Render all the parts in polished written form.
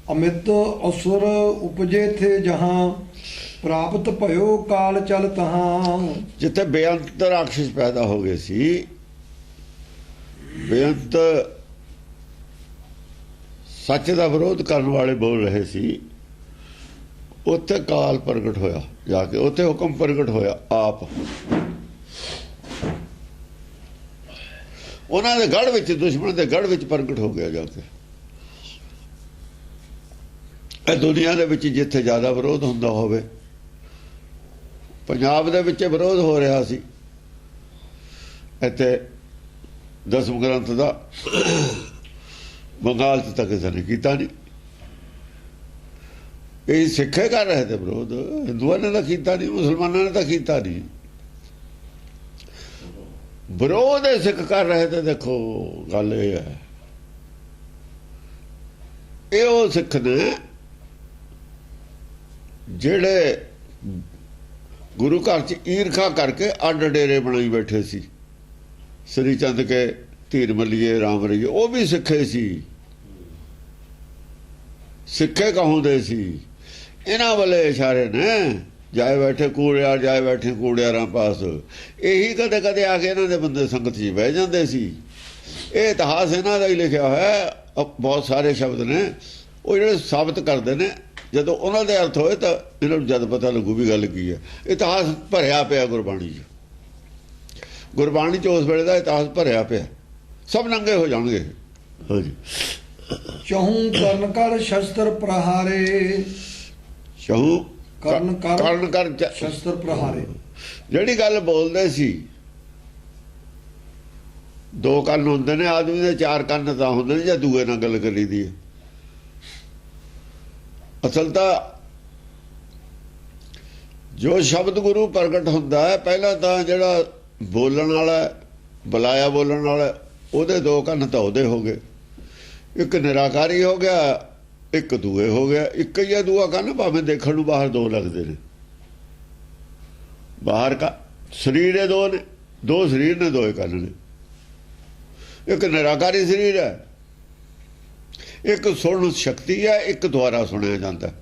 अमित असुर उपजे थे जहाँ प्राप्त भयो काल चल तहाँ। जिथे बेअंत राक्षस पैदा हो गए सी, बेअंत सच का विरोध करने वाले बोल रहे सी, उत्थे काल प्रगट होया जाके, उत्थे हुक्म प्रगट होया आप। उन्होंने गढ़ विच, दुश्मन के गढ़ विच प्रगट हो गया जाके। दुनिया दे विच जिथे ज्यादा विरोध हुंदा होवे, पंजाब दे विच विरोध हो रहा सी, इत्थे दसम ग्रंथ दा, बंगाल च तक किसी ने कीता नहीं। ये सिखे कर रहे थे विरोध, हिंदुओं ने तो कीता नहीं, मुसलमानों ने तो कीता नहीं। विरोध सिख कर रहे थे। देखो गल ये है, ये वो सिख ने जेड़े गुरु घर च ईरखा करके अड डेरे बनाई बैठे सी, श्री चंद के धीर मलिए राम रहीए, वो भी सिखे सी, सिखे कहूंदे सी। इन्हां वाले इशारे ने जाए बैठे कूड़ियार, जाए बैठे कूड़ियारां पास, यही कदे कदे आके इन्हां दे बंदे संगत च बह जांदे सी। ये इतिहास इन्हां दा ही लिखिया होया है। बहुत सारे शब्द ने वो जिहड़े साबित करदे ने, जदों उन्हां दे अर्थ होए तां इन्हां नूं जद पता लगू भी गल की है। इतिहास भरिया पिया गुरबाणी च, गुरबाणी च उस वेले दा इतिहास भरिया पिया, सब नंगे हो जाणगे। हाँ जी। चहूं कर्ण कर शस्त्र प्रहारे, चहूं कर्ण कर्ण कर शस्त्र प्रहारे। ਜਿਹੜੀ ਗੱਲ ਬੋਲਦੇ ਸੀ, ਦੋ ਕੰਨ ਹੁੰਦੇ ਨੇ ਆਦਮੀ ਦੇ, ਚਾਰ ਕੰਨ ਤਾਂ ਹੁੰਦੇ ਨੇ ਜੇ ਦੂਏ ਨਾਲ ਗੱਲ ਕਰੀ ਦੀ ਹੈ। ਅਸਲ ਤਾਂ ਜੋ ਸ਼ਬਦ ਗੁਰੂ ਪ੍ਰਗਟ ਹੁੰਦਾ ਹੈ, ਪਹਿਲਾਂ ਤਾਂ ਜਿਹੜਾ ਬੋਲਣ ਵਾਲਾ, ਬੁਲਾਇਆ ਬੋਲਣ ਵਾਲਾ, ਉਹਦੇ ਦੋ ਕੰਨ ਤਾਂ ਉਹਦੇ ਹੋ ਗਏ, ਇੱਕ ਨਿਰਾਕਾਰੀ ਹੋ ਗਿਆ, ਇੱਕ ਦੂਏ ਹੋ ਗਿਆ। ਇੱਕ ਹੀ ਦੂਆ ਕੰਨ ਭਾਵੇਂ ਦੇਖਣ ਨੂੰ ਬਾਹਰ ਦੋ ਲੱਗਦੇ ਨੇ, ਬਾਹਰ का शरीर है दो ने, दो शरीर ने, दो कंन ने। एक निराकारी शरीर है, एक सुन शक्ति है, एक द्वारा सुनिया जाता है।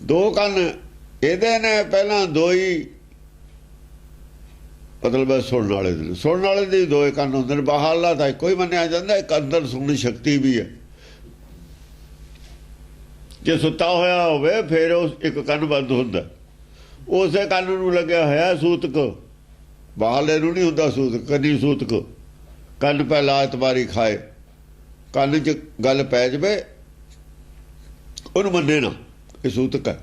दो कंन ਇਹਦੇ ने पहला दो ही, मतलब सुनने वाले दे, सुनने वाले दे दो कंन होंदे ने। बाहरला तां इक्को ही मन्निया जांदा, एक अंदर सुनने शक्ति भी है। जे सुता होया होवे फिर उस एक कंन बंद हुंदा, उसे कंन नूं लग्या होया सूतक, बाहरले नूं नहीं हुंदा सूतक, कन्नी सूतक। कंन पै लात मारी खाए, कंन च गल पै जवे उहनूं मन्ने ना, ये सूतक है।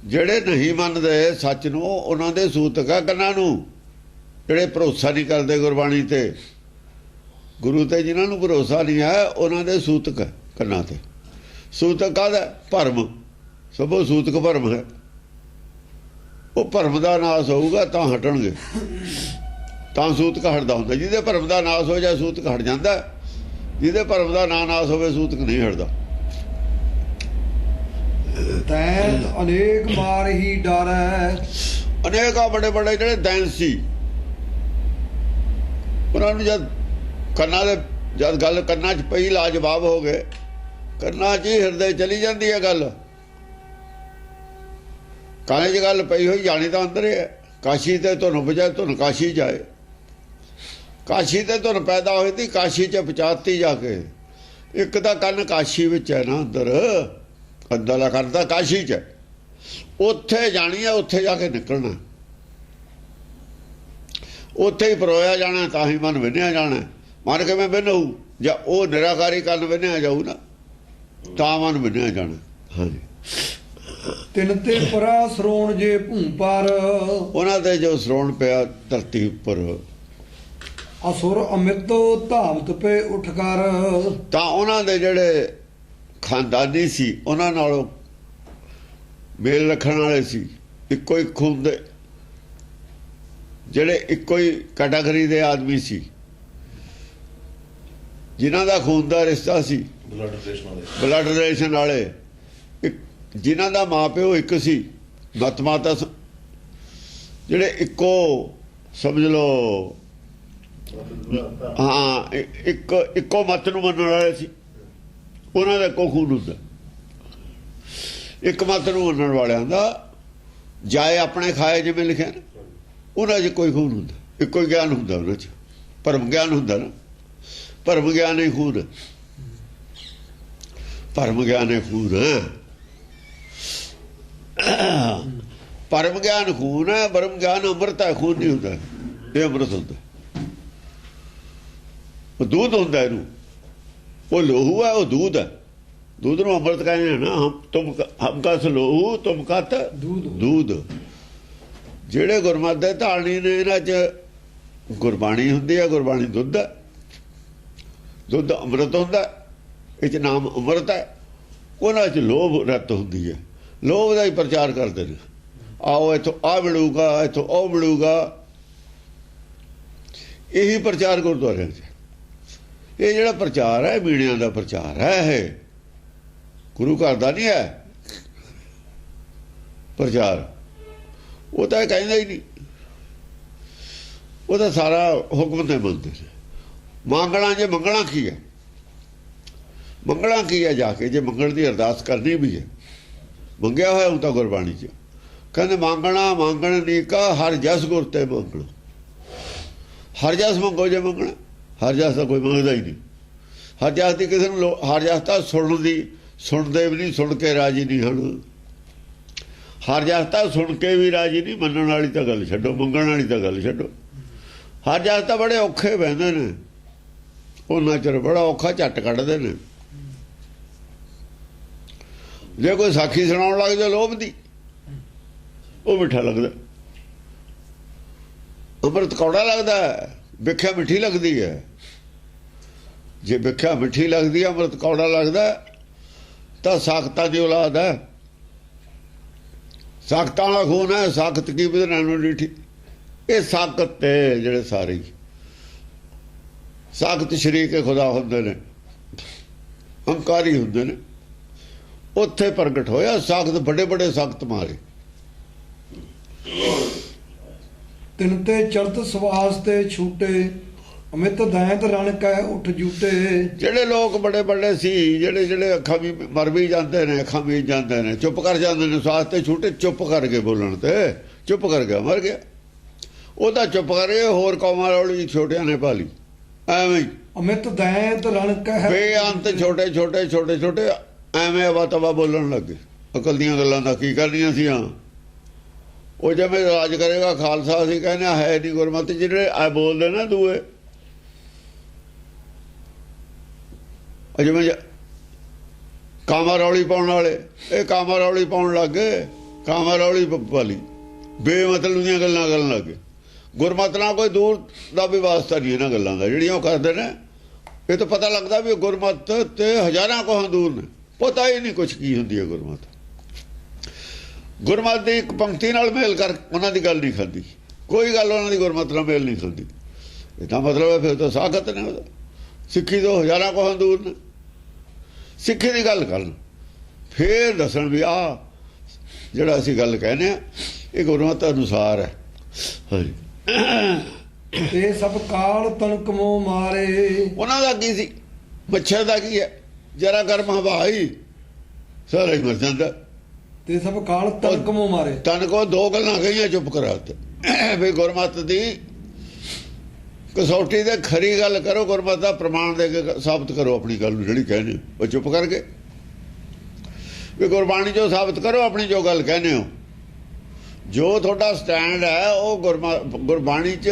ਜਿਹੜੇ नहीं ਮੰਨਦੇ सच ਨੂੰ, ਉਹਨਾਂ ਦੇ सूतक है ਕੰਨਾਂ ਨੂੰ। ਜਿਹੜੇ ਭਰੋਸਾ नहीं करते गुरबाणी ते, गुरु ते जिन्हां नूं भरोसा नहीं है, ਉਹਨਾਂ ਦੇ सूतक है ਕੰਨਾਂ ते। सूतक काहदा? भरम, सबो सूतक भरम है। वो भरम का नाश होऊगा तां हटणगे, तां सूतक हटदा हुंदा। जिहदे भरम का नाश हो जाए सूतक हट जांदा, जिहदे भरम का ना नाश होवे सूतक नहीं हटदा। तैन अनेक मार ही डर है, अनेक बड़े बड़े जिहड़े दैन सी, उन्हां नूं जद कन्नां दे, जद गल कन्नां च पई, लाजवाब हो गए, कन्नां च ही हिरदे चली जाती है गल। काने च गल पई हुई जानी तो अंदर है। काशी ते धुन बजाए, धुन काशी जाए, काशी ते धुन पैदा हुई थी, काशी च पहुँचाती जाके। एक तो कन्न काशी विच है ना, अंदर अंदरला कन्न तो काशी च है, उत्थे जानी है, उत्थे जाके निकलना, उत्थे ही परोया जाना, तां ही मन विन्निया जाना। मन किवें विन्न होऊ? जां वो निराकारी कन्न विन्निया जाऊ ना, तां मन विन्निया जाना। हाँ जी। तिन ते परा श्रोण जे भूं पर, उन्हां ते जो श्रोण पिया धरती उपर, असुर अमित धामत पे उठ कर। तां उन्हां दे जिहड़े खानदानी सी, उन्हां नालों मेल रखण वाले सी, इक्को ही खून दे, जिहड़े इक्को ही कैटागरी दे आदमी सी, जिन्हां दा खून दा रिश्ता सी, ब्लड रिलेशन वाले, जिन्हां दा माँ प्यो एक सी, मत माता, जिहड़े इक्को समझ लो ਹਾਂ ਇੱਕੋ ਮਤ ਨੂੰ ਮੰਨਣ ਵਾਲੇ ਸੀ, ਉਹਨਾਂ ਦਾ ਇੱਕੋ ਖੂਨ ਹੁੰਦਾ। ਇੱਕ ਮਤ ਨੂੰ ਮੰਨਣ ਵਾਲਿਆਂ ਦਾ ਜਾਏ ਆਪਣੇ ਖਾਏ, ਜਿਵੇਂ ਲਿਖਿਆ ਨਾ, ਉਹਨਾਂ 'ਚ ਕੋਈ ਖੂਨ ਹੁੰਦਾ, ਇੱਕੋ ਹੀ ਗਿਆਨ ਹੁੰਦਾ ਉਹਨਾਂ 'ਚ, ਭਰਮ ਗਿਆਨ ਹੁੰਦਾ ਨਾ, ਭਰਮ ਗਿਆਨ ਹੀ ਖੂਨ, ਭਰਮ ਗਿਆਨ ਹੀ ਖੂਨ, ਭਰਮ ਗਿਆਨ ਖੂਨ ਹੈ, ਭਰਮ ਗਿਆਨ ਅੰਮ੍ਰਿਤ ਹੈ, ਖੂਨ ਨਹੀਂ ਹੁੰਦਾ, ਇਹ ਅੰਮ੍ਰਿਤ ਹੁੰਦਾ, ਉਹ दूध ਹੁੰਦਾ ਇਹਨੂੰ, ਉਹ ਲੋਹੂ ਹੈ, ਉਹ दूध ਹੈ, दूध ਨੂੰ ਅੰਮ੍ਰਿਤ ਕਹਿੰਦੇ ਨਾ, ਹਮ ਕਸ ਲੋਹੂ ਤੁਮ ਕਤ दूध। ਜਿਹੜੇ ਗੁਰਮਤਿ ਦੇ ਧਾਰਨੀ ਨੇ, ਇਹਨਾਂ 'ਚ ਗੁਰਬਾਣੀ ਹੁੰਦੀ ਹੈ, ਗੁਰਬਾਣੀ ਦੁੱਧ ਹੈ, ਦੁੱਧ ਅੰਮ੍ਰਿਤ ਹੁੰਦਾ, ਇਹ 'ਚ ਨਾਮ ਅੰਮ੍ਰਿਤ ਹੈ, ਉਹਨਾਂ 'ਚ ਲੋਭ ਰੱਤ ਹੁੰਦੀ ਹੈ, ਲੋਭ ਦਾ ਹੀ ਪ੍ਰਚਾਰ ਕਰਦੇ ਨੇ, ਆਓ ਇੱਥੋਂ ਆਹ ਮਿਲੂਗਾ, ਇੱਥੋਂ ਉਹ ਮਿਲੂਗਾ, ਇਹੀ ਪ੍ਰਚਾਰ ਗੁਰਦੁਆਰਿਆਂ 'ਚ। ਇਹ ਜਿਹੜਾ ਪ੍ਰਚਾਰ ਹੈ ਮੀਣਿਆਂ ਦਾ ਪ੍ਰਚਾਰ ਹੈ, ਇਹ ਗੁਰੂ ਘਰ ਦਾ ਨਹੀਂ ਹੈ ਪ੍ਰਚਾਰ। ਉਹ ਤਾਂ ਕਹਿੰਦਾ ਹੀ ਨਹੀਂ, ਉਹ ਤਾਂ ਸਾਰਾ ਹੁਕਮ ਤੇ ਮੰਨਦੇ ਨੇ। ਮੰਗਣਾ, ਜੇ ਮੰਗਣਾ ਕੀ ਹੈ, ਮੰਗਣਾ ਕੀ ਹੈ, ਜਾ ਕੇ ਜੇ ਮੰਗਣ ਦੀ ਅਰਦਾਸ ਕਰਨੀ ਵੀ ਹੈ, ਮੰਗਿਆ ਹੋਇਆ ਉਹ ਤਾਂ ਗੁਰਬਾਣੀ 'ਚ ਕਹਿੰਦੇ, ਮੰਗਣਾ ਮੰਗਣ ਨੀ ਕਾ ਹਰ ਜਸ ਗੁਰ ਤੇ ਮੰਗਣਾ, ਹਰ ਜਸ ਮੰਗੋ ਜੇ ਮੰਗਣਾ, ਹਰ ਜਸ ਤਾਂ ਕੋਈ ਮੰਗਦਾ ਹੀ ਨਹੀਂ, ਹਰ ਜਸ ਦੀ ਕਿਸੇ ਨੂੰ ਹਰ ਜਸ ਤਾਂ ਸੁਣਨ ਦੀ, ਸੁਣਦੇ ਵੀ ਨਹੀਂ, ਸੁਣ ਕੇ ਰਾਜੀ ਨਹੀਂ ਹਨ, ਹਰ ਜਸ ਤਾਂ ਸੁਣ ਕੇ ਵੀ ਰਾਜੀ ਨਹੀਂ, ਮੰਨਣ ਵਾਲੀ ਤਾਂ ਗੱਲ ਛੱਡੋ, ਮੰਗਣ ਵਾਲੀ ਤਾਂ ਗੱਲ ਛੱਡੋ। ਹਰ ਜਸ ਤਾਂ ਬੜੇ ਔਖੇ ਬਹਿੰਦੇ ਨੇ, ਉਹਨਾਂ ਚਿਰ ਬੜਾ ਔਖਾ ਝੱਟ ਕੱਢਦੇ ਨੇ। ਜੇ ਕੋਈ ਸਾਖੀ ਸੁਣਾਉਣ ਲੱਗ ਜਾ ਲੋਭ ਦੀ, ਉਹ ਮਿੱਠਾ ਲੱਗਦਾ, ਅੰਮ੍ਰਿਤ ਕੌੜਾ ਲੱਗਦਾ, ਵਿਖਿਆ ਮਿੱਠੀ ਲੱਗਦੀ ਹੈ। ਜੇ ਵਿਖਿਆ ਮਿੱਠੀ ਲੱਗਦੀ ਹੈ, ਅੰਮ੍ਰਿਤ ਕੌੜਾ ਲੱਗਦਾ, ਤਾਂ ਸਾਖਤਾਂ ਦੀ ਔਲਾਦ ਹੈ, ਸਾਖਤਾਂ ਵਾਲਾ ਖੂਨ ਹੈ, ਸਾਖਤ ਕੀ ਬਦਨਾਂ ਨੂੰ ਡੀਠੀ। ਇਹ ਸਾਖਤ ਤੇ ਜਿਹੜੇ ਸਾਰੇ ਸਾਖਤ ਸ਼ਰੀਕ ਖੁਦਾ ਹੁੰਦੇ ਨੇ, ਹੰਕਾਰੀ ਹੁੰਦੇ ਨੇ, ਉੱਥੇ ਪ੍ਰਗਟ ਹੋਇਆ ਸਾਖਤ, ਵੱਡੇ ਵੱਡੇ ਸਾਖਤ ਮਾਰੇ। ਤਿਨ ਤੇ ਚੜਤ ਸਵਾਸ ਤੇ ਛੂਟੇ, ਅਮਿਤ ਦੈਂਤ ਰਣ ਕੈ ਉੱਠ ਜੂਟੇ। ਜਿਹੜੇ ਲੋਕ ਬੜੇ ਵੱਡੇ ਸੀ, ਜਿਹੜੇ ਅੱਖਾਂ ਵੀ ਮਰ ਵੀ ਜਾਂਦੇ ਨੇ, ਅੱਖਾਂ ਵੀ ਜਾਂਦੇ ਨੇ, ਚੁੱਪ ਕਰ ਜਾਂਦੇ ਨੇ, ਸਵਾਸ ਤੇ ਛੂਟੇ, ਚੁੱਪ ਕਰਕੇ ਬੋਲਣ ਤੇ, ਚੁੱਪ ਕਰ ਗਿਆ, ਮਰ ਗਿਆ। ਉਹ ਤਾਂ ਚੁੱਪ ਕਰੇ, ਹੋਰ ਕੌਮਾਂ ਵਾਲੀ ਛੋਟਿਆਂ ਨੇ ਭਾਲੀ, ਐਵੇਂ ਅਮਿਤ ਦੈਂਤ ਰਣ ਕੈ ਬੇਅੰਤ ਛੋਟੇ ਛੋਟੇ ਛੋਟੇ ਛੋਟੇ ਐਵੇਂ ਅਵਾ ਤਵਾ ਬੋਲਣ ਲੱਗੇ। ਅਕਲ ਦੀਆਂ ਗੱਲਾਂ ਦਾ ਕੀ ਕਰਨੀਆਂ ਸੀ। ਉਹ ਜਿਵੇਂ ਰਾਜ ਕਰੇਗਾ ਖਾਲਸਾ, ਅਸੀਂ ਕਹਿੰਦੇ ਹੈ ਨਹੀਂ ਗੁਰਮਤਿ, ਜਿਹੜੇ ਆ ਬੋਲਦੇ ਨਾ ਦੂਏ, ਜਿਵੇਂ ਕਾਮਾ ਰੌਲੀ ਪਾਉਣ ਵਾਲੇ, ਇਹ ਕਾਮਾ ਰੌਲੀ ਪਾਉਣ ਲੱਗ ਗਏ, ਕਾਮਾ ਰੌਲੀ ਵਾਲੀ ਬੇਮਤਲਬ ਦੀਆਂ ਗੱਲਾਂ ਕਰਨ ਲੱਗ ਗਏ। ਗੁਰਮਤਿ ਨਾਲ ਕੋਈ ਦੂਰ ਦਾ ਵੀ ਵਾਸਤਾ ਨਹੀਂ ਇਹਨਾਂ ਗੱਲਾਂ ਦਾ, ਜਿਹੜੀਆਂ ਉਹ ਕਰਦੇ ਨੇ। ਇਹ ਤਾਂ ਪਤਾ ਲੱਗਦਾ ਵੀ ਗੁਰਮਤਿ ਤੇ ਹਜ਼ਾਰਾਂ ਕੋਹਾਂ ਦੂਰ ਨੇ, ਪਤਾ ਹੀ ਨਹੀਂ ਕੁਛ ਕੀ ਹੁੰਦੀ ਹੈ ਗੁਰਮਤਿ। ਗੁਰਮਤਿ ਦੀ ਇੱਕ ਪੰਕਤੀ ਨਾਲ ਮੇਲ ਕਰ ਉਹਨਾਂ ਦੀ ਗੱਲ ਨਹੀਂ ਖਾਂਦੀ, ਕੋਈ ਗੱਲ ਉਹਨਾਂ ਦੀ ਗੁਰਮਤਿ ਨਾਲ ਮੇਲ ਨਹੀਂ ਖਾਂਦੀ। ਇਹਦਾ ਮਤਲਬ ਹੈ ਫਿਰ ਤਾਂ ਸਾਖਤ ਨੇ, ਉਹਦਾ ਸਿੱਖੀ ਤੋਂ ਹਜ਼ਾਰਾਂ ਕੋਹਾਂ ਦੂਰ ਨੇ। ਸਿੱਖੀ ਦੀ ਗੱਲ ਕਰਨ, ਫੇਰ ਦੱਸਣ ਵੀ ਆਹ ਜਿਹੜਾ ਅਸੀਂ ਗੱਲ ਕਹਿੰਦੇ ਆ ਇਹ ਗੁਰਮਤਿ ਅਨੁਸਾਰ ਹੈ। ਹਾਂਜੀ, ਤੇ ਸਭ ਕਾਲ ਤਨਕ ਮੋ ਮਾਰੇ। ਉਹਨਾਂ ਦਾ ਕੀ ਸੀ, ਮੱਛਰ ਦਾ ਕੀ ਹੈ, ਜਰਾ ਗਰਮ ਹਵਾ ਹੀ ਸਾਰਾ ਹੀ ਮਰ ਜਾਂਦਾ। ਤੇ ਸਭ ਕਾਲ ਤਨਕ ਮੋ ਮਾਰੇ, ਤਨ ਕੋ ਦੋ ਗੱਲਾਂ ਕਹੀਆਂ, ਚੁੱਪ ਕਰਾ ਤੇ ਵੀ ਗੁਰਮਤਿ ਦੀ ਕਸੌਟੀ ਦੇ ਖਰੀ ਗੱਲ ਕਰੋ, ਗੁਰਮਤਿ ਦਾ ਪ੍ਰਮਾਣ ਦੇ ਕੇ ਸਾਬਤ ਕਰੋ ਆਪਣੀ ਗੱਲ ਨੂੰ, ਜਿਹੜੀ ਕਹਿੰਦੇ ਉਹ ਚੁੱਪ ਕਰਕੇ ਵੀ ਗੁਰਬਾਣੀ ਚੋਂ ਸਾਬਤ ਕਰੋ ਆਪਣੀ ਜੋ ਗੱਲ ਕਹਿੰਦੇ ਹੋ। ਜੋ ਤੁਹਾਡਾ ਸਟੈਂਡ ਹੈ ਉਹ ਗੁਰਬਾਣੀ 'ਚ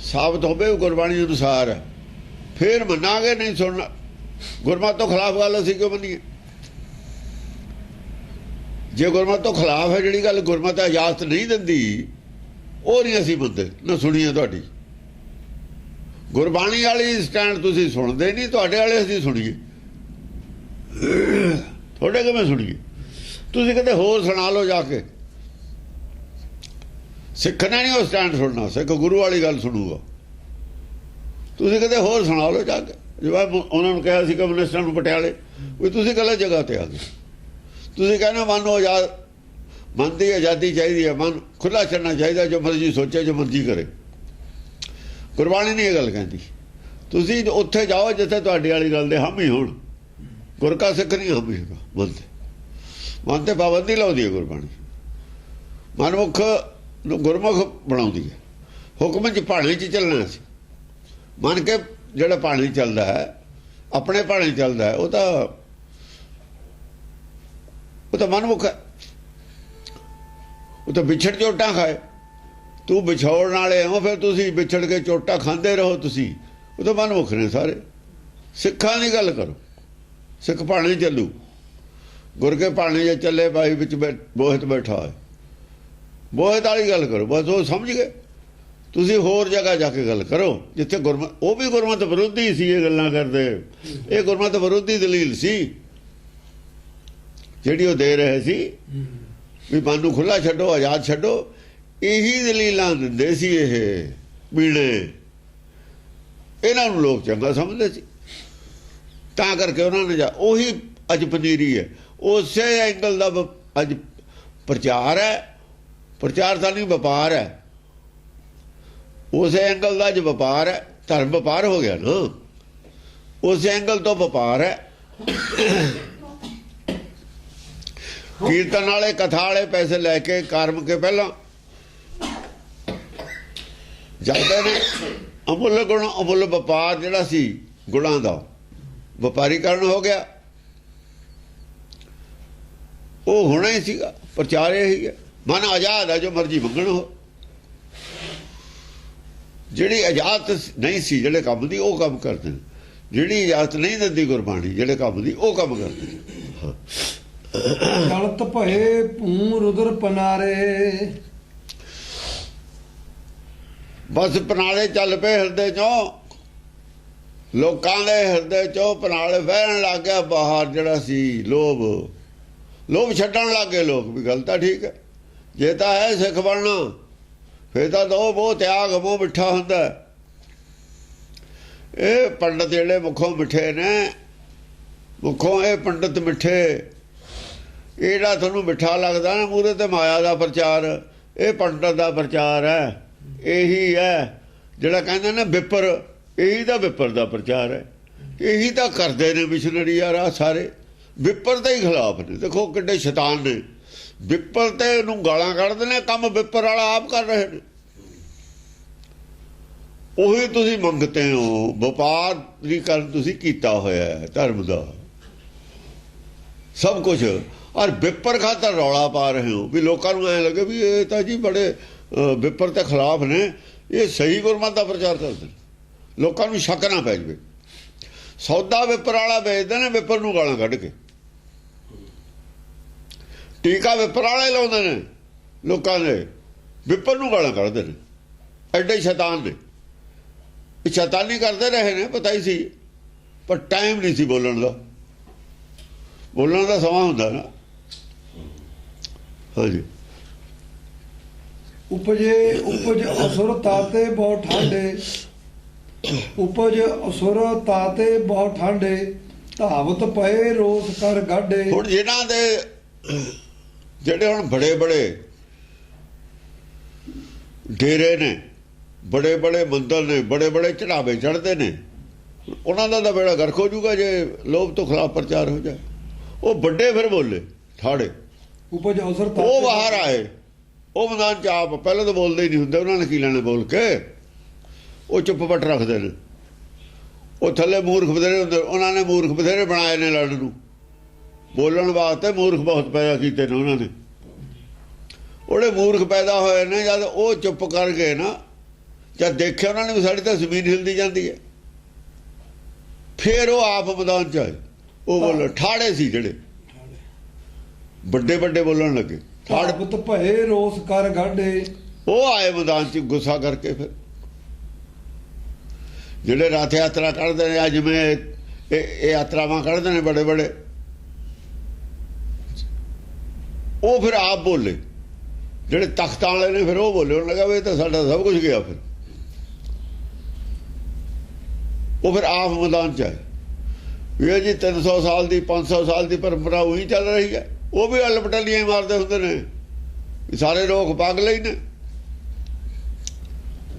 ਸਾਬਤ ਹੋਵੇ, ਉਹ ਗੁਰਬਾਣੀ ਅਨੁਸਾਰ ਹੈ, ਫੇਰ ਮੰਨਾਂਗੇ। ਨਹੀਂ ਸੁਣਨਾ, ਗੁਰਮਤਿ ਤੋਂ ਖਿਲਾਫ ਗੱਲ ਅਸੀਂ ਕਿਉਂ ਮੰਨੀਏ? ਜੇ ਗੁਰਮਤਿ ਤੋਂ ਖਿਲਾਫ ਹੈ ਜਿਹੜੀ ਗੱਲ, ਗੁਰਮਤਿ ਇਜਾਜ਼ਤ ਨਹੀਂ ਦਿੰਦੀ, ਉਹ ਨਹੀਂ ਅਸੀਂ ਮੰਨਦੇ, ਨਾ ਸੁਣੀਏ ਤੁਹਾਡੀ। ਗੁਰਬਾਣੀ ਵਾਲੀ ਸਟੈਂਡ ਤੁਸੀਂ ਸੁਣਦੇ ਨਹੀਂ, ਤੁਹਾਡੇ ਵਾਲੇ ਅਸੀਂ ਸੁਣੀਏ, ਤੁਹਾਡੇ ਕਿਵੇਂ ਸੁਣੀਏ? ਤੁਸੀਂ ਕਿਤੇ ਹੋਰ ਸੁਣਾ ਲਓ ਜਾ ਕੇ। ਸਿੱਖ ਨੇ ਨਹੀਂ ਉਹ ਸਟੈਂਡ ਸੁਣਨਾ, ਸਿੱਖ ਗੁਰੂ ਵਾਲੀ ਗੱਲ ਸੁਣੂਗਾ। ਤੁਸੀਂ ਕਿਤੇ ਹੋਰ ਸੁਣਾ ਲਓ ਜਾ ਕੇ। ਜਿਵੇਂ ਉਹਨਾਂ ਨੂੰ ਕਿਹਾ ਸੀ ਕਮਿਊਨਿਸਟਾਂ ਨੂੰ ਪਟਿਆਲੇ, ਵੀ ਤੁਸੀਂ ਗਲਤ ਜਗ੍ਹਾ ਤੇ ਆ ਗਏ। ਤੁਸੀਂ ਕਹਿੰਦੇ ਮਨ ਨੂੰ ਮਨ ਦੀ ਆਜ਼ਾਦੀ ਚਾਹੀਦੀ ਹੈ, ਮਨ ਖੁੱਲ੍ਹਾ ਛੱਡਣਾ ਚਾਹੀਦਾ, ਜੋ ਮਰਜ਼ੀ ਸੋਚੇ, ਜੋ ਮਰਜ਼ੀ ਕਰੇ। ਗੁਰਬਾਣੀ ਨਹੀਂ ਇਹ ਗੱਲ ਕਹਿੰਦੀ। ਤੁਸੀਂ ਉੱਥੇ ਜਾਓ ਜਿੱਥੇ ਤੁਹਾਡੀ ਵਾਲੀ ਗੱਲ ਦੇ ਹਾਮੀ ਹੋਣ। ਗੁਰ ਕਾ ਸਿੱਖ ਨਹੀਂ ਹਾਮੀ ਹੈਗਾ ਮਨ ਤੇ ਪਾਬੰਦੀ ਲਾਉਂਦੀ ਹੈ ਗੁਰਬਾਣੀ। ਮਨਮੁਖ ਨੂੰ ਗੁਰਮੁਖ ਬਣਾਉਂਦੀ ਹੈ। ਹੁਕਮ 'ਚ ਭਾਣੇ 'ਚ ਚੱਲਣਾ ਸੀ ਮੰਨ ਕੇ। ਜਿਹੜਾ ਭਾਣੇ ਚੱਲਦਾ ਹੈ ਆਪਣੇ ਭਾਣੇ ਚੱਲਦਾ ਹੈ ਉਹ ਤਾਂ ਮਨਮੁਖ ਹੈ। ਉਹ ਤਾਂ ਵਿਛੜ ਚੋਟਾਂ ਖਾਏ। ਤੂੰ ਵਿਛੋੜਨ ਵਾਲੇ ਹੋ ਫਿਰ ਤੁਸੀਂ ਵਿਛੜ ਕੇ ਚੋਟਾਂ ਖਾਂਦੇ ਰਹੋ। ਤੁਸੀਂ ਉਹ ਤਾਂ ਮਨਮੁਖ ਨੇ ਸਾਰੇ। ਸਿੱਖਾਂ ਦੀ ਗੱਲ ਕਰੋ। ਸਿੱਖ ਭਾਣੇ ਚੱਲੂ। ਗੁਰ ਕੇ ਭਾਣੇ 'ਚ ਚੱਲੇ ਬਾਈ ਵਿੱਚ ਬੋਹਿਤ ਬੈਠਾ ਹੈ। ਬੋਹਿਤ ਵਾਲੀ ਗੱਲ ਕਰੋ ਬਸ। ਉਹ ਸਮਝ ਗਏ। ਤੁਸੀਂ ਹੋਰ ਜਗ੍ਹਾ ਜਾ ਕੇ ਗੱਲ ਕਰੋ ਜਿੱਥੇ ਗੁਰਮਤਿ। ਉਹ ਵੀ ਗੁਰਮਤਿ ਵਿਰੋਧੀ ਸੀ ਇਹ ਗੱਲਾਂ ਕਰਦੇ। ਇਹ ਗੁਰਮਤਿ ਵਿਰੋਧੀ ਦਲੀਲ ਸੀ ਜਿਹੜੀ ਉਹ ਦੇ ਰਹੇ ਸੀ ਵੀ ਮਨ ਨੂੰ ਖੁੱਲ੍ਹਾ ਛੱਡੋ, ਆਜ਼ਾਦ ਛੱਡੋ। ਇਹੀ ਦਲੀਲਾਂ ਦਿੰਦੇ ਸੀ ਇਹ ਮੀਣੇ। ਇਹਨਾਂ ਨੂੰ ਲੋਕ ਚੰਗਾ ਸਮਝਦੇ ਸੀ ਤਾਂ ਕਰਕੇ ਉਹਨਾਂ ਨੇ ਉਹੀ ਅੱਜ ਪਨੀਰੀ ਹੈ। ਉਸੇ ਐਂਗਲ ਦਾ ਅੱਜ ਪ੍ਰਚਾਰ ਹੈ। ਪ੍ਰਚਾਰ ਤਾਂ ਨਹੀਂ ਵਪਾਰ ਹੈ। ਉਸੇ ਐਂਗਲ ਦਾ ਅੱਜ ਵਪਾਰ ਹੈ। ਧਰਮ ਵਪਾਰ ਹੋ ਗਿਆ ਨਾ। ਉਸੇ ਐਂਗਲ ਤੋਂ ਵਪਾਰ ਹੈ। ਕੀਰਤਨ ਵਾਲੇ ਕਥਾ ਵਾਲੇ ਪੈਸੇ ਲੈ ਕੇ ਕਾਰਮ ਕੇ ਪਹਿਲਾਂ ਜਾਂਦੇ ਨੇ। ਅਮੁੱਲ ਗੁਣ ਅਮੁੱਲ ਵਪਾਰ ਜਿਹੜਾ ਸੀ ਗੁਣਾਂ ਦਾ ਵਪਾਰੀਕਰਨ ਹੋ ਗਿਆ। ਉਹ ਹੋਣਾ ਹੀ ਸੀਗਾ। ਪ੍ਰਚਾਰ ਇਹੀ ਹੈ। ਮਨ ਆਜ਼ਾਦ ਹੈ ਜੋ ਮਰਜ਼ੀ ਮੰਗਣ ਹੋ। ਜਿਹੜੀ ਇਜਾਜ਼ਤ ਨਹੀਂ ਸੀ ਜਿਹੜੇ ਕੰਮ ਦੀ ਉਹ ਕੰਮ ਕਰਦੇ ਨੇ। ਜਿਹੜੀ ਇਜਾਜ਼ਤ ਨਹੀਂ ਦਿੰਦੀ ਗੁਰਬਾਣੀ ਜਿਹੜੇ ਕੰਮ ਦੀ ਉਹ ਕੰਮ ਕਰਦੇ ਨੇ। ਗਲਤ ਭਏ ਭੂ ਰੁਦਰ ਪਨਾਰੇ। ਬਸ ਪਨਾਲੇ ਚੱਲ ਪਏ ਹਿਰਦੇ ਚੋਂ। ਲੋਕਾਂ ਦੇ ਹਿਰਦੇ ਚੋਂ ਪਨਾਲੇ ਵਹਿਣ ਲੱਗ ਗਿਆ ਬਾਹਰ। ਜਿਹੜਾ ਸੀ ਲੋਭ ਛੱਡਣ ਲੱਗ ਗਏ ਲੋਕ ਵੀ। ਗੱਲ ਤਾਂ ਠੀਕ ਹੈ। ਜੇ ਤਾਂ ਹੈ ਸਿੱਖ ਬਣਨਾ ਫਿਰ ਤਾਂ ਬਹੁਤ ਤਿਆਗ ਮੋਹ ਮਿੱਠਾ ਹੁੰਦਾ। ਇਹ ਪੰਡਤ ਜਿਹੜੇ ਮੁੱਖੋਂ ਮਿੱਠੇ ਨੇ, ਮੁੱਖੋਂ ਇਹ ਪੰਡਤ ਮਿੱਠੇ। ਇਹ ਜਿਹੜਾ ਤੁਹਾਨੂੰ ਮਿੱਠਾ ਲੱਗਦਾ ਨਾ ਮੂਹਰੇ ਤੇ ਮਾਇਆ ਦਾ ਪ੍ਰਚਾਰ, ਇਹ ਪੰਡਤ ਦਾ ਪ੍ਰਚਾਰ ਹੈ। ਇਹੀ ਹੈ ਜਿਹੜਾ ਕਹਿੰਦੇ ਨੇ ਵਿਪਰ। ਇਹੀ ਤਾਂ ਵਿਪਰ ਦਾ ਪ੍ਰਚਾਰ ਹੈ। ਇਹੀ ਤਾਂ ਕਰਦੇ ਨੇ ਮਿਸ਼ਨਰੀ ਯਾਰ। ਆ ਸਾਰੇ ਵਿਪਰ ਦੇ ਹੀ ਖਿਲਾਫ ਨੇ। ਦੇਖੋ ਕਿੱਡੇ ਸ਼ੈਤਾਨ ਨੇ। ਵਿਪਰ ਤੇ ਨੂੰ ਗਾਲਾਂ ਕੱਢਦੇ ਨੇ। ਕੰਮ ਵਿਪਰ ਵਾਲਾ ਆਪ ਕਰ ਰਹੇ ਨੇ। ਉਹੀ ਤੁਸੀਂ ਮੰਗਤੇ ਹੋ। ਵਪਾਰੀਕਰਨ ਤੁਸੀਂ ਕੀਤਾ ਹੋਇਆ ਹੈ ਧਰਮ ਦਾ ਸਭ ਕੁਝ। ਔਰ ਵਿਪਰ ਖਾਤਰ ਰੌਲਾ ਪਾ ਰਹੇ ਹੋ ਵੀ ਲੋਕਾਂ ਨੂੰ ਐਂ ਲੱਗੇ ਵੀ ਇਹ ਤਾਂ ਜੀ ਬੜੇ ਵਿਪਰ ਦੇ ਖਿਲਾਫ ਨੇ। ਇਹ ਸਹੀ ਗੁਰਮਤਿ ਦਾ ਪ੍ਰਚਾਰ ਕਰਦੇ ਨੇ। ਲੋਕਾਂ ਨੂੰ ਸ਼ੱਕ ਨਾ ਪੈ ਜਾਵੇ। ਸੌਦਾ ਵਿਪਰ ਵਾਲਾ ਵੇਚਦੇ ਨੇ ਵਿਪਰ ਨੂੰ ਗਾਲਾਂ ਕੱਢ ਕੇ। ਟੀਕਾ ਵਿਪਰ ਵਾਲੇ ਲਾਉਂਦੇ ਨੇ ਲੋਕਾਂ ਦੇ। ਵਿਪਰ ਨੂੰ ਗਾਲਾਂ ਕੱਢਦੇ ਨੇ। ਐਡੇ ਸ਼ੈਤਾਨ ਨੇ। ਇਹ ਸ਼ੈਤਾਨੀ ਕਰਦੇ ਰਹੇ ਨੇ ਪਤਾ ਹੀ ਸੀ ਪਰ ਟਾਈਮ ਨਹੀਂ ਸੀ ਬੋਲਣ ਦਾ। ਬੋਲਣ ਦਾ ਸਮਾਂ ਹੁੰਦਾ ਨਾ। ਹਾਂਜੀ। उपज असुर ताते बहुत ठांडे। उपज असुर ताते बहुत ठांडे। धावत पए रोस कर गाडे। ਹੁਣ ਜਿਨ੍ਹਾਂ ਦੇ ਜਿਹੜੇ ਹੁਣ ਬੜੇ ਬੜੇ ਡੇਰੇ ਨੇ, ਬੜੇ ਬੜੇ ਮੰਦਰ ਨੇ, ਬੜੇ ਬੜੇ ਚੜਾਵੇ ਚੜ੍ਹਦੇ ਨੇ, ਉਹਨਾਂ ਦਾ ਤਾਂ ਬੇੜਾ ਗਰਕ ਹੋ ਜਾਊਗਾ ਜੇ ਲੋਭ ਤੋਂ ਖਿਲਾਫ ਪ੍ਰਚਾਰ ਹੋ ਜਾਏ। ਉਹ ਵੱਡੇ ਫਿਰ ਬੋਲੇ ਠਾੜੇ। उपज असुर ਉਹ ਬਾਹਰ ਆਏ। ਉਹ ਮੈਦਾਨ ਚ ਆਪ ਪਹਿਲਾਂ ਤਾਂ ਬੋਲਦੇ ਹੀ ਨਹੀਂ ਹੁੰਦੇ। ਉਹਨਾਂ ਨੇ ਕੀ ਲੈਣੇ ਬੋਲ ਕੇ। ਉਹ ਚੁੱਪ ਪਟ ਰੱਖਦੇ ਨੇ। ਉਹ ਥੱਲੇ ਮੂਰਖ ਬਥੇਰੇ ਹੁੰਦੇ। ਉਹਨਾਂ ਨੇ ਮੂਰਖ ਬਥੇਰੇ ਬਣਾਏ ਨੇ ਲੜਨ ਨੂੰ। ਬੋਲਣ ਵਾਸਤੇ ਮੂਰਖ ਬਹੁਤ ਪੈਦਾ ਕੀਤੇ ਨੇ ਉਹਨਾਂ ਨੇ। ਉਹਦੇ ਮੂਰਖ ਪੈਦਾ ਹੋਏ ਨੇ ਜਦ ਉਹ ਚੁੱਪ ਕਰ ਗਏ ਨਾ, ਜਦ ਦੇਖਿਆ ਉਹਨਾਂ ਨੇ ਵੀ ਸਾਡੀ ਤਾਂ ਜ਼ਮੀਨ ਹਿਲਦੀ ਜਾਂਦੀ ਹੈ, ਫਿਰ ਉਹ ਆਪ ਮੈਦਾਨ ਚ ਆਏ। ਉਹ ਬੋਲੇ ਠਾੜੇ ਸੀ ਜਿਹੜੇ ਵੱਡੇ ਵੱਡੇ ਬੋਲਣ ਲੱਗੇ। धावत पए रोस कर गाडे। ਉਹ ਆਏ ਮੈਦਾਨ ਚ ਗੁੱਸਾ ਕਰਕੇ। ਫਿਰ ਜਿਹੜੇ ਰਥ ਯਾਤਰਾ ਕਰਦੇ ਨੇ ਅੱਜ ਮੈਂ ਇਹ ਯਾਤਰਾਵਾਂ ਕੱਢਦੇ ਨੇ ਬੜੇ ਬੜੇ, ਉਹ ਫਿਰ ਆਪ ਬੋਲੇ। ਜਿਹੜੇ ਤਖਤਾਂ ਵਾਲੇ ਨੇ ਫਿਰ ਉਹ ਬੋਲੇ। ਉਹਨਾਂ ਲੱਗਾ ਵੀ ਇਹ ਤਾਂ ਸਾਡਾ ਸਭ ਕੁਝ ਗਿਆ। ਫਿਰ ਉਹ ਫਿਰ ਆਪ ਮੈਦਾਨ ਚ ਆਏ ਵੀ ਇਹ ਜੀ 300 ਸਾਲ ਦੀ 500 ਸਾਲ ਦੀ ਪਰੰਪਰਾ ਉਹੀ ਚੱਲ ਰਹੀ ਹੈ। ਉਹ ਵੀ ਅਲਪਟਲੀਆਂ ਹੀ ਮਾਰਦੇ ਹੁੰਦੇ ਨੇ ਵੀ ਸਾਰੇ ਲੋਕ ਪਾਗਲ ਹੀ ਨੇ।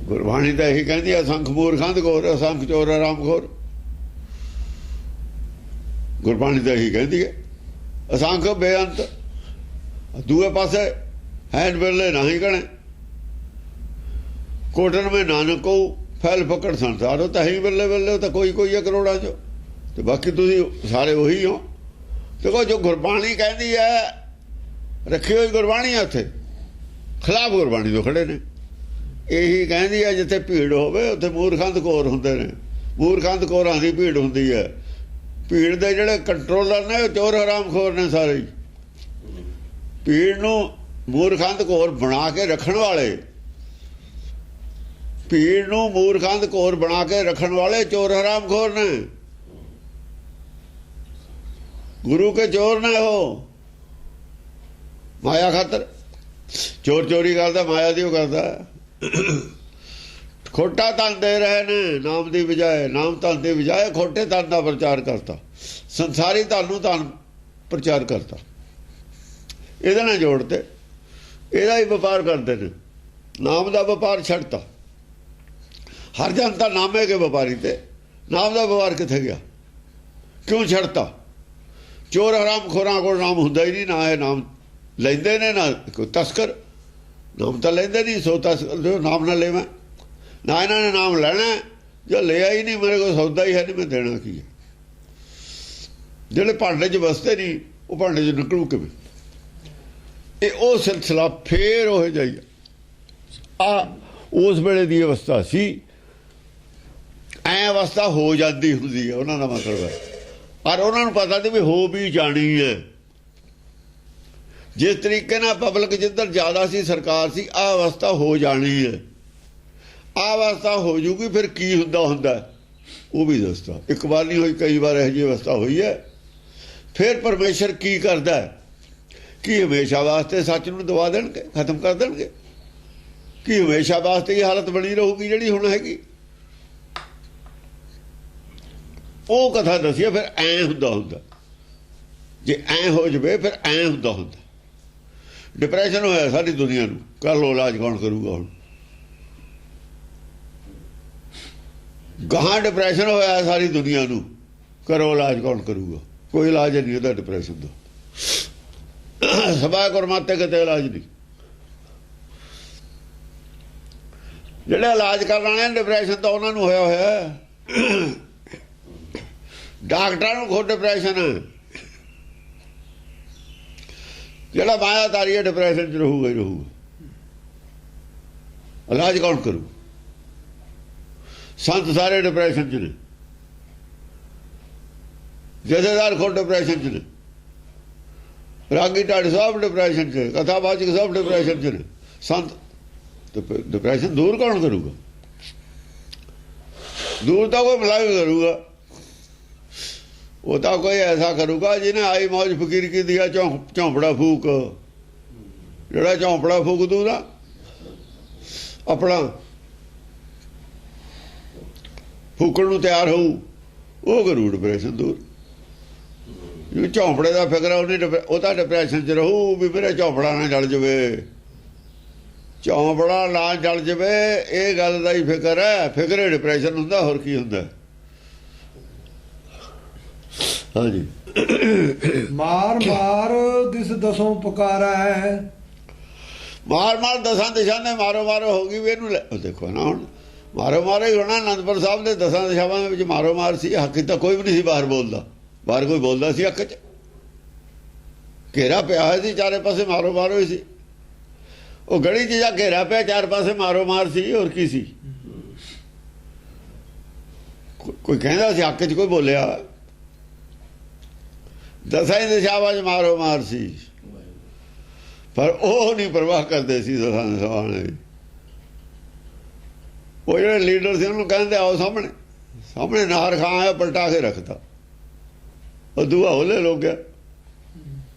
ਗੁਰਬਾਣੀ ਤਾਂ ਇਹੀ ਕਹਿੰਦੀ ਆ, ਅਸੰਖ ਮੂਰਖੰਦ ਘੋਰ, ਅਸੰਖ ਚੋਰ ਆਰਾਮ ਖੋਰ। ਗੁਰਬਾਣੀ ਤਾਂ ਇਹੀ ਕਹਿੰਦੀ ਹੈ, ਅਸੰਖ ਬੇਅੰਤ। ਦੂਏ ਪਾਸੇ ਹੈਨ ਵੇਲੇ ਨਹੀਂ ਗਣੇ, ਕੋਟਨ में ਨਾਨਕ ਕੋ ਫੈਲ ਫਕੜ ਸੰਸਾਰੋ। ਤਾਂ ਹੀ ਵੇਲੇ ਵੇਲੇ ਤਾਂ ਕੋਈ ਕੋਈ ਹੈ ਕਰੋੜਾਂ ਚੋਂ, ਤੇ ਬਾਕੀ ਤੁਸੀਂ ਸਾਰੇ ਉਹੀ ਹੋ। ਦੇਖੋ ਜੋ ਗੁਰਬਾਣੀ ਕਹਿੰਦੀ ਹੈ, ਰੱਖੀ ਹੋਈ ਗੁਰਬਾਣੀ ਹੈ, ਉੱਥੇ ਖਿਲਾਫ ਗੁਰਬਾਣੀ ਤੋਂ ਖੜੇ ਨੇ। ਇਹੀ ਕਹਿੰਦੀ ਹੈ ਜਿੱਥੇ ਭੀੜ ਹੋਵੇ ਉੱਥੇ ਮੂਰਖੰਦ ਘੋਰ ਹੁੰਦੇ ਨੇ। ਮੂਰਖੰਦ ਘੋਰਾਂ ਦੀ ਭੀੜ ਹੁੰਦੀ ਹੈ। ਭੀੜ ਦੇ ਜਿਹੜੇ ਕੰਟਰੋਲਰ ਨੇ ਉਹ ਚੋਰ ਹਰਾਮਖੋਰ ਨੇ ਸਾਰੇ ਹੀ। ਭੀੜ ਨੂੰ ਮੂਰਖੰਦ ਘੋਰ ਬਣਾ ਕੇ ਰੱਖਣ ਵਾਲੇ, ਭੀੜ ਨੂੰ ਮੂਰਖੰਦ ਘੋਰ ਬਣਾ ਕੇ ਰੱਖਣ ਵਾਲੇ ਚੋਰ ਹਰਾਮਖੋਰ ਨੇ। ਗੁਰੂ ਕੇ ਚੋਰ ਨੇ ਉਹ, ਮਾਇਆ ਖਾਤਰ। ਚੋਰ ਚੋਰੀ ਕਰਦਾ, ਮਾਇਆ ਦੀ ਉਹ ਕਰਦਾ। ਖੋਟਾ ਧਨ ਦੇ ਰਹੇ ਨੇ ਨਾਮ ਦੀ ਬਜਾਏ, ਨਾਮ ਧਨ ਦੀ ਬਜਾਏ ਖੋਟੇ ਧਨ ਦਾ ਪ੍ਰਚਾਰ ਕਰਤਾ। ਸੰਸਾਰੀ ਧਨ ਨੂੰ ਧਨ ਪ੍ਰਚਾਰ ਕਰਤਾ, ਇਹਦੇ ਨਾਲ ਜੋੜਤੇ, ਇਹਦਾ ਹੀ ਵਪਾਰ ਕਰਦੇ ਨੇ। ਨਾਮ ਦਾ ਵਪਾਰ ਛੱਡਤਾ। ਹਰ ਜਨਤਾ ਨਾਮੇ ਕੇ ਵਪਾਰੀ ਤੇ ਨਾਮ ਦਾ ਵਪਾਰ ਕਿੱਥੇ ਗਿਆ? ਕਿਉਂ ਛੱਡਤਾ? ਚੋਰ ਹਰਾਮ ਖੋਰਾਂ ਕੋਲ ਨਾਮ ਹੁੰਦਾ ਹੀ ਨਹੀਂ, ਨਾ ਇਹ ਨਾਮ ਲੈਂਦੇ ਨੇ, ਨਾ ਕੋਈ ਤਸਕਰ। ਨਾਮ ਤਾਂ ਲੈਂਦੇ ਨਹੀਂ, ਸੋ ਤਸਕਰ ਜੋ ਨਾਮ ਨਾ ਲੈਵਾਂ। ਨਾ ਇਹਨਾਂ ਨੇ ਨਾਮ ਲੈਣਾ, ਜੋ ਲਿਆ ਹੀ ਨਹੀਂ, ਮੇਰੇ ਕੋਲ ਸੌਦਾ ਹੀ ਹੈ ਨਹੀਂ, ਮੈਂ ਦੇਣਾ ਕੀ ਹੈ? ਜਿਹੜੇ ਭਾਂਡੇ 'ਚ ਵਸਦੇ ਨਹੀਂ, ਉਹ ਭਾਂਡੇ 'ਚ ਨਿਕਲੂ ਕਿਵੇਂ? ਇਹ ਉਹ ਸਿਲਸਿਲਾ ਫੇਰ ਉਹ ਜਾਈ ਆ। ਉਸ ਵੇਲੇ ਦੀ ਅਵਸਥਾ ਸੀ, ਐ ਅਵਸਥਾ ਹੋ ਜਾਂਦੀ ਹੁੰਦੀ ਹੈ, ਉਹਨਾਂ ਦਾ ਮਤਲਬ ਹੈ। ਪਰ ਉਹਨਾਂ ਨੂੰ ਪਤਾ ਸੀ ਵੀ ਹੋ ਵੀ ਜਾਣੀ ਹੈ। ਜਿਸ ਤਰੀਕੇ ਨਾਲ ਪਬਲਿਕ ਜਿੱਧਰ ਜ਼ਿਆਦਾ ਸੀ, ਸਰਕਾਰ ਸੀ, ਆਹ ਅਵਸਥਾ ਹੋ ਜਾਣੀ ਹੈ। ਆਹ ਅਵਸਥਾ ਹੋ ਜੂਗੀ, ਫਿਰ ਕੀ ਹੁੰਦਾ ਉਹ ਵੀ ਦੱਸਦਾ। ਇੱਕ ਵਾਰ ਨਹੀਂ ਹੋਈ, ਕਈ ਵਾਰ ਇਹੋ ਜਿਹੀ ਅਵਸਥਾ ਹੋਈ ਹੈ। ਫਿਰ ਪਰਮੇਸ਼ਰ ਕੀ ਕਰਦਾ ਹੈ ਕਿ ਹਮੇਸ਼ਾ ਵਾਸਤੇ ਸੱਚ ਨੂੰ ਦਬਾ ਦੇਣਗੇ, ਖਤਮ ਕਰ ਦੇਣਗੇ, ਕਿ ਹਮੇਸ਼ਾ ਵਾਸਤੇ ਇਹ ਹਾਲਤ ਬਣੀ ਰਹੂਗੀ ਜਿਹੜੀ ਹੁਣ ਹੈਗੀ। ਉਹ ਕਥਾ ਦੱਸੀਏ। ਫਿਰ ਐਂ ਹੁੰਦਾ, ਜੇ ਐਂ ਹੋ ਜਾਵੇ ਫਿਰ ਐਂ ਹੁੰਦਾ। ਡਿਪਰੈਸ਼ਨ ਹੋਇਆ ਸਾਰੀ ਦੁਨੀਆ ਨੂੰ, ਕਰ ਲੋ ਇਲਾਜ, ਕੌਣ ਕਰੂਗਾ ਹੁਣ? ਗਾਹਾਂ ਡਿਪਰੈਸ਼ਨ ਹੋਇਆ ਸਾਰੀ ਦੁਨੀਆ ਨੂੰ, ਕਰੋ ਇਲਾਜ, ਕੌਣ ਕਰੂਗਾ? ਕੋਈ ਇਲਾਜ ਨਹੀਂ ਉਹਦਾ ਡਿਪਰੈਸ਼ਨ ਦਾ। ਸਭਾ ਗੁਰਮਤਿ ਕਿਤੇ ਇਲਾਜ ਨਹੀਂ। ਜਿਹੜੇ ਇਲਾਜ ਕਰਨ ਵਾਲੇ ਡਿਪਰੈਸ਼ਨ ਤਾਂ ਉਹਨਾਂ ਨੂੰ ਹੋਇਆ। ਡਾਕਟਰਾਂ ਨੂੰ ਖੁਦ ਡਿਪਰੈਸ਼ਨ ਹੈ। ਜਿਹੜਾ ਮਾਇਆਧਾਰੀ ਹੈ ਡਿਪਰੈਸ਼ਨ 'ਚ ਰਹੂਗਾ ਹੀ ਰਹੂਗਾ। ਇਲਾਜ ਕੌਣ ਕਰੂ? ਸੰਤ ਸਾਰੇ ਡਿਪਰੈਸ਼ਨ 'ਚ ਨੇ, ਜਥੇਦਾਰ ਖੁਦ ਡਿਪਰੈਸ਼ਨ 'ਚ ਨੇ, ਰਾਗੀ ਢਾਡੀ ਸਭ ਡਿਪਰੈਸ਼ਨ 'ਚ, ਕਥਾਵਾਚਕ ਸਭ ਡਿਪਰੈਸ਼ਨ 'ਚ ਨੇ। ਸੰਤ ਡਿਪਰੈਸ਼ਨ ਦੂਰ ਕੌਣ ਕਰੂਗਾ? ਦੂਰ ਤਾਂ ਕੋਈ ਮਲਾਈ ਕਰੂਗਾ। ਉਹ ਤਾਂ ਕੋਈ ਐਸਾ ਕਰੂਗਾ ਜਿਹਨੇ ਆਈ ਮੌਜ ਫਕੀਰ ਕੀ ਦਿਆ ਝੌਂਪੜਾ ਫੂਕ। ਜਿਹੜਾ ਝੌਂਪੜਾ ਫੂਕ ਦੂ ਨਾ ਆਪਣਾ ਫੂਕਣ ਨੂੰ ਤਿਆਰ ਹੋਊ, ਉਹ ਕਰੂ ਡਿਪਰੈਸ਼ਨ ਦੂਰ। ਜਿਵੇਂ ਝੌਂਪੜੇ ਦਾ ਫਿਕਰ ਆ, ਉਹ ਤਾਂ ਡਿਪਰੈਸ਼ਨ 'ਚ ਰਹੂ ਵੀ ਮੇਰੇ ਝੌਂਪੜਾ ਨਾ ਜਲ ਜਾਵੇ, ਝੌਂਪੜਾ ਨਾ ਜਲ ਜਾਵੇ, ਇਹ ਗੱਲ ਦਾ ਹੀ ਫਿਕਰ ਹੈ। ਫਿਕਰ ਡਿਪਰੈਸ਼ਨ ਹੁੰਦਾ, ਹੋਰ ਕੀ ਹੁੰਦਾ? ਹਾਂਜੀ। ਮਾਰ ਮਾਰ ਦਿਸ ਦਸੋਂ ਪੁਕਾਰੈ। ਮਾਰ ਮਾਰ ਦਸਾਂ ਦਿਸ਼ਾ ਨੇ ਮਾਰੋ ਮਾਰੋ ਹੋ ਗਈ ਵੀ ਇਹਨੂੰ। ਦੇਖੋ ਨਾ ਹੁਣ ਮਾਰੋ ਮਾਰੋ ਹੀ ਹੋਣਾ। ਅਨੰਦਪੁਰ ਸਾਹਿਬ ਦੇ ਦਸਾਂ ਦਿਸ਼ਾਵਾਂ ਦੇ ਵਿੱਚ ਮਾਰੋ ਮਾਰ ਸੀ। ਹੱਕ ਤਾਂ ਕੋਈ ਵੀ ਨਹੀਂ ਸੀ ਬਾਹਰ ਬੋਲਦਾ। ਬਾਹਰ ਕੋਈ ਬੋਲਦਾ ਸੀ ਹੱਕ 'ਚ? ਘੇਰਾ ਪਿਆ ਹੋਇਆ ਸੀ ਚਾਰੇ ਪਾਸੇ, ਮਾਰੋ ਮਾਰੋ ਹੀ ਸੀ। ਉਹ ਗਲੀ 'ਚ ਜਾਂ ਘੇਰਾ ਪਿਆ, ਚਾਰ ਪਾਸੇ ਮਾਰੋ ਮਾਰ ਸੀ, ਹੋਰ ਕੀ ਸੀ? ਕੋਈ ਕਹਿੰਦਾ ਸੀ ਹੱਕ 'ਚ, ਕੋਈ ਬੋਲਿਆ? ਦਸਾਂ ਹੀ ਦਿਸ਼ਾਵਾਂ 'ਚ ਮਾਰੋ ਮਾਰ ਸੀ, ਪਰ ਉਹ ਨਹੀਂ ਪਰਵਾਹ ਕਰਦੇ ਸੀ ਦਸਾਂ ਦਿਸ਼ਾਵਾਂ ਨੇ। ਉਹ ਜਿਹੜੇ ਲੀਡਰ ਸੀ ਉਹਨੂੰ ਕਹਿੰਦੇ ਆਓ ਸਾਹਮਣੇ, ਸਾਹਮਣੇ ਨਾਰ ਖਾਂ ਆਇਆ, ਪਲਟਾ ਕੇ ਰੱਖਤਾ, ਉਹ ਦੂਆ ਹੋਲੇ ਲੋਕ ਗਿਆ।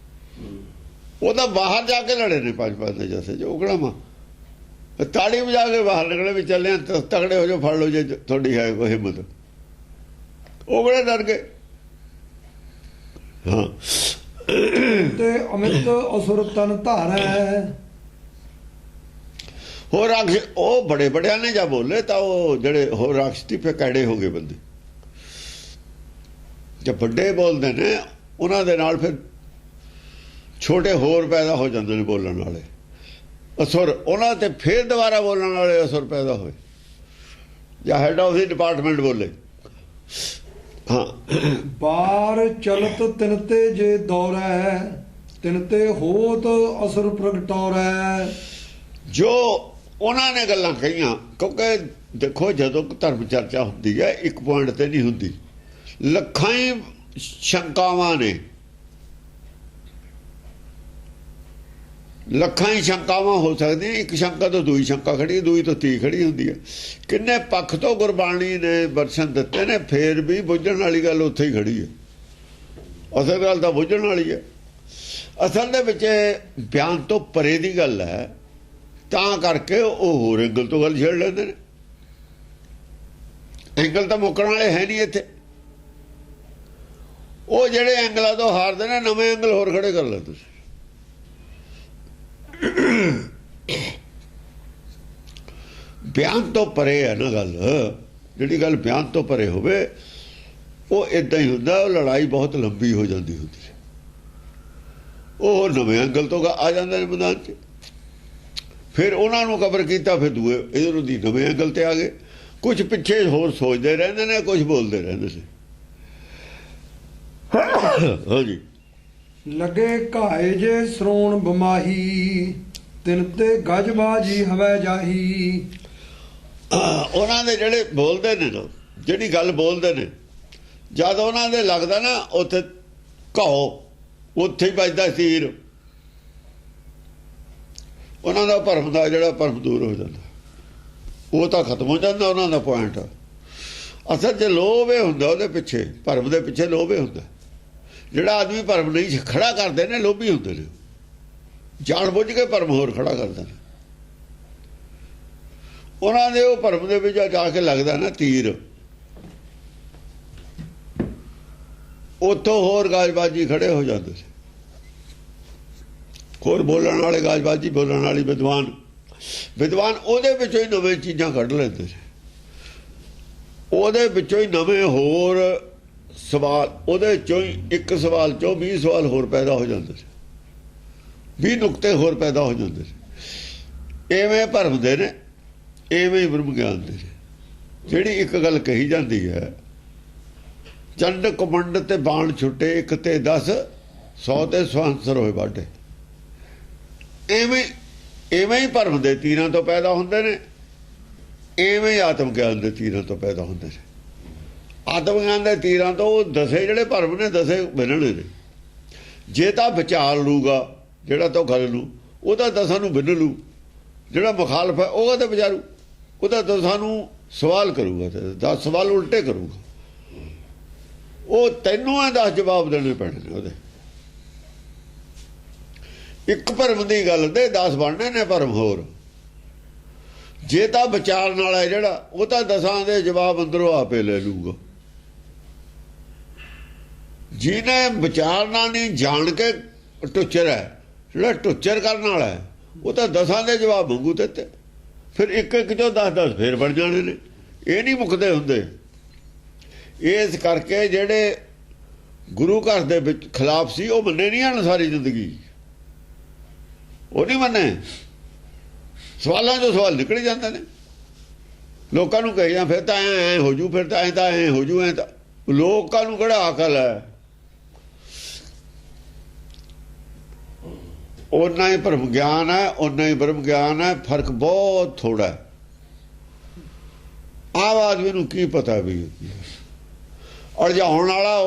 ਉਹ ਤਾਂ ਬਾਹਰ ਜਾ ਕੇ ਲੜੇ ਨੇ ਪੰਜ ਦੇ ਜੈਸੇ ਜੋ ਉਗੜਾ ਮਾਂ ਤਾੜੀ ਵਜਾ ਕੇ ਬਾਹਰ ਨਿਕਲੇ ਵੀ ਚੱਲੇ ਤਗੜੇ ਹੋ ਜਾਓ, ਫੜ ਲਓ ਜੇ ਤੁਹਾਡੀ ਹੈ ਕੋਈ ਹਿੰਮਤ। ਉਹ ਬੜੇ ਡਰ ਗਏ। ਹਾਂ ਤੇ ਅਮਿਤ ਅਸੁਰ ਤਨ ਧਾਰੈ। ਹੋਰ ਰਾਖਸ਼ ਉਹ ਬੜੇ ਬੜਿਆਂ ਨੇ ਜਾਂ ਬੋਲੇ ਤਾਂ ਉਹ ਜਿਹੜੇ ਹੋਰ ਰਾਖਸ਼ ਸੀ ਫਿਰ ਕੈੜੇ ਹੋ ਗਏ ਬੰਦੇ। ਜੇ ਵੱਡੇ ਬੋਲਦੇ ਨੇ ਉਹਨਾਂ ਦੇ ਨਾਲ ਫਿਰ ਛੋਟੇ ਹੋਰ ਪੈਦਾ ਹੋ ਜਾਂਦੇ ਨੇ ਬੋਲਣ ਵਾਲੇ ਅਸੁਰ, ਉਹਨਾਂ ਤੇ ਫਿਰ ਦੁਬਾਰਾ ਬੋਲਣ ਵਾਲੇ ਅਸੁਰ ਪੈਦਾ ਹੋਏ ਜਾਂ ਹੈਡ ਆਫ ਦੀ ਡਿਪਾਰਟਮੈਂਟ ਬੋਲੇ। ਹਾਂ, ਬਾਰ ਚਲਤ ਤਿਨ ਤੇ ਜੇ ਦੌੜੈ, ਤਿਨ ਤੇ ਹੋਤ ਅਸੁਰ ਪ੍ਰਗਟੌਰੈ। ਜੋ ਉਹਨਾਂ ਨੇ ਗੱਲਾਂ ਕਹੀਆਂ, ਕਿਉਂਕਿ ਦੇਖੋ ਜਦੋਂ ਧਰਮ ਚਰਚਾ ਹੁੰਦੀ ਹੈ ਇੱਕ ਪੁਆਇੰਟ ਤੇ ਨਹੀਂ ਹੁੰਦੀ, ਲੱਖਾਂ ਹੀ ਸ਼ੰਕਾਵਾਂ ਨੇ, ਲੱਖਾਂ ਹੀ ਸ਼ੰਕਾਵਾਂ ਹੋ ਸਕਦੀਆਂ। ਇੱਕ ਸ਼ੰਕਾ ਤੋਂ ਦੂਈ ਸ਼ੰਕਾ ਖੜੀ, ਦੂਈ ਤੋਂ ਤੀ ਖੜੀ ਹੁੰਦੀ ਹੈ। ਕਿੰਨੇ ਪੱਖ ਤੋਂ ਗੁਰਬਾਣੀ ਨੇ ਦਰਸ਼ਨ ਦਿੱਤੇ ਨੇ, ਫੇਰ ਵੀ ਬੁੱਝਣ ਵਾਲੀ ਗੱਲ ਉੱਥੇ ਹੀ ਖੜੀ ਹੈ। ਅਸਲ ਗੱਲ ਤਾਂ ਬੁੱਝਣ ਵਾਲੀ ਹੈ। ਅਸਲ ਦੇ ਵਿੱਚ ਬਿਆਨ ਤੋਂ ਪਰੇ ਦੀ ਗੱਲ ਹੈ, ਤਾਂ ਕਰਕੇ ਉਹ ਹੋਰ ਐਂਗਲ ਤੋਂ ਗੱਲ ਛੇੜ ਲੈਂਦੇ ਨੇ। ਐਂਗਲ ਤਾਂ ਮੁੱਕਣ ਵਾਲੇ ਹੈ ਨਹੀਂ ਇੱਥੇ। ਉਹ ਜਿਹੜੇ ਐਂਗਲਾਂ ਤੋਂ ਹਾਰਦੇ ਨੇ, ਨਵੇਂ ਐਂਗਲ ਹੋਰ ਖੜੇ ਕਰ ਲੈ ਤੁਸੀਂ। ਬਿਆਨ ਤੋਂ ਪਰੇ ਹੈ ਨਾ ਗੱਲ। ਜਿਹੜੀ ਗੱਲ ਬਿਆਨ ਤੋਂ ਪਰੇ ਹੋਵੇ ਉਹ ਇਦਾਂ ਹੀ ਹੁੰਦਾ, ਉਹ ਲੜਾਈ ਬਹੁਤ ਲੰਬੀ ਹੋ ਜਾਂਦੀ ਹੁੰਦੀ ਹੈ। ਉਹ ਨਵੇਂ ਐਂਗਲ ਤੋਂ ਆ ਜਾਂਦੇ ਨੇ ਮੈਦਾਨ 'ਚ, ਫਿਰ ਉਹਨਾਂ ਨੂੰ ਕਬਰ ਕੀਤਾ, ਫਿਰ ਦੂਏ ਇਧਰੋਂ ਦੀ ਨਵੇਂ ਐਂਗਲ ਤੇ ਆ ਗਏ। ਕੁਝ ਪਿੱਛੇ ਹੋਰ ਸੋਚਦੇ ਰਹਿੰਦੇ ਨੇ, ਕੁਝ ਬੋਲਦੇ ਰਹਿੰਦੇ ਨੇ। ਹਾਂਜੀ, ਲੱਗੇ ਘਾਏ ਜੇ ਸਰੋਣ ਬਮਾਹੀ, ਤਿਨ ਤੇ ਗਜਬਾਜੀ ਹਵੈ ਜਾਹੀ। ਉਹਨਾਂ ਦੇ ਜਿਹੜੇ ਬੋਲਦੇ ਨੇ ਨਾ, ਜਿਹੜੀ ਗੱਲ ਬੋਲਦੇ ਨੇ, ਜਦ ਉਹਨਾਂ ਦੇ ਲੱਗਦਾ ਨਾ ਉੱਥੇ ਘਾਓ, ਉੱਥੇ ਹੀ ਵੱਜਦਾ ਤੀਰ। ਉਹਨਾਂ ਦਾ ਭਰਮ ਦਾ ਜਿਹੜਾ ਭਰਮ ਦੂਰ ਹੋ ਜਾਂਦਾ, ਉਹ ਤਾਂ ਖਤਮ ਹੋ ਜਾਂਦਾ ਉਹਨਾਂ ਦਾ ਪੁਆਇੰਟ। ਅਸਲ 'ਚ ਲੋਭ ਇਹ ਹੁੰਦਾ ਉਹਦੇ ਪਿੱਛੇ, ਭਰਮ ਦੇ ਪਿੱਛੇ ਲੋਭ ਇਹ ਹੁੰਦਾ। ਜਿਹੜਾ ਆਦਮੀ ਭਰਮ ਨਹੀਂ ਖੜਾ ਕਰਦੇ ਨੇ, ਲੋਭੀ ਹੁੰਦੇ ਨੇ। ਜਾਣ ਬੁੱਝ ਕੇ ਭਰਮ ਹੋਰ ਖੜਾ ਕਰਦੇ ਨੇ। ਉਹਨਾਂ ਦੇ ਉਹ ਭਰਮ ਦੇ ਵਿੱਚ ਜਾ ਕੇ ਲੱਗਦਾ ਨਾ ਤੀਰ, ਉੱਥੋਂ ਹੋਰ ਗਾਜਬਾਜੀ ਖੜੇ ਹੋ ਜਾਂਦੇ ਸੀ। ਹੋਰ ਬੋਲਣ ਵਾਲੇ ਗਾਜਬਾਜੀ, ਬੋਲਣ ਵਾਲੀ ਵਿਦਵਾਨ ਉਹਦੇ ਵਿੱਚੋਂ ਹੀ ਨਵੇਂ ਚੀਜ਼ਾਂ ਕੱਢ ਲੈਂਦੇ ਸੀ। ਉਹਦੇ ਵਿੱਚੋਂ ਹੀ ਨਵੇਂ ਹੋਰ ਸਵਾਲ, ਉਹਦੇ ਚੋਂ ਹੀ ਇੱਕ ਸਵਾਲ ਚੋਂ 20 ਸਵਾਲ ਹੋਰ ਪੈਦਾ ਹੋ ਜਾਂਦੇ ਸੀ, 20 ਨੁਕਤੇ ਹੋਰ ਪੈਦਾ ਹੋ ਜਾਂਦੇ ਸੀ। ਐਵੇਂ ਭਰਮਦੇ ਨੇ, ਐਵੇਂ ਹੀ ਬ੍ਰਹਮ ਗਿਆਨ ਦੇ ਨੇ। ਜਿਹੜੀ ਇੱਕ ਗੱਲ ਕਹੀ ਜਾਂਦੀ ਹੈ, ਚੰਡ ਕਮੰਡ ਤੇ ਬਾਣ ਛੁੱਟੇ, ਇੱਕ ਤੇ 10 100 ਤੇ ਸਵਾਂਸਰ ਹੋਏ ਬਾਡੇ। ਐਵੇਂ ਹੀ ਭਰਮ ਦੇ ਤੀਰਾਂ ਤੋਂ ਪੈਦਾ ਹੁੰਦੇ ਨੇ, ਐਵੇਂ ਹੀ ਆਤਮ ਗਿਆਨ ਦੇ ਤੀਰਾਂ ਤੋਂ ਪੈਦਾ ਹੁੰਦੇ ਨੇ। ਆਤਮ ਗਿਆਨ ਦੇ ਤੀਰਾਂ ਤੋਂ ਉਹ ਦਸੇ ਜਿਹੜੇ ਭਰਮ ਨੇ, ਦਸੇ ਬਿਨਣੇ ਨੇ। ਜੇ ਤਾਂ ਵਿਚਾਰ ਲੂਗਾ ਜਿਹੜਾ ਤੋਂ ਗੱਲ ਨੂੰ, ਉਹਦਾ ਦਸਾਂ ਨੂੰ ਬਿਨ ਲੂ। ਜਿਹੜਾ ਮੁਖਾਲਫ ਹੈ ਉਹ ਤਾਂ ਵਿਚਾਰੂ, ਉਹਦਾ ਦਸਾਂ ਨੂੰ ਸਵਾਲ ਕਰੂਗਾ, ਤੇ 10 ਸਵਾਲ ਉਲਟੇ ਕਰੂਗਾ। ਉਹ ਤੈਨੂੰ ਇਹ 10 ਜਵਾਬ ਦੇਣੇ ਪੈਣੇ ਨੇ ਉਹਦੇ। ਇੱਕ ਭਰਮ ਦੀ ਗੱਲ ਦੇ 10 ਬਣਨੇ ਨੇ ਭਰਮ ਹੋਰ। ਜੇ ਤਾਂ ਵਿਚਾਰਨ ਵਾਲਾ ਜਿਹੜਾ, ਉਹ ਤਾਂ 10 ਦੇ ਜਵਾਬ ਅੰਦਰੋਂ ਆਪੇ ਲੈ ਲੂਗਾ। ਜਿਹਨੇ ਵਿਚਾਰਨਾ ਨਹੀਂ, ਜਾਣ ਕੇ ਟੁੱਚਰ ਹੈ, ਜਿਹੜਾ ਟੁੱਚਰ ਕਰਨ ਵਾਲਾ ਹੈ, ਉਹ ਤਾਂ 10 ਦੇ ਜਵਾਬ ਮੰਗੂ ਤੇ ਫਿਰ ਇੱਕ ਇੱਕ ਚੋਂ 10 ਫੇਰ ਬਣ ਜਾਣੇ ਨੇ। ਇਹ ਨਹੀਂ ਮੁੱਕਦੇ ਹੁੰਦੇ। ਇਸ ਕਰਕੇ ਜਿਹੜੇ ਗੁਰੂ ਘਰ ਦੇ ਵਿੱਚ ਖਿਲਾਫ ਸੀ, ਉਹ ਮੰਨੇ ਨਹੀਂ ਹਨ ਸਾਰੀ ਜ਼ਿੰਦਗੀ। ਉਹ ਨਹੀਂ ਮੰਨੇ। ਸਵਾਲਾਂ ਚੋਂ ਸਵਾਲ ਨਿਕਲ ਜਾਂਦੇ ਨੇ। ਲੋਕਾਂ ਨੂੰ ਕਹੀ ਜਾਂ ਫਿਰ ਤਾਂ ਐ ਹੋ ਜੂ, ਫਿਰ ਤਾਂ ਐ ਹੋ ਜੂ, ਐ ਤਾਂ। ਲੋਕਾਂ ਨੂੰ ਕਿਹੜਾ ਅਕਲ ਹੈ? ਓਨਾ ਹੀ ਭਰਮ ਗਿਆਨ ਹੈ, ਓਨਾ ਹੀ ਬ੍ਰਹਮ ਗਿਆਨ ਹੈ। ਫਰਕ ਬਹੁਤ ਥੋੜਾ ਹੈ। ਆਮ ਆਦਮੀ ਨੂੰ ਕੀ ਪਤਾ ਵੀ ਅਲਝਾਉਣ ਵਾਲਾ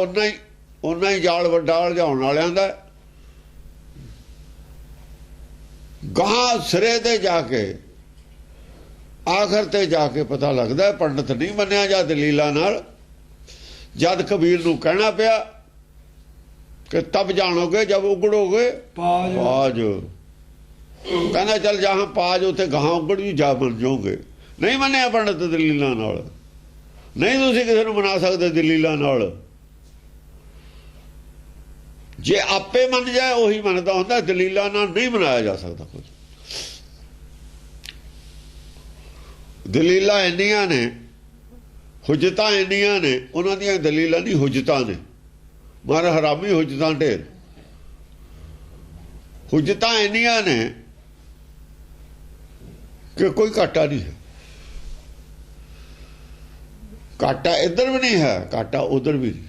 ਓਨਾ ਹੀ ਜਾਲ ਵੱਡਾ ਅਲਝਾਉਣ ਵਾਲਿਆਂ ਦਾ। ਗਾਂ ਸਿਰੇ ਤੇ ਜਾ ਕੇ, ਆਖਰ ਤੇ ਜਾ ਕੇ ਪਤਾ ਲੱਗਦਾ ਪੰਡਤ ਨਹੀਂ ਮੰਨਿਆ ਜਾਂ ਦਲੀਲਾਂ ਨਾਲ। ਜਦ ਕਬੀਰ ਨੂੰ ਕਹਿਣਾ ਪਿਆ ਕਿ ਤਬ ਜਾਣੋਗੇ ਜਬ ਉਗੜੋਗੇ ਪਾਜ। ਕਹਿੰਦਾ ਚੱਲ ਜਹਾਂ ਪਾਜ ਉੱਥੇ ਗਾਂ ਉਗੜ ਵੀ ਜਾ ਬਣ ਜਾਓਗੇ। ਨਹੀਂ ਮੰਨਿਆ ਪੰਡਤ ਦਲੀਲਾਂ ਨਾਲ। ਨਹੀਂ ਤੁਸੀਂ ਕਿਸੇ ਨੂੰ ਮਨਾ ਸਕਦੇ ਦਲੀਲਾਂ ਨਾਲ। ਜੇ ਆਪੇ ਮੰਨ ਜਾਏ ਉਹੀ ਮੰਨਦਾ ਹੁੰਦਾ, ਦਲੀਲਾਂ ਨਾਲ ਨਹੀਂ ਮਨਾਇਆ ਜਾ ਸਕਦਾ ਕੁਝ। ਦਲੀਲਾਂ ਇੰਨੀਆਂ ਨੇ, ਹੁਜਤਾਂ ਇੰਨੀਆਂ ਨੇ, ਉਹਨਾਂ ਦੀਆਂ ਦਲੀਲਾਂ ਨਹੀਂ ਹੁਜਤਾਂ ਨੇ। ਮਰ ਹਰਾਮੀ ਹੁਜਤਾਂ ਢੇਰ, ਹੁਜਤਾਂ ਇੰਨੀਆਂ ਨੇ ਕਿ ਕੋਈ ਘਾਟਾ ਨਹੀਂ ਹੈ। ਘਾਟਾ ਇੱਧਰ ਵੀ ਨਹੀਂ ਹੈ, ਘਾਟਾ ਉੱਧਰ ਵੀ ਨਹੀਂ।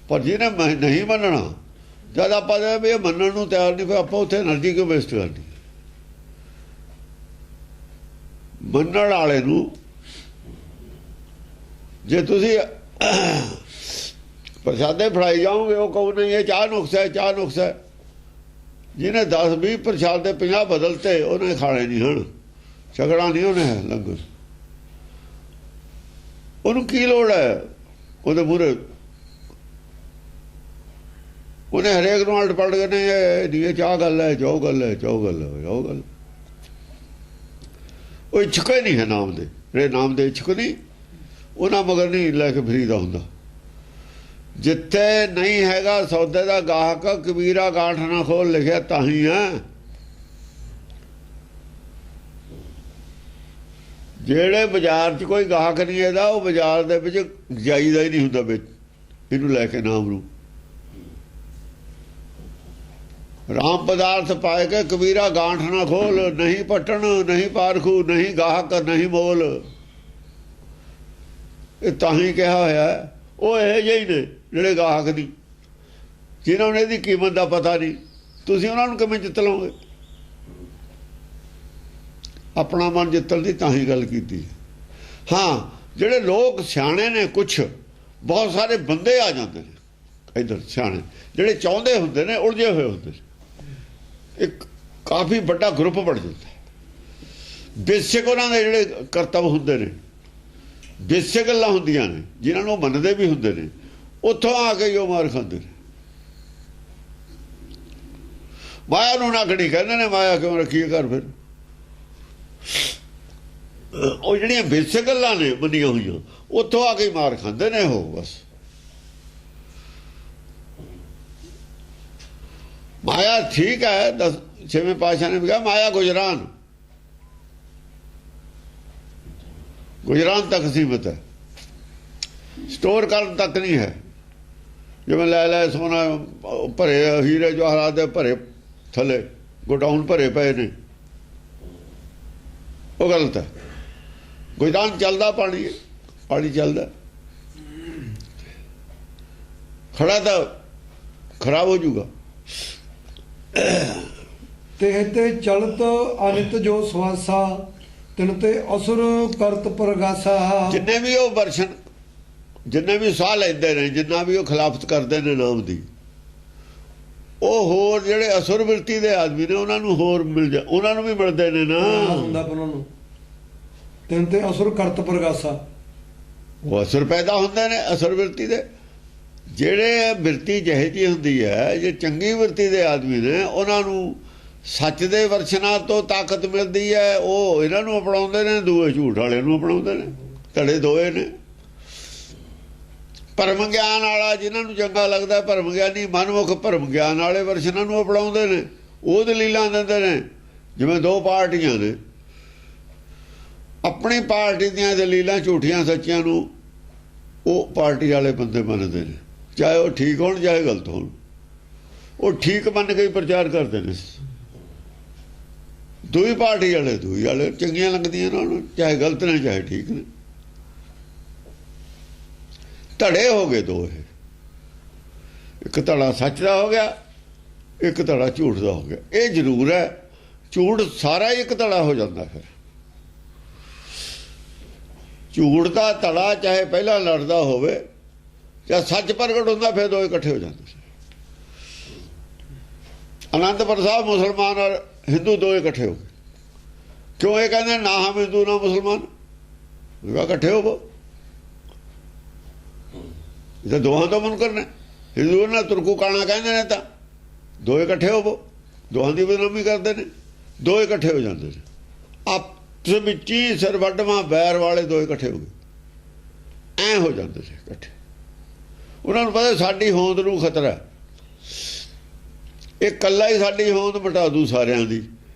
ਪਰ ਜਿਹਨੇ ਨਹੀਂ ਮੰਨਣਾ, ਜਦ ਆਪਾਂ ਵੀ ਇਹ ਮੰਨਣ ਨੂੰ ਤਿਆਰ ਨਹੀਂ, ਫਿਰ ਆਪਾਂ ਉੱਥੇ એનર્ਜੀ ਕਿਉਂ ਵੇਸਟ ਕਰਨੀ। ਮੰਨਣ ਵਾਲੇ ਨੂੰ ਜੇ ਤੁਸੀਂ ਪ੍ਰਸ਼ਾਦੇ ਫੜਾਈ ਜਾਓਗੇ, ਉਹ ਕਹੋ ਨਹੀਂ ਇਹ ਚਾਹ ਨੁਕਸਾ ਹੈ, ਚਾਹ ਨੁਕਸਾ ਹੈ। ਜਿਹਨੇ 10-20 ਪ੍ਰਸ਼ਾਦੇ 50 ਬਦਲਤੇ, ਉਹਨੇ ਖਾਣੇ ਨਹੀਂ ਹਨ, ਛਕਣਾ ਨਹੀਂ ਉਹਨੇ ਲੰਗਰ। ਉਹਨੂੰ ਕੀ ਲੋੜ ਹੈ ਉਹਦੇ ਮੂਹਰੇ? ਉਹਨੇ ਹਰੇਕ ਨੂੰ ਉਲਟ ਪਲਟ ਕੇ ਨਹੀਂ ਇਹ ਚਾਹ ਗੱਲ ਹੈ, ਜੋ ਗੱਲ ਹੈ, ਜੋ ਗੱਲ ਹੈ, ਜੋ ਗੱਲ। ਉਹ ਇੱਛੁਕ ਹੀ ਨਹੀਂ ਹੈ ਨਾਮ ਦੇ, ਜਿਹੜੇ ਨਾਮ ਦੇ ਇੱਛੁਕ ਨਹੀਂ, ਉਹਨਾਂ ਮਗਰ ਨਹੀਂ ਲੈ ਕੇ ਫਰੀਦਾ ਹੁੰਦਾ। ਜਿੱਥੇ ਨਹੀਂ ਹੈਗਾ ਸੌਦੇ ਦਾ ਗਾਹਕ, ਕਬੀਰਾ ਗਾਂਠ ਨਾ ਖੋਲ ਲਿਖਿਆ ਤਾਂ ਹੀ ਹੈ। ਜਿਹੜੇ ਬਾਜ਼ਾਰ 'ਚ ਕੋਈ ਗਾਹਕ ਨਹੀਂ ਇਹਦਾ, ਉਹ ਬਾਜ਼ਾਰ ਦੇ ਵਿੱਚ ਜਾਈਦਾ ਹੀ ਨਹੀਂ ਹੁੰਦਾ ਵਿੱਚ ਇਹਨੂੰ ਲੈ ਕੇ ਨਾਮ ਨੂੰ। ਰਾਮ ਪਦਾਰਥ ਪਾਏ ਕੇ ਕਬੀਰਾ ਗਾਂਠ ਨਾ ਖੋਲ, ਨਹੀਂ ਪਟਣ ਨਹੀਂ ਪਾਰਖੂ, ਨਹੀਂ ਗਾਹਕ ਨਹੀਂ ਮੋਲ। ਇਹ ਤਾਂ ਹੀ ਕਿਹਾ ਹੋਇਆ। ਉਹ ਇਹ ਜਿਹੇ ਨੇ ਜਿਹੜੇ ਗਾਹਕ ਨਹੀਂ, ਜਿਨ੍ਹਾਂ ਨੂੰ ਇਹਦੀ ਕੀਮਤ ਦਾ ਪਤਾ ਨਹੀਂ। ਤੁਸੀਂ ਉਹਨਾਂ ਨੂੰ ਕਿਵੇਂ ਜਿੱਤ ਲਓਗੇ? ਆਪਣਾ ਮਨ ਜਿੱਤਣ ਦੀ ਤਾਂ ਹੀ ਗੱਲ ਕੀਤੀ। ਹਾਂ, ਜਿਹੜੇ ਲੋਕ ਸਿਆਣੇ ਨੇ, ਕੁਛ ਬਹੁਤ ਸਾਰੇ ਬੰਦੇ ਆ ਜਾਂਦੇ ਨੇ ਇੱਧਰ ਸਿਆਣੇ, ਜਿਹੜੇ ਚਾਹੁੰਦੇ ਹੁੰਦੇ ਨੇ, ਉਲਝੇ ਹੋਏ ਹੁੰਦੇ ਨੇ, ਇੱਕ ਕਾਫੀ ਵੱਡਾ ਗਰੁੱਪ ਬਣ ਜਾਂਦਾ। ਬੇਸਿਕ ਉਹਨਾਂ ਦੇ ਜਿਹੜੇ ਕਰਤੱਵ ਹੁੰਦੇ ਨੇ, ਬੇਸਿਕ ਗੱਲਾਂ ਹੁੰਦੀਆਂ ਨੇ, ਜਿਨ੍ਹਾਂ ਨੂੰ ਮੰਨਦੇ ਵੀ ਹੁੰਦੇ ਨੇ, ਉੱਥੋਂ ਆ ਕੇ ਹੀ ਉਹ ਮਾਰ ਖਾਂਦੇ ਨੇ। ਮਾਇਆ ਨੂੰ ਨਾਗਣੀ ਕਹਿੰਦੇ ਨੇ, ਮਾਇਆ ਕਿਉਂ ਰੱਖੀ ਘਰ? ਫਿਰ ਉਹ ਜਿਹੜੀਆਂ ਬੇਸਿਕ ਗੱਲਾਂ ਨੇ ਮੰਨੀਆਂ ਹੋਈਆਂ, ਉੱਥੋਂ ਆ ਕੇ ਮਾਰ ਖਾਂਦੇ ਨੇ ਉਹ। ਬਸ ਮਾਇਆ ਠੀਕ ਹੈ, 6ਵੇਂ ਪਾਤਸ਼ਾਹ ਨੇ ਵੀ ਕਿਹਾ ਮਾਇਆ ਗੁਜਰਾਨ, ਗੁਜਰਾਨ ਤੱਕ ਸੀਮਤ ਹੈ, ਸਟੋਰ ਕਰਨ ਤੱਕ ਨਹੀਂ ਹੈ। ਜਿਵੇਂ ਲੈ ਸੋਨਾ ਭਰੇ, ਹੀਰੇ ਜਵਾਹਰਾਤ ਦੇ ਭਰੇ ਥੱਲੇ ਗੋਡਾਊਨ ਭਰੇ ਪਏ ਨੇ, ਉਹ ਗਲਤ ਹੈ। ਗੁਜਰਾਨ ਚੱਲਦਾ ਪਾਣੀ ਹੈ, ਪਾਣੀ ਚੱਲਦਾ, ਖੜਾ ਤਾਂ ਖਰਾਬ ਹੋ ਜਾਊਗਾ। ਤੇ ਚਲਤ ਅਨਿਤ ਜੋ ਸਵਾਸਾ, ਤਿਨ ਤੇ ਅਸੁਰ ਕਰਤ ਪ੍ਰਗਾਸਾ। ਜਿੰਨੇ ਵੀ ਉਹ ਵਰਸ਼ਨ, ਜਿੰਨੇ ਵੀ ਸਾਹ ਲੈਂਦੇ ਨੇ, ਜਿੰਨਾ ਵੀ ਉਹ ਖਿਲਾਫਤ ਕਰਦੇ ਨੇ ਨਾਮ ਦੀ, ਉਹ ਹੋਰ ਜਿਹੜੇ ਅਸੁਰ ਬਿਰਤੀ ਦੇ ਆਦਮੀ ਨੇ, ਉਹਨਾਂ ਨੂੰ ਹੋਰ ਉਹਨਾਂ ਨੂੰ ਵੀ ਮਿਲਦੇ ਨੇ ਨਾ ਹੁੰਦਾ। ਉਹਨਾਂ ਨੂੰ ਤਿਨ ਤੇ ਅਸੁਰ ਕਰਤ ਪ੍ਰਗਾਸਾ, ਉਹ ਅਸੁਰ ਪੈਦਾ ਹੁੰਦੇ ਨੇ ਅਸੁਰ ਬਿਰਤੀ ਦੇ। ਜਿਹੜੇ ਬਿਰਤੀ ਜਿਹੇ ਜਿਹੀ ਹੁੰਦੀ ਹੈ, ਜੇ ਚੰਗੀ ਬਿਰਤੀ ਦੇ ਆਦਮੀ ਨੇ, ਉਹਨਾਂ ਨੂੰ ਸੱਚ ਦੇ ਵਰਸ਼ਨਾਂ ਤੋਂ ਤਾਕਤ ਮਿਲਦੀ ਹੈ। ਉਹ ਇਹਨਾਂ ਨੂੰ ਅਪਣਾਉਂਦੇ ਨੇ, ਦੂਏ ਝੂਠ ਵਾਲੇ ਨੂੰ ਅਪਣਾਉਂਦੇ ਨੇ। ਧੜੇ ਦੋਏ ਨੇ। ਭਰਮ ਗਿਆਨ ਵਾਲਾ ਜਿਹਨਾਂ ਨੂੰ ਚੰਗਾ ਲੱਗਦਾ, ਭਰਮ ਗਿਆਨੀ ਮਨਮੁਖ ਭਰਮ ਗਿਆਨ ਵਾਲੇ ਵਰਸ਼ਨਾਂ ਨੂੰ ਅਪਣਾਉਂਦੇ ਨੇ, ਉਹ ਦਲੀਲਾਂ ਦਿੰਦੇ ਨੇ। ਜਿਵੇਂ ਦੋ ਪਾਰਟੀਆਂ ਨੇ, ਆਪਣੀ ਪਾਰਟੀ ਦੀਆਂ ਦਲੀਲਾਂ ਝੂਠੀਆਂ ਸੱਚੀਆਂ ਨੂੰ ਉਹ ਪਾਰਟੀ ਵਾਲੇ ਬੰਦੇ ਮੰਨਦੇ ਨੇ, ਚਾਹੇ ਉਹ ਠੀਕ ਹੋਣ ਚਾਹੇ ਗਲਤ ਹੋਣ। ਉਹ ਠੀਕ ਮੰਨ ਕੇ ਪ੍ਰਚਾਰ ਕਰਦੇ ਨੇ। ਦੂਈ ਪਾਰਟੀ ਵਾਲੇ ਚੰਗੀਆਂ ਲੱਗਦੀਆਂ ਉਹਨਾਂ ਨੂੰ, ਚਾਹੇ ਗਲਤ ਨੇ ਚਾਹੇ ਠੀਕ ਨੇ। ਧੜੇ ਹੋ ਗਏ ਦੋ। ਇਹ ਇੱਕ ਧੜਾ ਸੱਚ ਦਾ ਹੋ ਗਿਆ, ਇੱਕ ਧੜਾ ਝੂਠ ਦਾ ਹੋ ਗਿਆ। ਇਹ ਜ਼ਰੂਰ ਹੈ, ਝੂਠ ਸਾਰਾ ਹੀ ਇੱਕ ਧੜਾ ਹੋ ਜਾਂਦਾ। ਫਿਰ ਝੂਠ ਦਾ ਧੜਾ ਚਾਹੇ ਪਹਿਲਾਂ ਲੜਦਾ ਹੋਵੇ ਜਾਂ ਸੱਚ ਪ੍ਰਗਟ ਹੁੰਦਾ, ਫਿਰ ਦੋ ਇਕੱਠੇ ਹੋ ਜਾਂਦੇ। ਅਨੰਦਪੁਰ ਸਾਹਿਬ ਮੁਸਲਮਾਨ ਔਰ ਹਿੰਦੂ ਦੋ ਇਕੱਠੇ ਹੋ ਗਏ। ਕਿਉਂ? ਇਹ ਕਹਿੰਦੇ ਨਾ ਹਮ ਹਿੰਦੂ ਨਾ ਮੁਸਲਮਾਨ, ਇਕੱਠੇ ਹੋਵੋ। ਇਹ ਤਾਂ ਦੋਹਾਂ ਤੋਂ ਮੁਨਕਰ ਨੇ। ਹਿੰਦੂ ਨਾ ਤੁਰਕੂ ਕਾਣਾ ਕਹਿੰਦੇ ਨੇ, ਤਾਂ ਦੋ ਇਕੱਠੇ ਹੋਵੋ। ਦੋਹਾਂ ਦੀ ਬਦਨਾਮੀ ਕਰਦੇ ਨੇ, ਦੋ ਇਕੱਠੇ ਹੋ ਜਾਂਦੇ ਨੇ। ਆਪਸ ਵਿੱਚ ਹੀ ਸਿਰ ਵੱਢਵਾਂ ਬੈਰ ਵਾਲੇ ਦੋ ਇਕੱਠੇ ਹੋ ਗਏ। ਐਂ ਹੋ ਜਾਂਦੇ ਸੀ ਇਕੱਠੇ। ਉਹਨਾਂ ਨੂੰ ਪਤਾ ਸਾਡੀ ਹੋਂਦ ਨੂੰ ਖਤਰਾ, ਇਹ ਇਕੱਲਾ ਹੀ ਸਾਡੀ ਹੋਂਦ ਮਿਟਾ ਦੂ ਸਾਰਿਆਂ ਦੀ।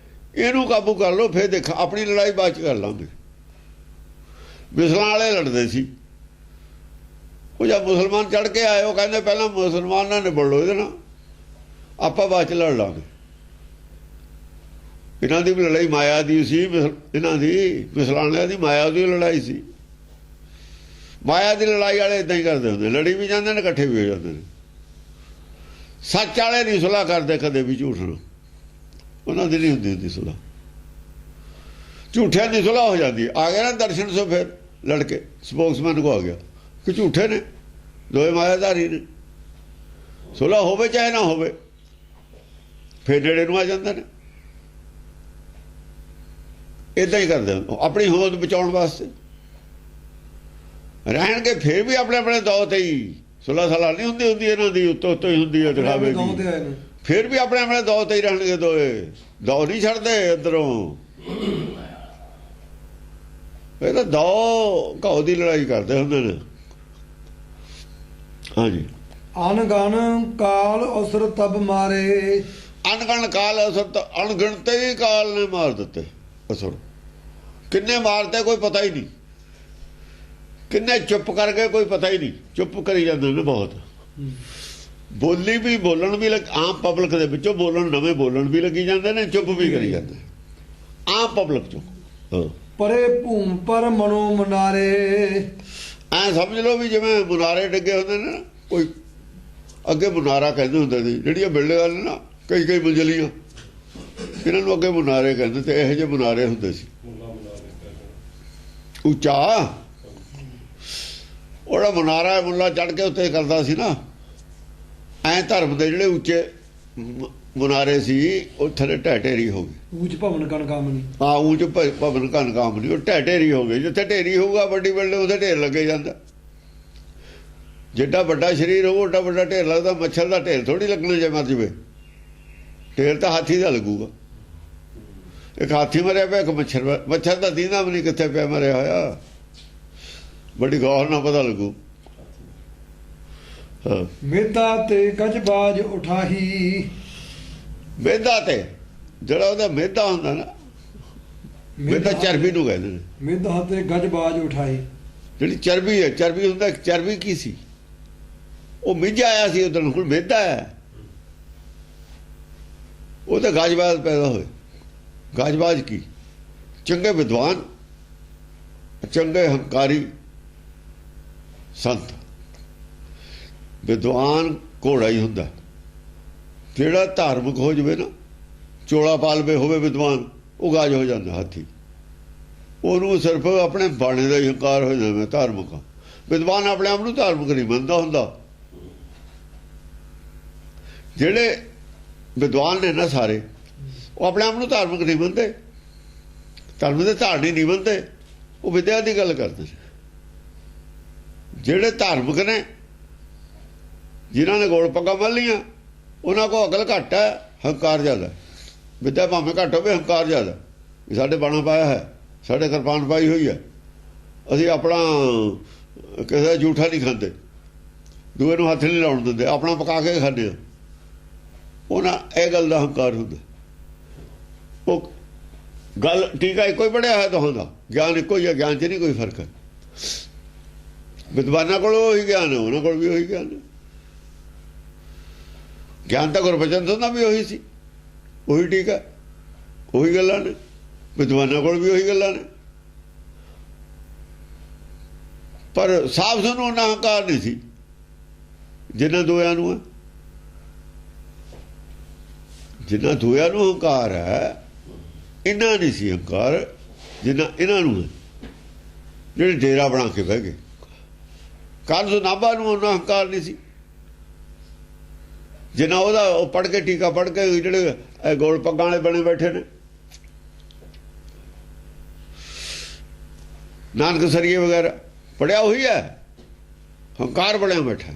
ਇਹਨੂੰ ਕਾਬੂ ਕਰ ਲਓ, ਫਿਰ ਦੇਖ ਆਪਣੀ ਲੜਾਈ ਬਾਅਦ ਚ ਕਰ ਲਾਂਗੇ। ਮਿਸਲਾਂ ਵਾਲੇ ਲੜਦੇ ਸੀ। ਉਹ ਜਦ ਮੁਸਲਮਾਨ ਚੜ ਕੇ ਆਏ ਉਹ ਕਹਿੰਦੇ ਪਹਿਲਾਂ ਮੁਸਲਮਾਨਾਂ ਨੇ ਬੋਲੋ ਇਹਦੇ ਨਾਲ, ਆਪਾਂ ਬਾਅਦ ਚ ਲੜ ਲਾਂਗੇ। ਇਹਨਾਂ ਦੀ ਵੀ ਲੜਾਈ ਮਾਇਆ ਦੀ ਸੀ, ਇਹਨਾਂ ਦੀ ਮਿਸਲਾਂ ਦੀ ਮਾਇਆ ਦੀ ਲੜਾਈ ਸੀ। ਮਾਇਆ ਦੀ ਲੜਾਈ ਵਾਲੇ ਇਦਾਂ ਹੀ ਕਰਦੇ ਹੁੰਦੇ, ਲੜੀ ਵੀ ਜਾਂਦੇ ਨੇ ਇਕੱਠੇ ਵੀ ਹੋ ਜਾਂਦੇ ਨੇ। ਸੱਚ ਵਾਲੇ ਨਹੀਂ ਸੁਲ੍ਹਾ ਕਰਦੇ ਕਦੇ ਵੀ ਝੂਠ ਨਾਲ, ਉਹਨਾਂ ਦੀ ਨਹੀਂ ਹੁੰਦੀ ਸੁਲ੍ਹਾ। ਝੂਠਿਆਂ ਦੀ ਸੁਲ੍ਹਾ ਹੋ ਜਾਂਦੀ। ਆ ਗਿਆ ਨਾ ਦਰਸ਼ਨ ਸੋ ਫਿਰ ਲੜ ਕੇ ਸਪੋਕਸਮੈਨ ਕੋ ਆ ਗਿਆ ਕਿ ਝੂਠੇ ਨੇ, ਦੋਏ ਮਾਇਆਧਾਰੀ ਨੇ। ਸੁਲ੍ਹਾ ਹੋਵੇ ਚਾਹੇ ਨਾ ਹੋਵੇ, ਫਿਰ ਨੇੜੇ ਨੂੰ ਆ ਜਾਂਦੇ ਨੇ। ਇਦਾਂ ਹੀ ਕਰਦੇ ਆਪਣੀ ਹੋਂਦ ਬਚਾਉਣ ਵਾਸਤੇ ਰਹਿਣਗੇ। ਫਿਰ ਵੀ ਆਪਣੇ ਆਪਣੇ ਦੌਰ ਤੇ ਹੀ ਸੁਲ੍ਹਾ ਸਲਾਹ ਨਹੀਂ ਹੁੰਦੀ ਇਹਨਾਂ ਦੀ, ਉੱਤੋਂ ਹੀ ਹੁੰਦੀ ਹੈ ਦਿਖਾਵੇ ਦੀ। ਫਿਰ ਵੀ ਆਪਣੇ ਆਪਣੇ ਦੌਰ ਤੇ ਹੀ ਰਹਿਣਗੇ, ਦੋਏ ਦੌ ਨਹੀਂ ਛੱਡਦੇ ਅੰਦਰੋਂ। ਇਹ ਤਾਂ ਦੌ ਘਾਉ ਦੀ ਲੜਾਈ ਕਰਦੇ ਹੁੰਦੇ ਨੇ। ਹਾਂਜੀ। ਅਣਗਣ ਕਾਲ ਅਸਰ ਤਬ ਮਾਰੇ, ਅਣਗਣ ਕਾਲ ਅਸਰ, ਅਣਗਿਣਤੇ ਹੀ ਕਾਲ ਨੇ ਮਾਰ ਦਿੱਤੇ ਅਸਰ। ਕਿੰਨੇ ਮਾਰਤੇ ਕੋਈ ਪਤਾ ਹੀ ਨਹੀਂ, ਕਿੰਨੇ ਚੁੱਪ ਕਰ ਗਏ ਕੋਈ ਪਤਾ ਹੀ ਨਹੀਂ। ਚੁੱਪ ਕਰੀ ਜਾਂਦੇ ਨੇ ਬਹੁਤ। ਬੋਲੀ ਵੀ ਬੋਲਣ ਵੀ ਆਮ ਪਬਲਿਕ ਦੇ ਵਿੱਚੋਂ ਬੋਲਣ, ਨਵੇਂ ਬੋਲਣ ਵੀ ਲੱਗੀ ਜਾਂਦੇ ਨੇ, ਚੁੱਪ ਵੀ ਕਰੀ ਜਾਂਦੇ ਆਮ ਪਬਲਿਕ ਚੋਂ। ਪਰੇ ਭੂਮ ਪਰ ਮਨੋ ਮਨਾਰੇ, ਐ ਸਮਝ ਲਓ ਵੀ ਜਿਵੇਂ ਮੁਨਾਰੇ ਡਿੱਗੇ ਹੁੰਦੇ ਨੇ ਨਾ, ਕੋਈ ਅੱਗੇ ਮੁਨਾਰਾ ਕਹਿੰਦੇ ਹੁੰਦੇ ਸੀ ਜਿਹੜੀਆਂ ਬਿਲਡਿੰਗਾਂ ਨੇ ਨਾ ਕਈ ਮੰਜ਼ਲੀਆਂ, ਇਹਨਾਂ ਨੂੰ ਅੱਗੇ ਮੁਨਾਰੇ ਕਹਿੰਦੇ। ਤੇ ਇਹੋ ਜਿਹੇ ਮੁਨਾਰੇ ਹੁੰਦੇ ਸੀ ਉੱਚਾ। ਉਹਦਾ ਮੁਨਾਰਾ ਮੁੱਲਾ ਚੜ ਕੇ ਉੱਤੇ ਕਰਦਾ ਸੀ ਨਾ। ਐ ਧਰਮ ਦੇ ਜਿਹੜੇ ਉੱਚੇ ਮੁਨਾਰੇ ਸੀ ਉਹ ਥੱਲੇ ਢਹਿ ਹੋ ਗਏ। ਉੱਚ ਭਵਨ ਕਣ ਕਾਮਨੀ, ਹਾਂ ਉੱਚ ਭਵਨ ਕਣ ਕਾਮਨੀ, ਉਹ ਢਹਿ ਹੋ ਗਏ। ਜਿੱਥੇ ਢੇਰੀ ਹੋਊਗਾ ਵੱਡੀ ਬਿਲਡਿੰਗ ਉੱਥੇ ਢੇਰ ਲੱਗੇ ਜਾਂਦਾ। ਜਿੱਡਾ ਵੱਡਾ ਸਰੀਰ ਹੋਊ ਓਡਾ ਵੱਡਾ ਢੇਰ ਲੱਗਦਾ। ਮੱਛਰ ਦਾ ਢੇਰ ਥੋੜੀ ਲੱਗਣਾ ਜੇ ਮਰ ਜਵੇ, ਢੇਰ ਤਾਂ ਹਾਥੀ ਦਾ ਲੱਗੂਗਾ। ਇੱਕ ਹਾਥੀ ਮਰਿਆ ਪਿਆ, ਇੱਕ ਮੱਛਰ ਦਾ ਦੀਨਾ ਵੀ ਨਹੀਂ ਕਿੱਥੇ ਪਿਆ ਮਰਿਆ ਹੋਇਆ। ਬੜੀ ਗੌਰ ਨਾਲ ਪਤਾ ਲੱਗੂ। ਮੇਦਾ ਤੇ ਗਜਬਾਜ ਉਠਾਹੀ, ਮੇਦਾ ਤੇ ਜਿਹੜਾ ਉਹਦਾ ਮੇਦਾ ਹੁੰਦਾ ਨਾ, ਮੇਦਾ ਚਰਬੀ ਨੂੰ ਕਹਿੰਦੇ ਨੇ। ਮੇਦਾ ਤੇ ਗਜਬਾਜ ਉਠਾਈ, ਜਿਹੜੀ ਚਰਬੀ ਹੈ, ਚਰਬੀ ਹੁੰਦਾ। ਚਰਬੀ ਕੀ ਸੀ? ਉਹ ਮਿੱਝ ਆਇਆ ਸੀ ਉਦੋਂ, ਹੁਣ ਮੇਦਾ ਹੈ। ਉਹ ਤਾਂ ਗਾਜਬਾਜ਼ ਪੈਦਾ ਹੋਏ। ਗਾਜਬਾਜ਼ ਕੀ? ਚੰਗੇ ਵਿਦਵਾਨ, ਚੰਗੇ ਹੰਕਾਰੀ ਸੰਤ। ਵਿਦਵਾਨ ਘੋੜਾ ਹੀ ਹੁੰਦਾ। ਜਿਹੜਾ ਧਾਰਮਿਕ ਹੋ ਜਾਵੇ ਨਾ, ਚੋਲਾ ਪਾਲਵੇ ਹੋਵੇ ਵਿਦਵਾਨ, ਉਹ ਗਾਜ ਹੋ ਜਾਂਦਾ ਹਾਥੀ। ਉਹਨੂੰ ਸਿਰਫ ਆਪਣੇ ਬਾਣੇ ਦਾ ਹੀ ਹੰਕਾਰ ਹੋ ਜਾਂਦਾ, ਮੈਂ ਧਾਰਮਿਕ ਹਾਂ। ਵਿਦਵਾਨ ਆਪਣੇ ਆਪ ਨੂੰ ਧਾਰਮਿਕ ਨਹੀਂ ਮੰਨਦਾ ਹੁੰਦਾ। ਜਿਹੜੇ ਵਿਦਵਾਨ ਨੇ ਨਾ ਸਾਰੇ, ਉਹ ਆਪਣੇ ਆਪ ਨੂੰ ਧਾਰਮਿਕ ਨਹੀਂ ਮੰਨਦੇ, ਧਰਮ ਦੇ ਧਾਰਨੀ ਨਹੀਂ ਮੰਨਦੇ, ਉਹ ਵਿਦਿਆ ਦੀ ਗੱਲ ਕਰਦੇ ਨੇ। ਜਿਹੜੇ ਧਾਰਮਿਕ ਨੇ, ਜਿਨ੍ਹਾਂ ਨੇ ਗੋਲ ਪੱਗਾਂ ਬੰਨ੍ਹ ਲਈਆਂ, ਉਹਨਾਂ ਕੋਲ ਅਕਲ ਘੱਟ ਹੈ, ਹੰਕਾਰ ਜ਼ਿਆਦਾ। ਵਿਦਿਆ ਭਾਵੇਂ ਘੱਟ ਹੋਵੇ, ਹੰਕਾਰ ਜ਼ਿਆਦਾ। ਵੀ ਸਾਡੇ ਬਾਣਾ ਪਾਇਆ ਹੈ, ਸਾਡੇ ਕਿਰਪਾਨ ਪਾਈ ਹੋਈ ਹੈ, ਅਸੀਂ ਆਪਣਾ ਕਿਸੇ ਦਾ ਜੂਠਾ ਨਹੀਂ ਖਾਂਦੇ, ਦੂਏ ਨੂੰ ਹੱਥ ਨਹੀਂ ਲਾਉਣ ਦਿੰਦੇ, ਆਪਣਾ ਪਕਾ ਕੇ ਖਾਂਦੇ ਹਾਂ। ਉਹਨਾਂ ਇਹ ਗੱਲ ਦਾ ਹੰਕਾਰ ਹੁੰਦਾ। ਉਹ ਗੱਲ ਟੀਕਾ ਇੱਕੋ ਹੀ ਪੜਿਆ ਹੋਇਆ ਦੋਹਾਂ ਦਾ, ਗਿਆਨ ਇੱਕੋ ਹੀ ਹੈ, ਗਿਆਨ 'ਚ ਨਹੀਂ ਕੋਈ ਫਰਕ ਹੈ। ਵਿਦਵਾਨਾਂ ਕੋਲ ਉਹੀ ਗਿਆਨ ਹੈ, ਉਹਨਾਂ ਕੋਲ ਵੀ ਉਹੀ ਗਿਆਨ ਹੈ। ਗਿਆਨ ਤਾਂ ਗੁਰਬਚਨ ਸਿੰਘ ਦਾ ਵੀ ਉਹੀ ਸੀ, ਉਹੀ ਟੀਕਾ, ਉਹੀ ਗੱਲਾਂ ਨੇ। ਵਿਦਵਾਨਾਂ ਕੋਲ ਵੀ ਉਹੀ ਗੱਲਾਂ ਨੇ। ਪਰ ਸਾਫ ਸੁਣੋ ਉਹਨਾਂ ਹੰਕਾਰ ਨਹੀਂ ਸੀ ਜਿਨ੍ਹਾਂ ਦੋਆਂ ਨੂੰ ਹੈ। ਜਿਨ੍ਹਾਂ ਦੋਆਂ ਨੂੰ ਹੰਕਾਰ ਹੈ, ਇਹਨਾਂ ਨਹੀਂ ਸੀ ਹੰਕਾਰ ਜਿਨ੍ਹਾਂ ਇਹਨਾਂ ਨੂੰ ਹੈ, ਜਿਹੜੇ ਡੇਰਾ ਬਣਾ ਕੇ ਬਹਿ ਗਏ। ਕਾਲ ਨਾਭਾ ਨੂੰ ਉਹਨਾਂ ਹੰਕਾਰ ਨਹੀਂ ਸੀ ਜਿਨ੍ਹਾਂ ਉਹਦਾ ਉਹ ਪੜ੍ਹ ਕੇ ਟੀਕਾ ਪੜ੍ਹ ਕੇ ਜਿਹੜੇ ਗੋਲ ਪੱਗਾਂ ਵਾਲੇ ਬਣੇ ਬੈਠੇ ਨੇ, ਨਾਨਕ ਸਰੀਏ ਵਗੈਰਾ ਪੜਿਆ ਉਹੀ ਹੈ, ਹੰਕਾਰ ਬਣਿਆ ਬੈਠਾ।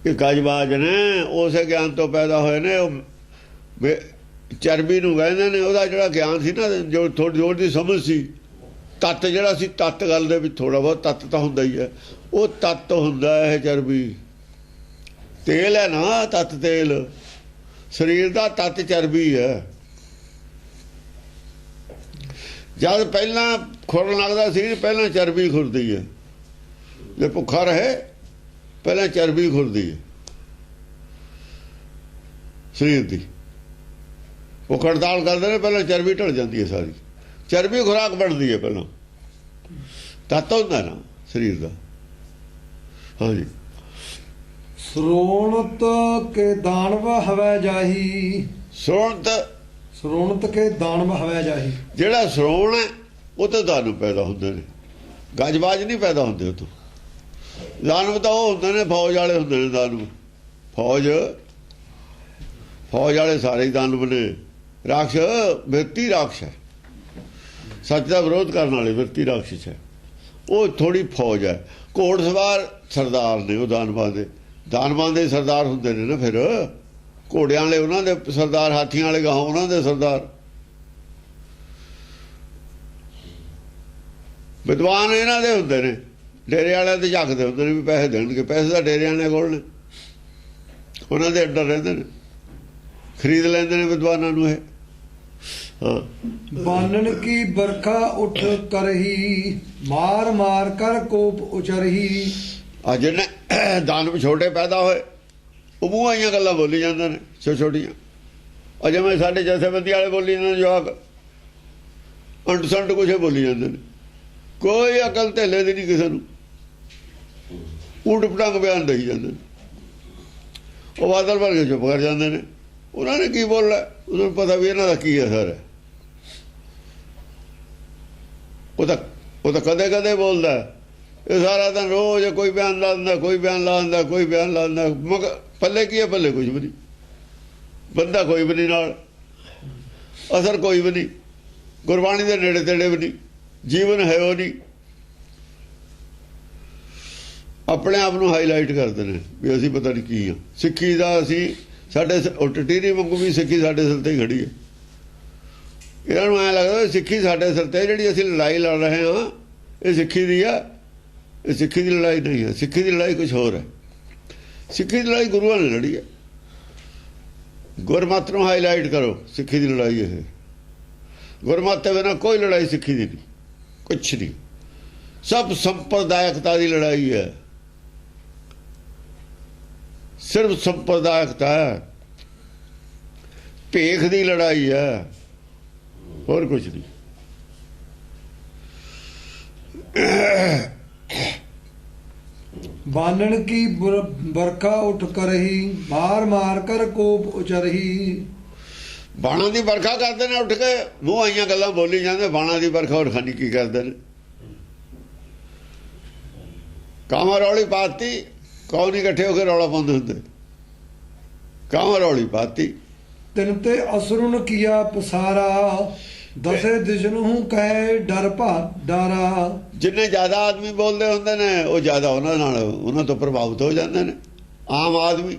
ਇਹ ਗਜਬਾਜ ਨੇ ਉਸੇ ਗਿਆਨ ਤੋਂ ਪੈਦਾ ਹੋਏ ਨੇ। ਉਹ ਚਰਬੀ ਨੂੰ ਕਹਿੰਦੇ ਨੇ। ਉਹਦਾ ਜਿਹੜਾ ਗਿਆਨ ਸੀ ਨਾ, ਜੋ ਥੋੜੀ ਜੋਰ ਦੀ ਸਮਝ ਸੀ, ਤੱਤ ਜਿਹੜਾ ਸੀ, ਤੱਤ ਗੱਲ ਦੇ ਵਿੱਚ ਥੋੜਾ ਬਹੁਤ ਤੱਤ ਤਾਂ ਹੁੰਦਾ ਹੀ ਹੈ। ਉਹ ਤੱਤ ਹੁੰਦਾ ਇਹ ਚਰਬੀ। ਤੇਲ ਹੈ ਨਾ, ਤੱਤ ਤੇਲ। ਸਰੀਰ ਦਾ ਤੱਤ ਚਰਬੀ ਹੈ। ਜਦ ਪਹਿਲਾਂ ਖੁਰਨ ਲੱਗਦਾ ਸੀ, ਪਹਿਲਾਂ ਚਰਬੀ ਖੁਰਦੀ ਹੈ। ਜੇ ਭੁੱਖਾ ਰਹੇ ਪਹਿਲਾਂ ਚਰਬੀ ਖੁਰਦੀ ਹੈ ਸਰੀਰ ਦੀ। ਭੁੱਖ ਹੜਤਾਲ ਕਰਦੇ ਨੇ, ਪਹਿਲਾਂ ਚਰਬੀ ਢਲ ਜਾਂਦੀ ਹੈ ਸਾਰੀ। ਚਰਬੀ ਖੁਰਾਕ ਬਣਦੀ ਹੈ ਪਹਿਲਾਂ, ਤੱਤ ਹੁੰਦਾ ਨਾ ਸਰੀਰ ਦਾ। ਹਾਂਜੀ। श्रोणत के दानव हवै जाही। श्रोणत के दानव हवै जाही। ਜਿਹੜਾ ਸ਼੍ਰੋਣ ਹੈ ਉਹ ਤਾਂ ਦਾਨਵ ਪੈਦਾ ਹੁੰਦੇ ਨੇ, ਗਜਬਾਜ ਨਹੀਂ ਪੈਦਾ ਹੁੰਦੇ ਉਹ ਤੋਂ। ਦਾਨਵ ਤਾਂ ਉਹ ਹੁੰਦੇ ਨੇ, ਫੌਜ ਵਾਲੇ ਹੁੰਦੇ ਨੇ ਦਾਨਵ। ਫੌਜ ਵਾਲੇ ਸਾਰੇ ਹੀ ਦਾਨਵ ਨੇ। ਰਾਖਸ਼ ਵਿਰਤੀ ਰਾਖਸ਼ ਹੈ, ਸੱਚ ਦਾ ਵਿਰੋਧ ਕਰਨ ਵਾਲੇ ਵਿਰਤੀ ਰਾਖਸ਼ ਹੈ। ਉਹ ਥੋੜੀ ਫੌਜ ਹੈ। ਘੋੜ ਸਵਾਰ ਸਰਦਾਰ ਨੇ ਉਹ ਦਾਨਵਾਂ ਦੇ। ਦਾਨਵਾਂ ਦੇ ਸਰਦਾਰ ਹੁੰਦੇ ਨੇ ਨਾ ਫਿਰ। ਘੋੜਿਆਂ ਵਾਲੇ ਉਹਨਾਂ ਦੇ ਸਰਦਾਰ, ਹਾਥੀਆਂ ਵਾਲੇ ਗਾਹਾਂ ਉਹਨਾਂ ਦੇ ਸਰਦਾਰ। ਵਿਦਵਾਨ ਇਹਨਾਂ ਦੇ ਹੁੰਦੇ ਨੇ, ਡੇਰੇ ਵਾਲਿਆਂ ਤੇ ਝਾਕਦੇ ਹੁੰਦੇ ਨੇ ਵੀ ਪੈਸੇ ਦੇਣਗੇ। ਪੈਸੇ ਤਾਂ ਡੇਰੇ ਵਾਲਿਆਂ ਕੋਲ ਨੇ, ਉਹਨਾਂ ਦੇ ਅੰਡਰ ਰਹਿੰਦੇ ਨੇ, ਖਰੀਦ ਲੈਂਦੇ ਨੇ ਵਿਦਵਾਨਾਂ ਨੂੰ ਇਹ। ਹਾਂ। ਬਾਨਣ ਕੀ ਬਰਖਾ ਉੱਠ ਕਰਹੀ, ਮਾਰ ਮਾਰ ਕਰ ਕੋਪ ਉਚਰਹੀ। ਆ ਜਿਹਨੇ ਦਾਨਵ ਛੋਟੇ ਪੈਦਾ ਹੋਏ ਉਹ ਮੂੰਹ ਆਈਆਂ ਗੱਲਾਂ ਬੋਲੀ ਜਾਂਦੇ ਨੇ ਛੋਟੀਆਂ। ਔਰ ਜਿਵੇਂ ਸਾਡੇ ਜਥੇਬੰਦੀ ਵਾਲੇ ਬੋਲੀ ਜਾਂਦੇ ਨੇ, ਜਵਾਕ ਅੰਟ ਸੰਟ ਕੁਛ ਬੋਲੀ ਜਾਂਦੇ ਨੇ। ਕੋਈ ਅਕਲ ਧੇਲੇ ਦੀ ਨਹੀਂ ਕਿਸੇ ਨੂੰ, ਉਲਟ ਪਟੰਗ ਬਿਆਨ ਦੇਈ ਜਾਂਦੇ ਨੇ। ਉਹ ਬਾਦਲ ਵਰਗੇ ਚੁੱਪ ਕਰ ਜਾਂਦੇ ਨੇ। ਉਹਨਾਂ ਨੇ ਕੀ ਬੋਲਣਾ, ਉਹਨਾਂ ਨੂੰ ਪਤਾ ਵੀ ਇਹਨਾਂ ਦਾ ਕੀ ਅਸਰ ਹੈ। ਉਹ ਤਾਂ ਕਦੇ ਕਦੇ ਬੋਲਦਾ। ਇਹ ਸਾਰਾ ਦਿਨ ਰੋਜ਼ ਕੋਈ ਬਿਆਨ ਲਾ ਦਿੰਦਾ, ਕੋਈ ਬਿਆਨ ਲਾ ਦਿੰਦਾ, ਕੋਈ ਬਿਆਨ ਲਾ ਦਿੰਦਾ। ਮਗਰ ਪੱਲੇ ਕੀ ਹੈ? ਪੱਲੇ ਕੁਝ ਵੀ ਨਹੀਂ। ਬੰਦਾ ਕੋਈ ਵੀ ਨਹੀਂ ਨਾਲ, ਅਸਰ ਕੋਈ ਵੀ ਨਹੀਂ, ਗੁਰਬਾਣੀ ਦੇ ਨੇੜੇ ਤੇੜੇ ਵੀ ਨਹੀਂ, ਜੀਵਨ ਹੈ ਉਹ ਨਹੀਂ। ਆਪਣੇ ਆਪ ਨੂੰ ਹਾਈਲਾਈਟ ਕਰਦੇ ਨੇ ਵੀ ਅਸੀਂ ਪਤਾ ਨਹੀਂ ਕੀ ਆ। ਸਿੱਖੀ ਦਾ ਅਸੀਂ ਸਾਡੇ ਟਟੀਰੀ ਵਾਂਗੂ ਵੀ ਸਿੱਖੀ ਸਾਡੇ ਸਿਰ ਤੇ ਹੀ ਖੜੀ ਹੈ। ਇਹਨਾਂ ਨੂੰ ਐਂ ਲੱਗਦਾ ਸਿੱਖੀ ਸਾਡੇ ਸਿਰ ਤੇ, ਜਿਹੜੀ ਅਸੀਂ ਲੜਾਈ ਲੜ ਰਹੇ ਹਾਂ ਇਹ ਸਿੱਖੀ ਦੀ ਆ। ਇਹ ਸਿੱਖੀ ਦੀ ਲੜਾਈ ਨਹੀਂ ਹੈ। ਸਿੱਖੀ ਦੀ ਲੜਾਈ ਕੁਝ ਹੋਰ ਹੈ। ਸਿੱਖੀ ਦੀ ਲੜਾਈ ਗੁਰੂਆਂ ਨੇ ਲੜੀ ਹੈ। ਗੁਰਮਤਿ ਨੂੰ ਹਾਈਲਾਈਟ ਕਰੋ, ਸਿੱਖੀ ਦੀ ਲੜਾਈ ਇਹ। ਗੁਰਮਤਿ ਤੋਂ ਬਿਨਾਂ ਕੋਈ ਲੜਾਈ ਸਿੱਖੀ ਦੀ ਨਹੀਂ, ਕੁਛ ਨਹੀਂ। ਸਭ ਸੰਪਰਦਾਇਕਤਾ ਦੀ ਲੜਾਈ ਹੈ, ਸਿਰਫ ਸੰਪਰਦਾਇਕਤਾ ਹੈ, ਭੇਖ ਦੀ ਲੜਾਈ ਹੈ, ਹੋਰ ਕੁਛ ਨਹੀਂ। बानन की बरखा उठ करही, मार मार कर कोप उचरही। ਬਾਣਾ ਦੀ ਵਰਖਾ ਕਰਦੇ ਨੇ ਉੱਠ ਕੇ, ਮੂੰਹ ਆਈਆਂ ਗੱਲਾਂ ਬੋਲੀ ਜਾਂਦੇ। ਬਾਣਾ ਦੀ ਵਰਖਾ ਹੋਰ ਖਾਨੀ ਕੀ ਕਰਦੇ ਨੇ? ਕਾਮਾ ਰੌਲੀ ਪਾਤੀ, ਕੌਣ ਨਹੀਂ ਇਕੱਠੇ ਹੋ ਕੇ ਰੌਲਾ ਪਾਉਂਦੇ ਹੁੰਦੇ। ਕਾਮਾ ਰੌਲੀ ਪਾਤੀ। ਤਿਨ ਤੇ ਅਸੁਰਨ ਕੀਆ ਪਸਾਰਾ, ਦਸੇ ਦਿਸ਼ਨੁ ਕਹੇ ਡਰ ਭਾ ਡਾਰਾ। ਜਿੰਨੇ ਜ਼ਿਆਦਾ ਆਦਮੀ ਬੋਲਦੇ ਹੁੰਦੇ ਨੇ ਉਹ ਜ਼ਿਆਦਾ ਉਹਨਾਂ ਤੋਂ ਪ੍ਰਭਾਵਿਤ ਹੋ ਜਾਂਦੇ ਨੇ। ਆਮ ਆਦਮੀ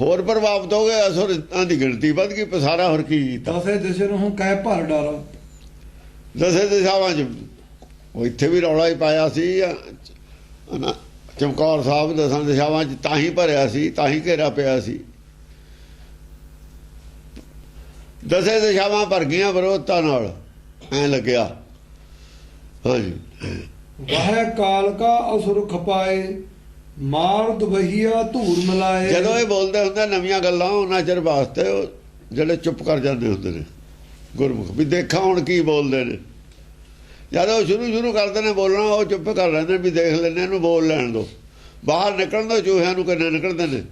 ਹੋਰ ਪ੍ਰਭਾਵਿਤ ਹੋ ਗਏ। ਅਸੁਰਾਂ ਦੀ ਗਿਣਤੀ ਵੱਧ ਗਈ। ਪਸਾਰਾ ਹੋਰ ਕੀ ਕੀਤਾ? ਦਸੇ ਦਿਸ਼ਨੁ ਕਹੇ ਭਰ ਡਾਰਾ। ਦਸੇ ਦਿਸ਼ਾਵਾਂ 'ਚ ਉਹ ਇੱਥੇ ਵੀ ਰੌਲਾ ਹੀ ਪਾਇਆ ਸੀ। ਚਮਕੌਰ ਸਾਹਿਬ ਦਸਾਂ ਦਿਸ਼ਾਵਾਂ 'ਚ ਤਾਂ ਹੀ ਭਰਿਆ ਸੀ, ਤਾਂ ਹੀ ਘੇਰਾ ਪਿਆ ਸੀ। ਦਸੇ ਦਿਸ਼ਾਵਾਂ ਭਰ ਗਈਆਂ ਵਿਰੋਧਤਾ ਨਾਲ, ਐਂ ਲੱਗਿਆ। ਹਾਂਜੀ। ਵਾਹ ਕਾਲ ਕਾ ਅਸੁਰ ਖਪਾਏ, ਮਾਰ ਦਬਹੀਆ ਧੂਰ ਮਿਲਾਏ। ਜਦੋਂ ਇਹ ਬੋਲਦੇ ਹੁੰਦੇ ਨਵੀਆਂ ਗੱਲਾਂ, ਉਹਨਾਂ ਚਿਰ ਵਾਸਤੇ ਉਹ ਜਿਹੜੇ ਚੁੱਪ ਕਰ ਜਾਂਦੇ ਹੁੰਦੇ ਨੇ ਗੁਰਮੁਖ, ਵੀ ਦੇਖਾਂ ਹੁਣ ਕੀ ਬੋਲਦੇ ਨੇ। ਜਦੋਂ ਸ਼ੁਰੂ ਕਰਦੇ ਨੇ ਬੋਲਣਾ, ਉਹ ਚੁੱਪ ਕਰ ਲੈਂਦੇ ਵੀ ਦੇਖ ਲੈਂਦੇ, ਇਹਨੂੰ ਬੋਲ ਲੈਣ ਦਿਓ। ਬਾਹਰ ਨਿਕਲਣ ਦੋ, ਚੂਹਿਆਂ ਨੂੰ ਕਿੰਨੇ ਨਿਕਲਦੇ ਨੇ।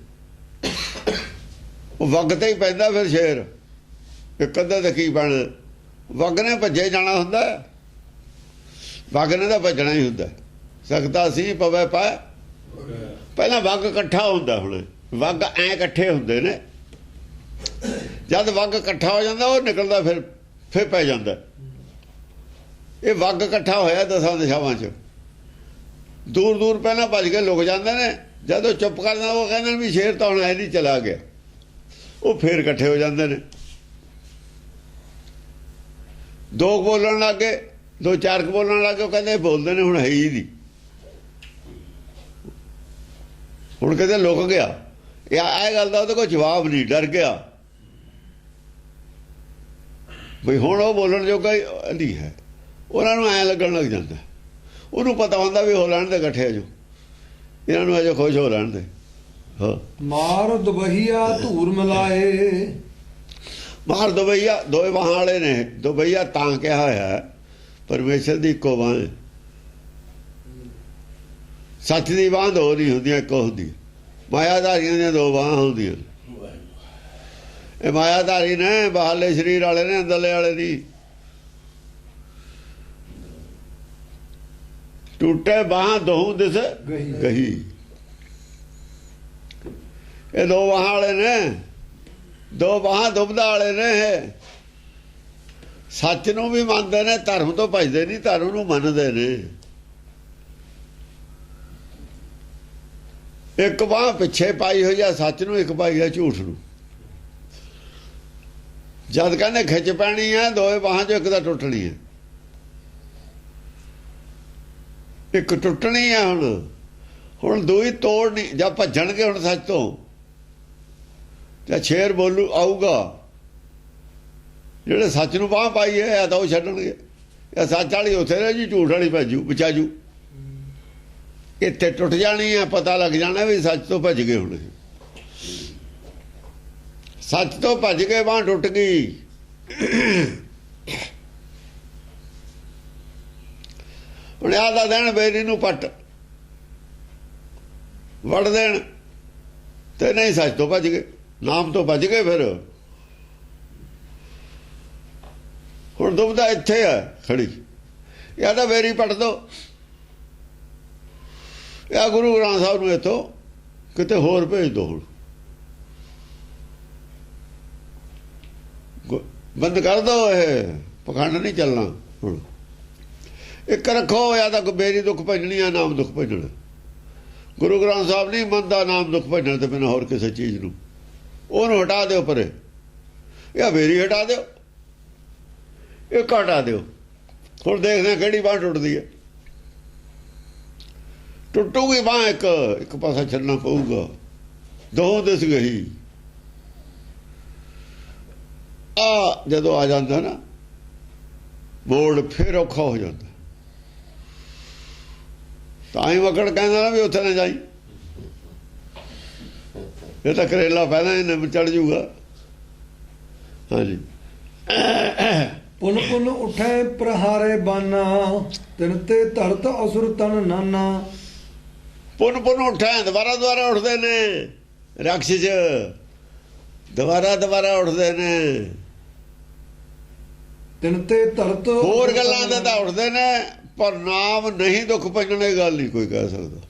ਉਹ ਵਗ ਤੇ ਹੀ ਪੈਂਦਾ ਫਿਰ ਸ਼ੇਰ। ਇੱਕ ਅੱਧਾ ਤਾਂ ਕੀ ਪੈਣਾ, ਵਗ ਨੇ ਭੱਜੇ ਜਾਣਾ ਹੁੰਦਾ। ਵਗ ਨੇ ਤਾਂ ਭੱਜਣਾ ਹੀ ਹੁੰਦਾ। ਸਕਦਾ ਸੀ ਪਵੇ ਪਾ। ਪਹਿਲਾਂ ਵਗ ਇਕੱਠਾ ਹੁੰਦਾ, ਹੁਣ ਵਗ ਐਂ ਇਕੱਠੇ ਹੁੰਦੇ ਨੇ। ਜਦ ਵਗ ਇਕੱਠਾ ਹੋ ਜਾਂਦਾ ਉਹ ਨਿਕਲਦਾ, ਫਿਰ ਪੈ ਜਾਂਦਾ। ਇਹ ਵਗ ਇਕੱਠਾ ਹੋਇਆ ਦਸਾਂ ਦਿਸ਼ਾਵਾਂ 'ਚ। ਦੂਰ ਦੂਰ ਪਹਿਲਾਂ ਭੱਜ ਕੇ ਲੁਕ ਜਾਂਦੇ ਨੇ। ਜਦੋਂ ਚੁੱਪ ਕਰ ਜਾਂਦਾ ਉਹ ਕਹਿੰਦੇ ਵੀ ਸ਼ੇਰ ਤਾਂ ਹੁਣ ਐ ਨਹੀਂ ਚਲਾ ਗਿਆ। ਉਹ ਫੇਰ ਇਕੱਠੇ ਹੋ ਜਾਂਦੇ ਨੇ। ਦੋ ਬੋਲਣ ਲੱਗ ਗਏ, ਦੋ ਚਾਰ ਬੋਲਣ ਲੱਗ ਗਏ। ਉਹ ਕਹਿੰਦੇ ਬੋਲਦੇ ਨੇ ਹੁਣ ਹੈ ਹੀ ਨਹੀਂ। ਹੁਣ ਕਿਤੇ ਲੁਕ ਗਿਆ। ਇਹ ਗੱਲ ਦਾ ਉਹਦੇ ਕੋਲ ਜਵਾਬ ਨਹੀਂ, ਡਰ ਗਿਆ। ਬਈ ਹੁਣ ਉਹ ਬੋਲਣ ਜੋਗਾ ਨਹੀਂ ਹੈ। ਉਹਨਾਂ ਨੂੰ ਐਂ ਲੱਗਣ ਲੱਗ ਜਾਂਦਾ, ਉਹਨੂੰ ਪਤਾ ਹੁੰਦਾ ਵੀ ਹੋ ਲੈਣ ਦੇ ਇਕੱਠੇ ਜੋ, ਇਹਨਾਂ ਨੂੰ ਅਜੇ ਖੁਸ਼ ਹੋ ਲੈਣ ਦੇ। ਹਾਂ, ਮਾਰ ਦੁਬਹੀਆ ਧੂਰ ਮਿਲਾਏ। ਮਾਰ ਦੁਬਈਆ, ਦੋਏ ਬਾਹਾਂ ਵਾਲੇ ਨੇ। ਦੁਬਈਆ ਤਾਂ ਕਿਹਾ ਹੋਇਆ ਪਰਮੇਸ਼ਰ ਦੀ ਇੱਕੋ ਬਾਂਹ ਹੈ। ਸੱਚ ਦੀ ਬਾਂਹ ਦੋ ਨਹੀਂ ਹੁੰਦੀਆਂ, ਇੱਕੋ ਹੁੰਦੀ। ਮਾਇਆਧਾਰੀਆਂ ਦੀਆਂ ਦੋ ਬਾਹਾਂ ਹੁੰਦੀਆਂ। ਇਹ ਮਾਇਆਧਾਰੀ ਨੇ, ਬਾਹਰਲੇ ਸਰੀਰ ਵਾਲੇ ਨੇ, ਅੰਦਰਲੇ ਵਾਲੇ ਦੀ। ਟੁੱਟੇ ਬਾਹਾਂ ਦੋਹੂ ਦਿਸ ਗਹੀ। ਇਹ ਦੋ ਬਾਹਾਂ ਵਾਲੇ ਨੇ, ਦੋ ਬਾਹਾਂ ਦੁਬਦਾ ਵਾਲੇ ਨੇ। ਸੱਚ ਨੂੰ ਵੀ ਮੰਨਦੇ ਨੇ, ਧਰਮ ਤੋਂ ਭਜਦੇ ਨਹੀਂ, ਧਰਮ ਨੂੰ ਮੰਨਦੇ ਨੇ। ਇੱਕ ਬਾਂਹ ਪਿੱਛੇ ਪਾਈ ਹੋਈ ਆ ਸੱਚ ਨੂੰ, ਇੱਕ ਪਾਈ ਆ ਝੂਠ ਨੂੰ। ਜਦ ਕਹਿੰਦੇ ਖਿੱਚ ਪੈਣੀ ਹੈ, ਦੋਏ ਬਾਹਾਂ ਚੋਂ ਇੱਕ ਤਾਂ ਟੁੱਟਣੀ ਹੈ। ਇੱਕ ਟੁੱਟਣੀ ਹੈ। ਹੁਣ ਦੂਈ ਤੋੜਨੀ। ਜਦ ਭੱਜਣਗੇ ਹੁਣ ਸੱਚ ਤੋਂ, ਜਾਂ ਸ਼ੇਰ ਬੋਲੂ ਆਊਗਾ। ਜਿਹੜੇ ਸੱਚ ਨੂੰ ਬਾਂਹ ਪਾਈ ਹੈ, ਜਾਂ ਤਾਂ ਉਹ ਛੱਡਣਗੇ, ਜਾਂ ਸੱਚ ਵਾਲੀ ਉੱਥੇ ਰਹਿ ਜੀ, ਝੂਠ ਵਾਲੀ ਭੱਜੂ ਬਚਾਜੂ। ਇੱਥੇ ਟੁੱਟ ਜਾਣੀ ਹੈ, ਪਤਾ ਲੱਗ ਜਾਣਾ ਵੀ ਸੱਚ ਤੋਂ ਭੱਜ ਗਏ। ਹੁਣ ਸੱਚ ਤੋਂ ਭੱਜ ਕੇ ਬਾਂਹ ਟੁੱਟ ਗਈ। ਹੁਣ ਆਹ ਦਾ ਦੇਣ ਬੇਰੀ ਨੂੰ ਪੱਟ ਵੜ ਦੇਣ, ਤੇ ਨਹੀਂ ਸੱਚ ਤੋਂ ਭੱਜ ਗਏ, ਨਾਮ ਤੋਂ ਭੱਜ ਗਏ। ਫਿਰ ਹੁਣ ਦੁਬਦਾ ਇੱਥੇ ਹੈ ਖੜੀ, ਜਾਂ ਤਾਂ ਬੇਰੀ ਪੱਟ ਦੋ, ਜਾਂ ਗੁਰੂ ਗ੍ਰੰਥ ਸਾਹਿਬ ਨੂੰ ਇੱਥੋਂ ਕਿਤੇ ਹੋਰ ਭੇਜ ਦੋ। ਹੁਣ ਬੰਦ ਕਰ ਦੋ, ਇਹ ਪਖੰਡ ਨਹੀਂ ਚੱਲਣਾ। ਹੁਣ ਇੱਕ ਰੱਖੋ, ਜਾਂ ਤਾਂ ਬੇਰੀ ਦੁੱਖ ਭਜਣੀ ਆ, ਨਾਮ ਦੁੱਖ ਭਜਣਾ। ਗੁਰੂ ਗ੍ਰੰਥ ਸਾਹਿਬ ਨਹੀਂ ਮੰਨਦਾ ਨਾਮ ਦੁੱਖ ਭਜਣ ਤੇ ਬਿਨਾਂ ਹੋਰ ਕਿਸੇ ਚੀਜ਼ ਨੂੰ। ਉਹਨੂੰ ਹਟਾ ਦਿਓ ਪਰੇ, ਜਾਂ ਬੇਰੀ ਹਟਾ ਦਿਓ, ਇੱਕ ਹਟਾ ਦਿਓ। ਹੁਣ ਦੇਖਦੇ ਹਾਂ ਕਿਹੜੀ ਬਾਂਹ ਟੁੱਟਦੀ ਹੈ। ਟੁੱਟੂਗੀ ਬਾਂਹ, ਇੱਕ ਪਾਸਾ ਛੱਡਣਾ ਪਊਗਾ। ਦੋ ਦਿਸ ਗਈ। ਆ ਜਦੋਂ ਆ ਜਾਂਦਾ ਨਾ ਬੋਰਡ, ਫਿਰ ਔਖਾ ਹੋ ਜਾਂਦਾ। ਤਾਂ ਹੀ ਮੱਕੜ ਕਹਿੰਦਾ ਨਾ ਵੀ ਉੱਥੇ ਨਾ ਜਾਈ, ਇਹ ਤਾਂ ਕਰੇਲਾ ਪਹਿਲਾਂ ਹੀ ਚੜ ਜੂਗਾ। ਹਾਂਜੀ, ਪੁਨ ਪੁਨ ਉਠੈ ਪ੍ਰਹਾਰੇ ਬਾਨਾ, ਤਿਨ ਤੇ ਧਰਤ ਅਸੁਰ ਤਨ ਨਾਨਾ। ਪੁਨ ਪੁਨ ਉਠੈ, ਦੁਬਾਰਾ ਦੁਬਾਰਾ ਉੱਠਦੇ ਨੇ ਰਾਖਸ਼, ਦੁਬਾਰਾ ਦੁਬਾਰਾ ਉੱਠਦੇ ਨੇ। ਤਿਨ ਤੇ ਧਰਤ ਹੋਰ ਗੱਲਾਂ ਦੇ ਤਾਂ ਉੱਠਦੇ ਨੇ, ਪਰ ਨਾਮ ਨਹੀਂ ਦੁੱਖ ਭਜਣੇ ਗੱਲ ਨਹੀਂ ਕੋਈ ਕਹਿ ਸਕਦਾ।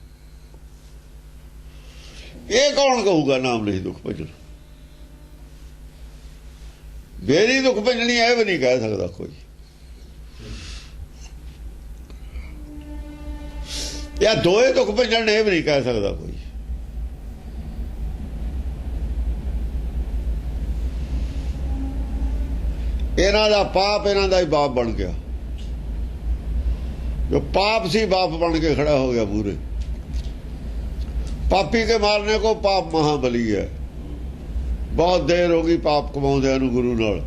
ਇਹ ਕੌਣ ਕਹੂਗਾ ਨਾਮ ਨਹੀਂ ਦੁੱਖ ਭਜਣਾ? ਬੇਰੀ ਦੁੱਖ ਭਜਣੀ ਇਹ ਵੀ ਨਹੀਂ ਕਹਿ ਸਕਦਾ ਕੋਈ। ਜਾਂ ਦੋਏ ਦੁੱਖ ਭਜਣ ਇਹ ਵੀ ਨਹੀਂ ਕਹਿ ਸਕਦਾ ਕੋਈ। ਇਹਨਾਂ ਦਾ ਪਾਪ ਇਹਨਾਂ ਦਾ ਹੀ ਬਾਪ ਬਣ ਗਿਆ। जो पाप सी बाप बन के खड़ा हो गया पूरे। पापी के मारने को पाप महाबली है। बहुत देर होगी पाप कमाउंदे नु गुरु नाल।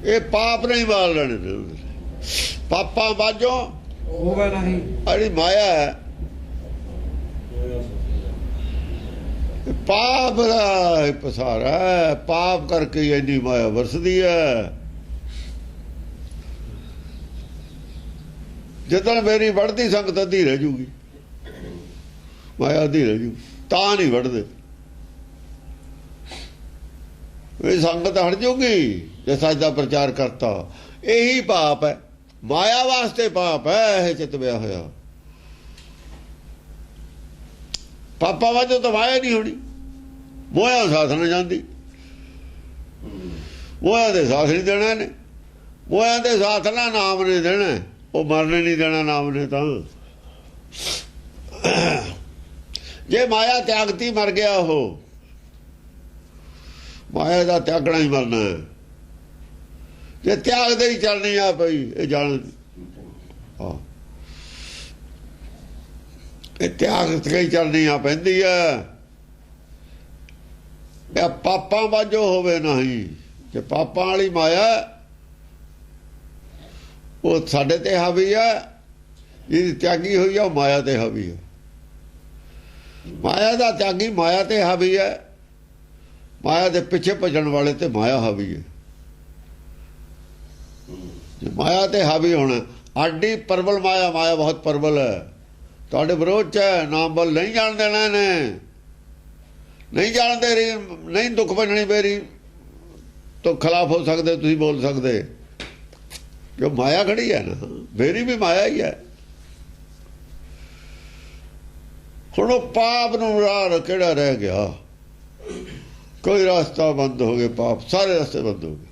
ये पाप नहीं मार लेने, पापा बाजो होवे नहीं। अड़ी माया है, पाप दा पसारा है। पाप करके इन्नी माया वरसदी है। जितन मेरी बढ़ती संगत अद्धी रह जूगी, माया अद्धी रह जू, ता नहीं बढ़ते। संगत हट जूगी जे सच का प्रचार करता। यही पाप है, माया वास्ते पाप है। यह चित व्या होया पापा वाजो तो माया नहीं होनी। मोया साथ न जाती, मोया दे साथ नहीं देना ने, मोया दे साथ ना नाम ने देना, वो मरने नहीं देना नाम ने। तो जे माया त्यागती मर गया हो, माया का त्यागना ही मरना है। जे त्यागते ही चलनी आ पई, ये जान त्याग के ही चलनी आ पैंदी है। या पापा वाजो होवे नहीं। जे पापा वाली माया ਉਹ ਸਾਡੇ ਤੇ ਹਾਵੀ ਆ, ਜਿਹਦੀ ਤਿਆਗੀ ਹੋਈ ਆ ਉਹ ਮਾਇਆ ਤੇ ਹਾਵੀ ਆ। ਮਾਇਆ ਦਾ ਤਿਆਗੀ ਮਾਇਆ ਤੇ ਹਾਵੀ ਹੈ, ਮਾਇਆ ਦੇ ਪਿੱਛੇ ਭੱਜਣ ਵਾਲੇ ਤੇ ਮਾਇਆ ਹਾਵੀ ਹੈ। ਜੇ ਮਾਇਆ ਤੇ ਹਾਵੀ ਹੋਣਾ, ਆਡੀ ਪਰਬਲ ਮਾਇਆ, ਮਾਇਆ ਬਹੁਤ ਪਰਬਲ ਹੈ, ਤੁਹਾਡੇ ਵਿਰੋਧ ਚ ਹੈ। ਨਾਮ ਬਲ ਨਹੀਂ ਜਾਣ ਦੇਣਾ ਨੇ, ਨਹੀਂ ਜਾਣਦੇ, ਨਹੀਂ ਦੁੱਖ ਭੰਜਣੀ ਬੇਰੀ ਤੋਂ ਖਿਲਾਫ ਹੋ ਸਕਦੇ, ਤੁਸੀਂ ਬੋਲ ਸਕਦੇ, ਜੋ ਮਾਇਆ ਖੜੀ ਹੈ ਨਾ, ਬੇਰੀ ਵੀ ਮਾਇਆ ਹੀ ਹੈ। ਹੁਣ ਉਹ ਪਾਪ ਨੂੰ ਰਾਹ ਕਿਹੜਾ ਰਹਿ ਗਿਆ? ਕੋਈ ਰਸਤਾ ਬੰਦ ਹੋ ਗਏ, ਪਾਪ ਸਾਰੇ ਰਸਤੇ ਬੰਦ ਹੋ ਗਏ।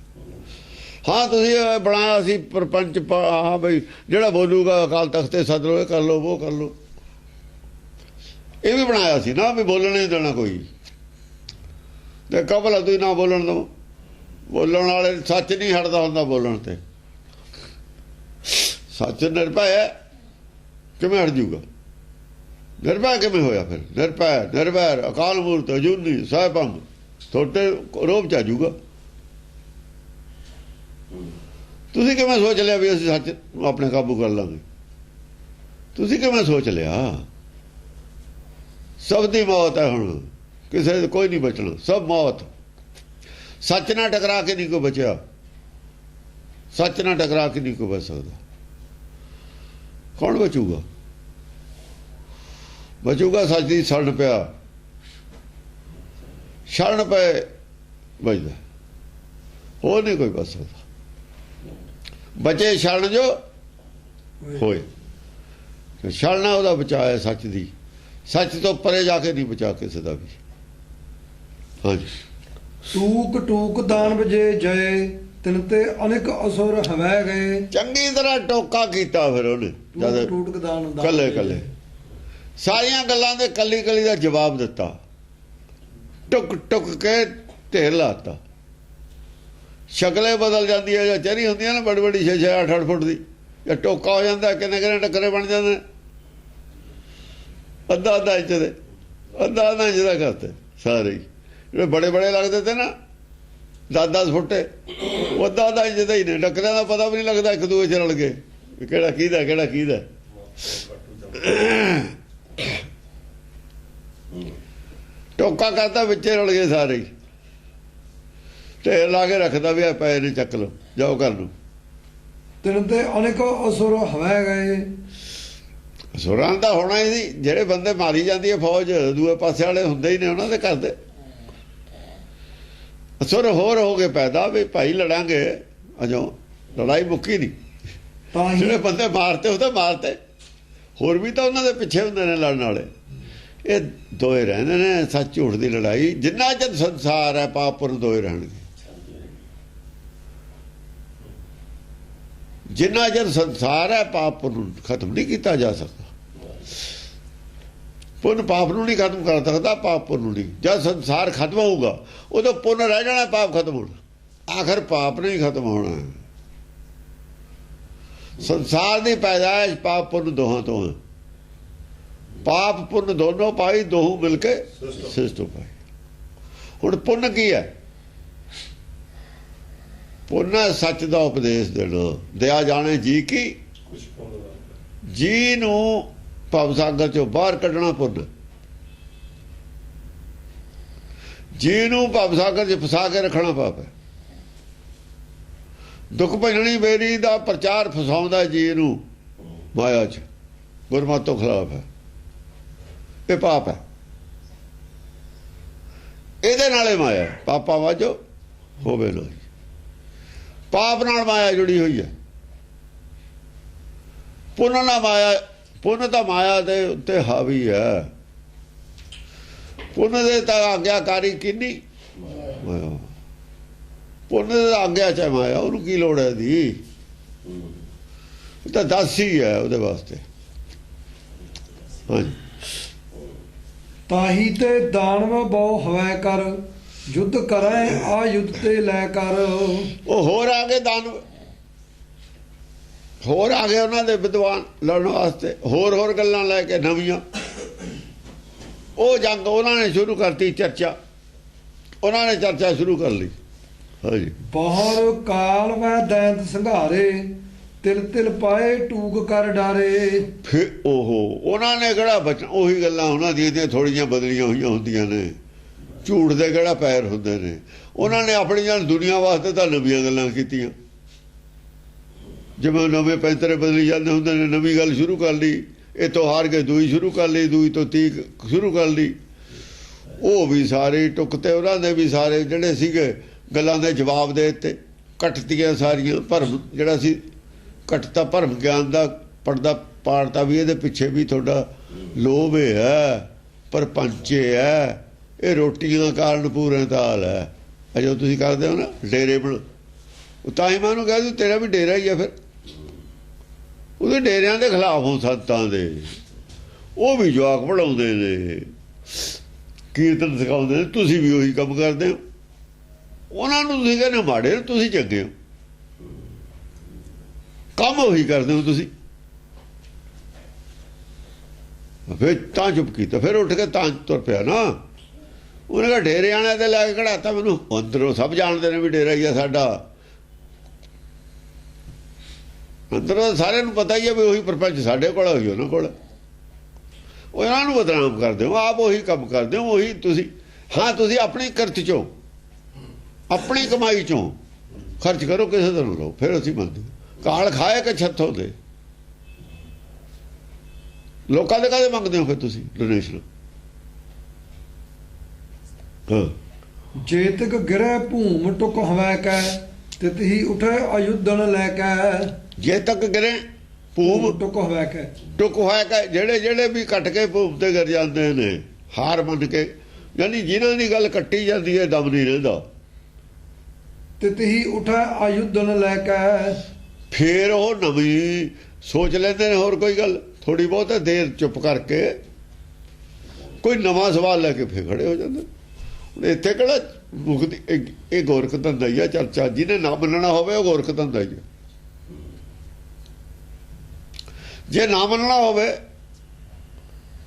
ਹਾਂ ਤੁਸੀਂ ਬਣਾਇਆ ਸੀ ਪ੍ਰਪੰਚ, ਹਾਂ ਬਈ ਜਿਹੜਾ ਬੋਲੂਗਾ ਅਕਾਲ ਤਖਤ ਤੇ ਸੱਦ ਲਓ, ਇਹ ਕਰ ਲਓ, ਉਹ ਕਰ ਲਓ, ਇਹ ਵੀ ਬਣਾਇਆ ਸੀ ਨਾ, ਵੀ ਬੋਲਣ ਨਹੀਂ ਦੇਣਾ ਕੋਈ। ਤੇ ਕਬਲ ਤੁਸੀਂ ਨਾ ਬੋਲਣ ਦੋ, ਬੋਲਣ ਵਾਲੇ ਸੱਚ ਨਹੀਂ ਹਟਦਾ ਹੁੰਦਾ ਬੋਲਣ ਤੇ। ਸੱਚ ਨਿਰਭੈ ਕਿਵੇਂ ਹਟ ਜੂਗਾ? ਨਿਰਭੈ ਕਿਵੇਂ ਹੋਇਆ ਫਿਰ? ਨਿਰਭੈ ਨਿਰਵੈਰ ਅਕਾਲ ਮੂਰਤ ਅਜੂਨੀ ਸਾਹਿਬੰਗ ਤੁਹਾਡੇ ਰੋਬ ਚ ਆ ਜੂਗਾ। ਤੁਸੀਂ ਕਿਵੇਂ ਸੋਚ ਲਿਆ ਵੀ ਅਸੀਂ ਸੱਚ ਆਪਣੇ ਕਾਬੂ ਕਰ ਲਾਂਗੇ? ਤੁਸੀਂ ਕਿਵੇਂ ਸੋਚ ਲਿਆ? ਸਭ ਦੀ ਮੌਤ ਹੈ, ਹੁਣ ਕਿਸੇ ਕੋਈ ਨਹੀਂ ਬਚਣਾ, ਸਭ ਮੌਤ। ਸੱਚ ਨਾਲ ਟਕਰਾ ਕੇ ਨਹੀਂ ਕੋਈ ਬਚਿਆ, ਸੱਚ ਨਾਲ ਟਕਰਾ ਕੇ ਨਹੀਂ ਕੋਈ ਬਚ ਸਕਦਾ। ਕੌਣ ਬਚੂਗਾ? ਬਚੂਗਾ ਸੱਚ ਦੀ ਸ਼ਰਨ ਪਿਆ, ਸ਼ਰਨ ਪਏ ਬਚਦਾ, ਹੋਰ ਨਹੀਂ ਕੋਈ ਬਚ ਸਕਦਾ। ਬਚੇ ਸ਼ਰਨ ਜੋ ਹੋਏ, ਸ਼ਰਨਾ ਉਹਦਾ ਬਚਾਇਆ ਸੱਚ ਦੀ, ਸੱਚ ਤੋਂ ਪਰੇ ਜਾ ਕੇ ਨਹੀਂ ਬਚਾ ਕਿਸੇ ਦਾ ਵੀ। ਹਾਂਜੀ, ਟੂਕ ਟੂਕ ਦਾਨਵ ਜੇ ਜਏ, ਤਿਨ ਤੇ ਅਨੇਕ ਅਸੁਰ ਹਵੈ ਗਏ। ਚੰਗੀ ਤਰ੍ਹਾਂ ਟੋਕਾ ਕੀਤਾ ਫਿਰ ਉਹਨੇ, ਜਦ ਟੂਕ ਦਾਨ ਕੱਲੇ ਕੱਲੇ ਸਾਰੀਆਂ ਗੱਲਾਂ ਦੇ ਕੱਲੀ ਕੱਲੀ ਦਾ ਜਵਾਬ ਦਿੱਤਾ, ਟੁਕ ਟੁਕ ਕੇ ਢੇਰ ਲਾਤਾ। ਸ਼ਕਲੇ ਬਦਲ ਜਾਂਦੀ ਹੈ, ਜਾਂ ਚਰੀ ਹੁੰਦੀਆਂ ਨਾ ਬੜੀ ਬੜੀ 6-6 8-8 ਫੁੱਟ ਦੀ, ਜਾਂ ਟੋਕਾ ਹੋ ਜਾਂਦਾ, ਕਿੰਨੇ ਕਿੰਨੇ ਟੱਕਰੇ ਬਣ ਜਾਂਦੇ, ਅੱਧਾ ਅੱਧਾ ਇੰਚ ਦੇ, ਅੱਧਾ ਅੱਧਾ ਇੰਚ ਦਾ ਕਰਤੇ ਸਾਰੇ। ਜਿਹੜੇ ਬੜੇ ਬੜੇ ਲੱਗਦੇ ਤੇ ਨਾ 10-10 ਫੁੱਟੇ, ਉਹ ਅੱਧਾ ਅੱਧਾ ਇੰਚ ਦਾ ਹੀ ਨੇ। ਟੱਕਰਿਆਂ ਦਾ ਪਤਾ ਵੀ ਨਹੀਂ ਲੱਗਦਾ ਇੱਕ ਦੂਜੇ ਚ ਰਲ ਗਏ, ਕਿਹੜਾ ਕਿਹਦਾ ਕਿਹੜਾ ਕਿਹਦਾ। ਟੋਕਾ ਕਰਤਾ ਵਿੱਚੇ ਰਲ ਗਏ ਸਾਰੇ ਹੀ, ਢੇਰ ਲਾ ਕੇ ਰੱਖਦਾ ਵੀ ਆ ਪਏ ਨੇ, ਚੱਕ ਲਓ ਜਾਓ ਕਰ ਲਓ। ਤਿਨ ਤੇ ਅਨੇਕ ਅਸੁਰ ਹਵੈ ਗਏ। ਸੁਰਾਂ ਦਾ ਹੋਣਾ ਹੀ ਸੀ, ਜਿਹੜੇ ਬੰਦੇ ਮਾਰੀ ਜਾਂਦੀ ਹੈ ਫੌਜ, ਦੂਏ ਪਾਸੇ ਵਾਲੇ ਹੁੰਦੇ ਹੀ ਨੇ ਉਹਨਾਂ ਦੇ ਕਰਦੇ। ਅਸੁਰ ਹੋਰ ਹੋ ਗਏ ਪੈਦਾ, ਵੀ ਭਾਈ ਲੜਾਂਗੇ, ਅਜੋ ਲੜਾਈ ਮੁੱਕੀ ਨਹੀਂ। ਤਾਂ ਹੀ ਜਿਹੜੇ ਬੰਦੇ ਮਾਰਤੇ ਉਹ ਤਾਂ ਮਾਰਤੇ, ਹੋਰ ਵੀ ਤਾਂ ਉਹਨਾਂ ਦੇ ਪਿੱਛੇ ਹੁੰਦੇ ਨੇ ਲੜਨ ਵਾਲੇ। ਇਹ ਦੋਏ ਰਹਿੰਦੇ ਨੇ, ਸੱਚ ਝੂਠ ਦੀ ਲੜਾਈ। ਜਿੰਨਾ ਚਿਰ ਸੰਸਾਰ ਹੈ ਪਾਪ ਪੁੰਨ ਦੋਏ ਰਹਿਣਗੇ, ਜਿੰਨਾ ਚਿਰ ਸੰਸਾਰ ਹੈ ਪਾਪ ਪੁੰਨ ਖਤਮ ਨਹੀਂ ਕੀਤਾ ਜਾ ਸਕਦਾ। ਪੁੰਨ ਪਾਪ ਨੂੰ ਨਹੀਂ ਖਤਮ ਕਰ ਸਕਦਾ, ਪਾਪ ਪੁੰਨ ਨੂੰ ਨਹੀਂ। ਜਦ ਸੰਸਾਰ ਖਤਮ ਹੋਊਗਾ ਉਦੋਂ ਪੁੰਨ ਰਹਿ ਜਾਣਾ, ਪਾਪ ਖਤਮ ਹੋਣਾ। ਆਖਰ ਪਾਪ ਨਹੀਂ ਖਤਮ ਹੋਣਾ। ਸੰਸਾਰ ਦੀ ਪੈਦਾਇਸ਼ ਪਾਪ ਪੁੰਨ ਦੋਹਾਂ ਤੋਂ ਹੈ। ਪਾਪ ਪੁੰਨ ਦੋਨੋਂ ਪਾਈ, ਦੋਹੂ ਮਿਲ ਕੇ ਸਿਸਟੋ ਪਾਈ। ਹੁਣ ਪੁੰਨ ਕੀ ਹੈ? ਪੁੰਨ ਸੱਚ ਦਾ ਉਪਦੇਸ਼ ਦੇਣਾ, ਦਇਆ ਜਾਣੇ ਜੀ ਕੀ, ਜੀ ਨੂੰ ਭਵ ਸਾਗਰ ਚੋਂ ਬਾਹਰ ਕੱਢਣਾ ਪੁੰਨ। ਜੀ ਨੂੰ ਭਵ ਸਾਗਰ 'ਚ ਫਸਾ ਕੇ ਰੱਖਣਾ ਪਾਪ ਹੈ। ਦੁੱਖ ਭੰਜਣੀ ਬੇਰੀ ਦਾ ਪ੍ਰਚਾਰ ਫਸਾਉਂਦਾ ਜੀ ਨੂੰ ਮਾਇਆ 'ਚ, ਗੁਰਮਤਿ ਤੋਂ ਖਿਲਾਫ ਹੈ, ਇਹ ਪਾਪ ਹੈ। ਇਹਦੇ ਨਾਲੇ ਮਾਇਆ, ਪਾਪਾ ਵਾਜੋ ਹੋਵੇ ਨਾ। ਪਾਪ ਨਾਲ ਮਾਇਆ ਜੁੜੀ ਹੋਈ ਹੈ। ਪੁੰਨ ਨਾਲ ਮਾਇਆ, ਪੁੰਨ ਤਾਂ ਮਾਇਆ ਦੇ ਉੱਤੇ ਹਾਵੀ ਹੈ। ਪੁੰਨ ਦੇ ਤਾਂ ਆਗਿਆਕਾਰੀ ਕਿੰਨੀ ਮਾਇਆ, ਪੁੰਨ ਦੇ ਆਗਿਆ ਚ ਮਾਇਆ, ਉਹਨੂੰ ਕੀ ਲੋੜ ਹੈ ਦੀ? ਤਾਂ ਦੱਸ ਹੀ ਹੈ ਉਹਦੇ ਵਾਸਤੇ। ਹਾਂਜੀ, ਤਾਹੀ ਤੇ ਦਾਨਵ ਬਹੁ ਹਵੈ ਕਰ, ਯੁੱਧ ਕਰੈ ਆ ਯੁੱਧ ਤੇ ਲੈ ਕਰ। ਉਹ ਹੋਰ ਆ ਗਏ ਦਾਨਵ, ਹੋਰ ਆ ਗਏ ਉਹਨਾਂ ਦੇ ਵਿਦਵਾਨ ਲੜਨ ਵਾਸਤੇ, ਹੋਰ ਹੋਰ ਗੱਲਾਂ ਲੈ ਕੇ ਨਵੀਆਂ। ਉਹ ਜੰਗ ਉਹਨਾਂ ਨੇ ਸ਼ੁਰੂ ਕਰਤੀ, ਚਰਚਾ ਉਹਨਾਂ ਨੇ ਚਰਚਾ ਸ਼ੁਰੂ ਕਰ ਲਈ। ਹਾਂਜੀ, ਬਹੁਰ ਕਾਲ ਵੈ ਦੈਂਤ ਸੰਘਾਰੇ, ਤਿਲ ਤਿਲ ਪਾਏ ਟੂਕ ਕਰ ਡਾਰੇ। ਫਿਰ ਉਹਨਾਂ ਨੇ ਕਿਹੜਾ ਬਚਨ, ਉਹੀ ਗੱਲਾਂ ਉਹਨਾਂ ਦੀਆਂ ਥੋੜੀਆਂ ਬਦਲੀਆਂ ਹੋਈਆਂ ਹੁੰਦੀਆਂ ਨੇ। ਝੂਠ ਦੇ ਕਿਹੜਾ ਪੈਰ ਹੁੰਦੇ ਨੇ। ਉਹਨਾਂ ਨੇ ਆਪਣੀਆਂ ਦੁਨੀਆ ਵਾਸਤੇ ਤਾਂ ਨਵੀਆਂ ਗੱਲਾਂ ਕੀਤੀਆਂ। ਜਿਵੇਂ ਨਵੇਂ ਪੈਂਤਰੇ ਬਦਲੀ ਜਾਂਦੇ ਹੁੰਦੇ ਨੇ, ਨਵੀਂ ਗੱਲ ਸ਼ੁਰੂ ਕਰ ਲਈ, ਇਹ ਤੋਂ ਹਾਰ ਕੇ ਦੂਈ ਸ਼ੁਰੂ ਕਰ ਲਈ, ਦੂਈ ਤੋਂ 30 ਸ਼ੁਰੂ ਕਰ ਲਈ। ਉਹ ਵੀ ਸਾਰੇ ਟੁਕਤੇ, ਉਹਨਾਂ ਦੇ ਵੀ ਸਾਰੇ ਜਿਹੜੇ ਸੀਗੇ ਗੱਲਾਂ ਦੇ ਜਵਾਬ ਦੇ ਦਿੱਤੇ, ਕੱਟਤੀਆਂ ਸਾਰੀਆਂ। ਭਰਮ ਜਿਹੜਾ ਸੀ ਕੱਟਤਾ, ਭਰਮ ਗਿਆਨ ਦਾ ਪੜਦਾ ਪਾੜਤਾ ਵੀ ਇਹਦੇ ਪਿੱਛੇ ਵੀ ਤੁਹਾਡਾ ਲੋਭ ਹੈ, ਪਰਪੰਚੇ ਹੈ, ਇਹ ਰੋਟੀਆਂ ਕਾਰਨ ਪੂਰੇ ਤਾਲ ਹੈ। ਅਜੋ ਤੁਸੀਂ ਕਰਦੇ ਹੋ ਨਾ ਡੇਰੇ ਬਣ, ਤਾਂ ਹੀ ਮੈਂ ਉਹਨੂੰ ਕਹਿ ਦੂੰ ਤੇਰਾ ਵੀ ਡੇਰਾ ਹੀ ਆ। ਫਿਰ ਉਹਦੇ ਡੇਰਿਆਂ ਦੇ ਖਿਲਾਫ ਹੋ ਸੰਤਾਂ ਦੇ, ਉਹ ਵੀ ਜਵਾਕ ਪੜਾਉਂਦੇ ਨੇ, ਕੀਰਤਨ ਸਿਖਾਉਂਦੇ ਨੇ, ਤੁਸੀਂ ਵੀ ਉਹੀ ਕੰਮ ਕਰਦੇ ਹੋ। ਉਹਨਾਂ ਨੂੰ ਤੁਸੀਂ ਕਹਿੰਦੇ ਮਾੜੇ, ਤੁਸੀਂ ਚੰਗੇ ਹੋ, ਕੰਮ ਉਹੀ ਕਰਦੇ ਹੋ ਤੁਸੀਂ। ਫਿਰ ਤਾਂ ਚੁੱਪ ਕੀਤਾ, ਫਿਰ ਉੱਠ ਕੇ ਤਾਂ ਤੁਰ ਪਿਆ ਨਾ। ਉਹਨੇ ਕਿਹਾ ਡੇਰੇ ਆਣੇ ਤੇ ਲੈ ਕੇ ਖੜਾਤਾ ਮੈਨੂੰ। ਅੰਦਰੋਂ ਸਭ ਜਾਣਦੇ ਨੇ ਵੀ ਡੇਰਾ ਹੀ ਆ ਸਾਡਾ, ਅੰਦਰੋਂ ਸਾਰਿਆਂ ਨੂੰ ਪਤਾ ਹੀ ਹੈ ਵੀ ਉਹੀ ਪਰਪੰਚ ਸਾਡੇ ਕੋਲ ਹੋਈ ਉਹਨਾਂ ਕੋਲ। ਉਹ ਇਹਨਾਂ ਨੂੰ ਬਦਨਾਮ ਕਰਦੇ ਹੋ, ਆਪ ਉਹੀ ਕੰਮ ਕਰਦੇ ਹੋ, ਉਹੀ ਤੁਸੀਂ। ਹਾਂ, ਤੁਸੀਂ ਆਪਣੀ ਕਿਰਤ ਚੋਂ, ਆਪਣੀ ਕਮਾਈ ਚੋਂ ਖਰਚ ਕਰੋ, ਕਿਸੇ ਤਰ੍ਹਾਂ ਲਓ, ਫਿਰ ਅਸੀਂ ਮੰਨਦੇ। ਕਾਲ ਖਾਏ ਕਿ ਛੱਥੋਂ ਦੇ ਲੋਕਾਂ ਦੇ ਕਾਹਦੇ ਮੰਗਦੇ ਹੋ ਫਿਰ ਤੁਸੀਂ ਡੋਨੇਸ਼ਨ? ਹਾਂ, ਜੇਤਕ ਗਿਰੇ ਭੂਮ ਟੁਕ ਹਵੈ ਕੈ ਤਿਤ ਹੀ ਉਠੇ ਅਯੁੱਧਨ ਲੈ ਕੇ। ਜੇ ਤੱਕ ਗਿਰੇ ਭੂਮ ਟੁਕ ਹਵੈ ਕੈ, ਟੁਕ ਹੋਇਆ ਕਿ ਜਿਹੜੇ ਵੀ ਕੱਟ ਕੇ ਭੂਮ ਤੇ ਗਿਰ ਜਾਂਦੇ ਨੇ ਹਾਰ ਮੰਨ ਕੇ, ਯਾਨੀ ਜਿਨ੍ਹਾਂ ਦੀ ਗੱਲ ਕੱਟੀ ਜਾਂਦੀ ਹੈ ਦਮ ਨਹੀਂ ਰਹਿੰਦਾ। ਤਿਤ ਹੀ ਉਠੇ ਅਯੁੱਧਨ ਲੈ ਕੇ। ਫੇਰ ਉਹ ਨਵੀਂ ਸੋਚ ਲੈਂਦੇ ਨੇ, ਹੋਰ ਕੋਈ ਗੱਲ ਥੋੜੀ ਬਹੁਤ ਦੇਰ ਚੁੱਪ ਕਰਕੇ ਕੋਈ ਨਵਾਂ ਸਵਾਲ ਲੈ ਕੇ ਫੇਰ ਖੜੇ ਹੋ ਜਾਂਦੇ। ਹੁਣ ਇੱਥੇ ਕਿਹੜਾ ਮੁਕਤੀ, ਇਹ ਗੋਰਖ ਧੰਦਾ ਹੀ ਆ ਚਰਚਾ। ਜਿਹਨੇ ਨਾ ਮੰਨਣਾ ਹੋਵੇ ਉਹ ਗੋਰਖ ਧੰਦਾ ਹੀ ਆ। ਜੇ ਨਾ ਮੰਨਣਾ ਹੋਵੇ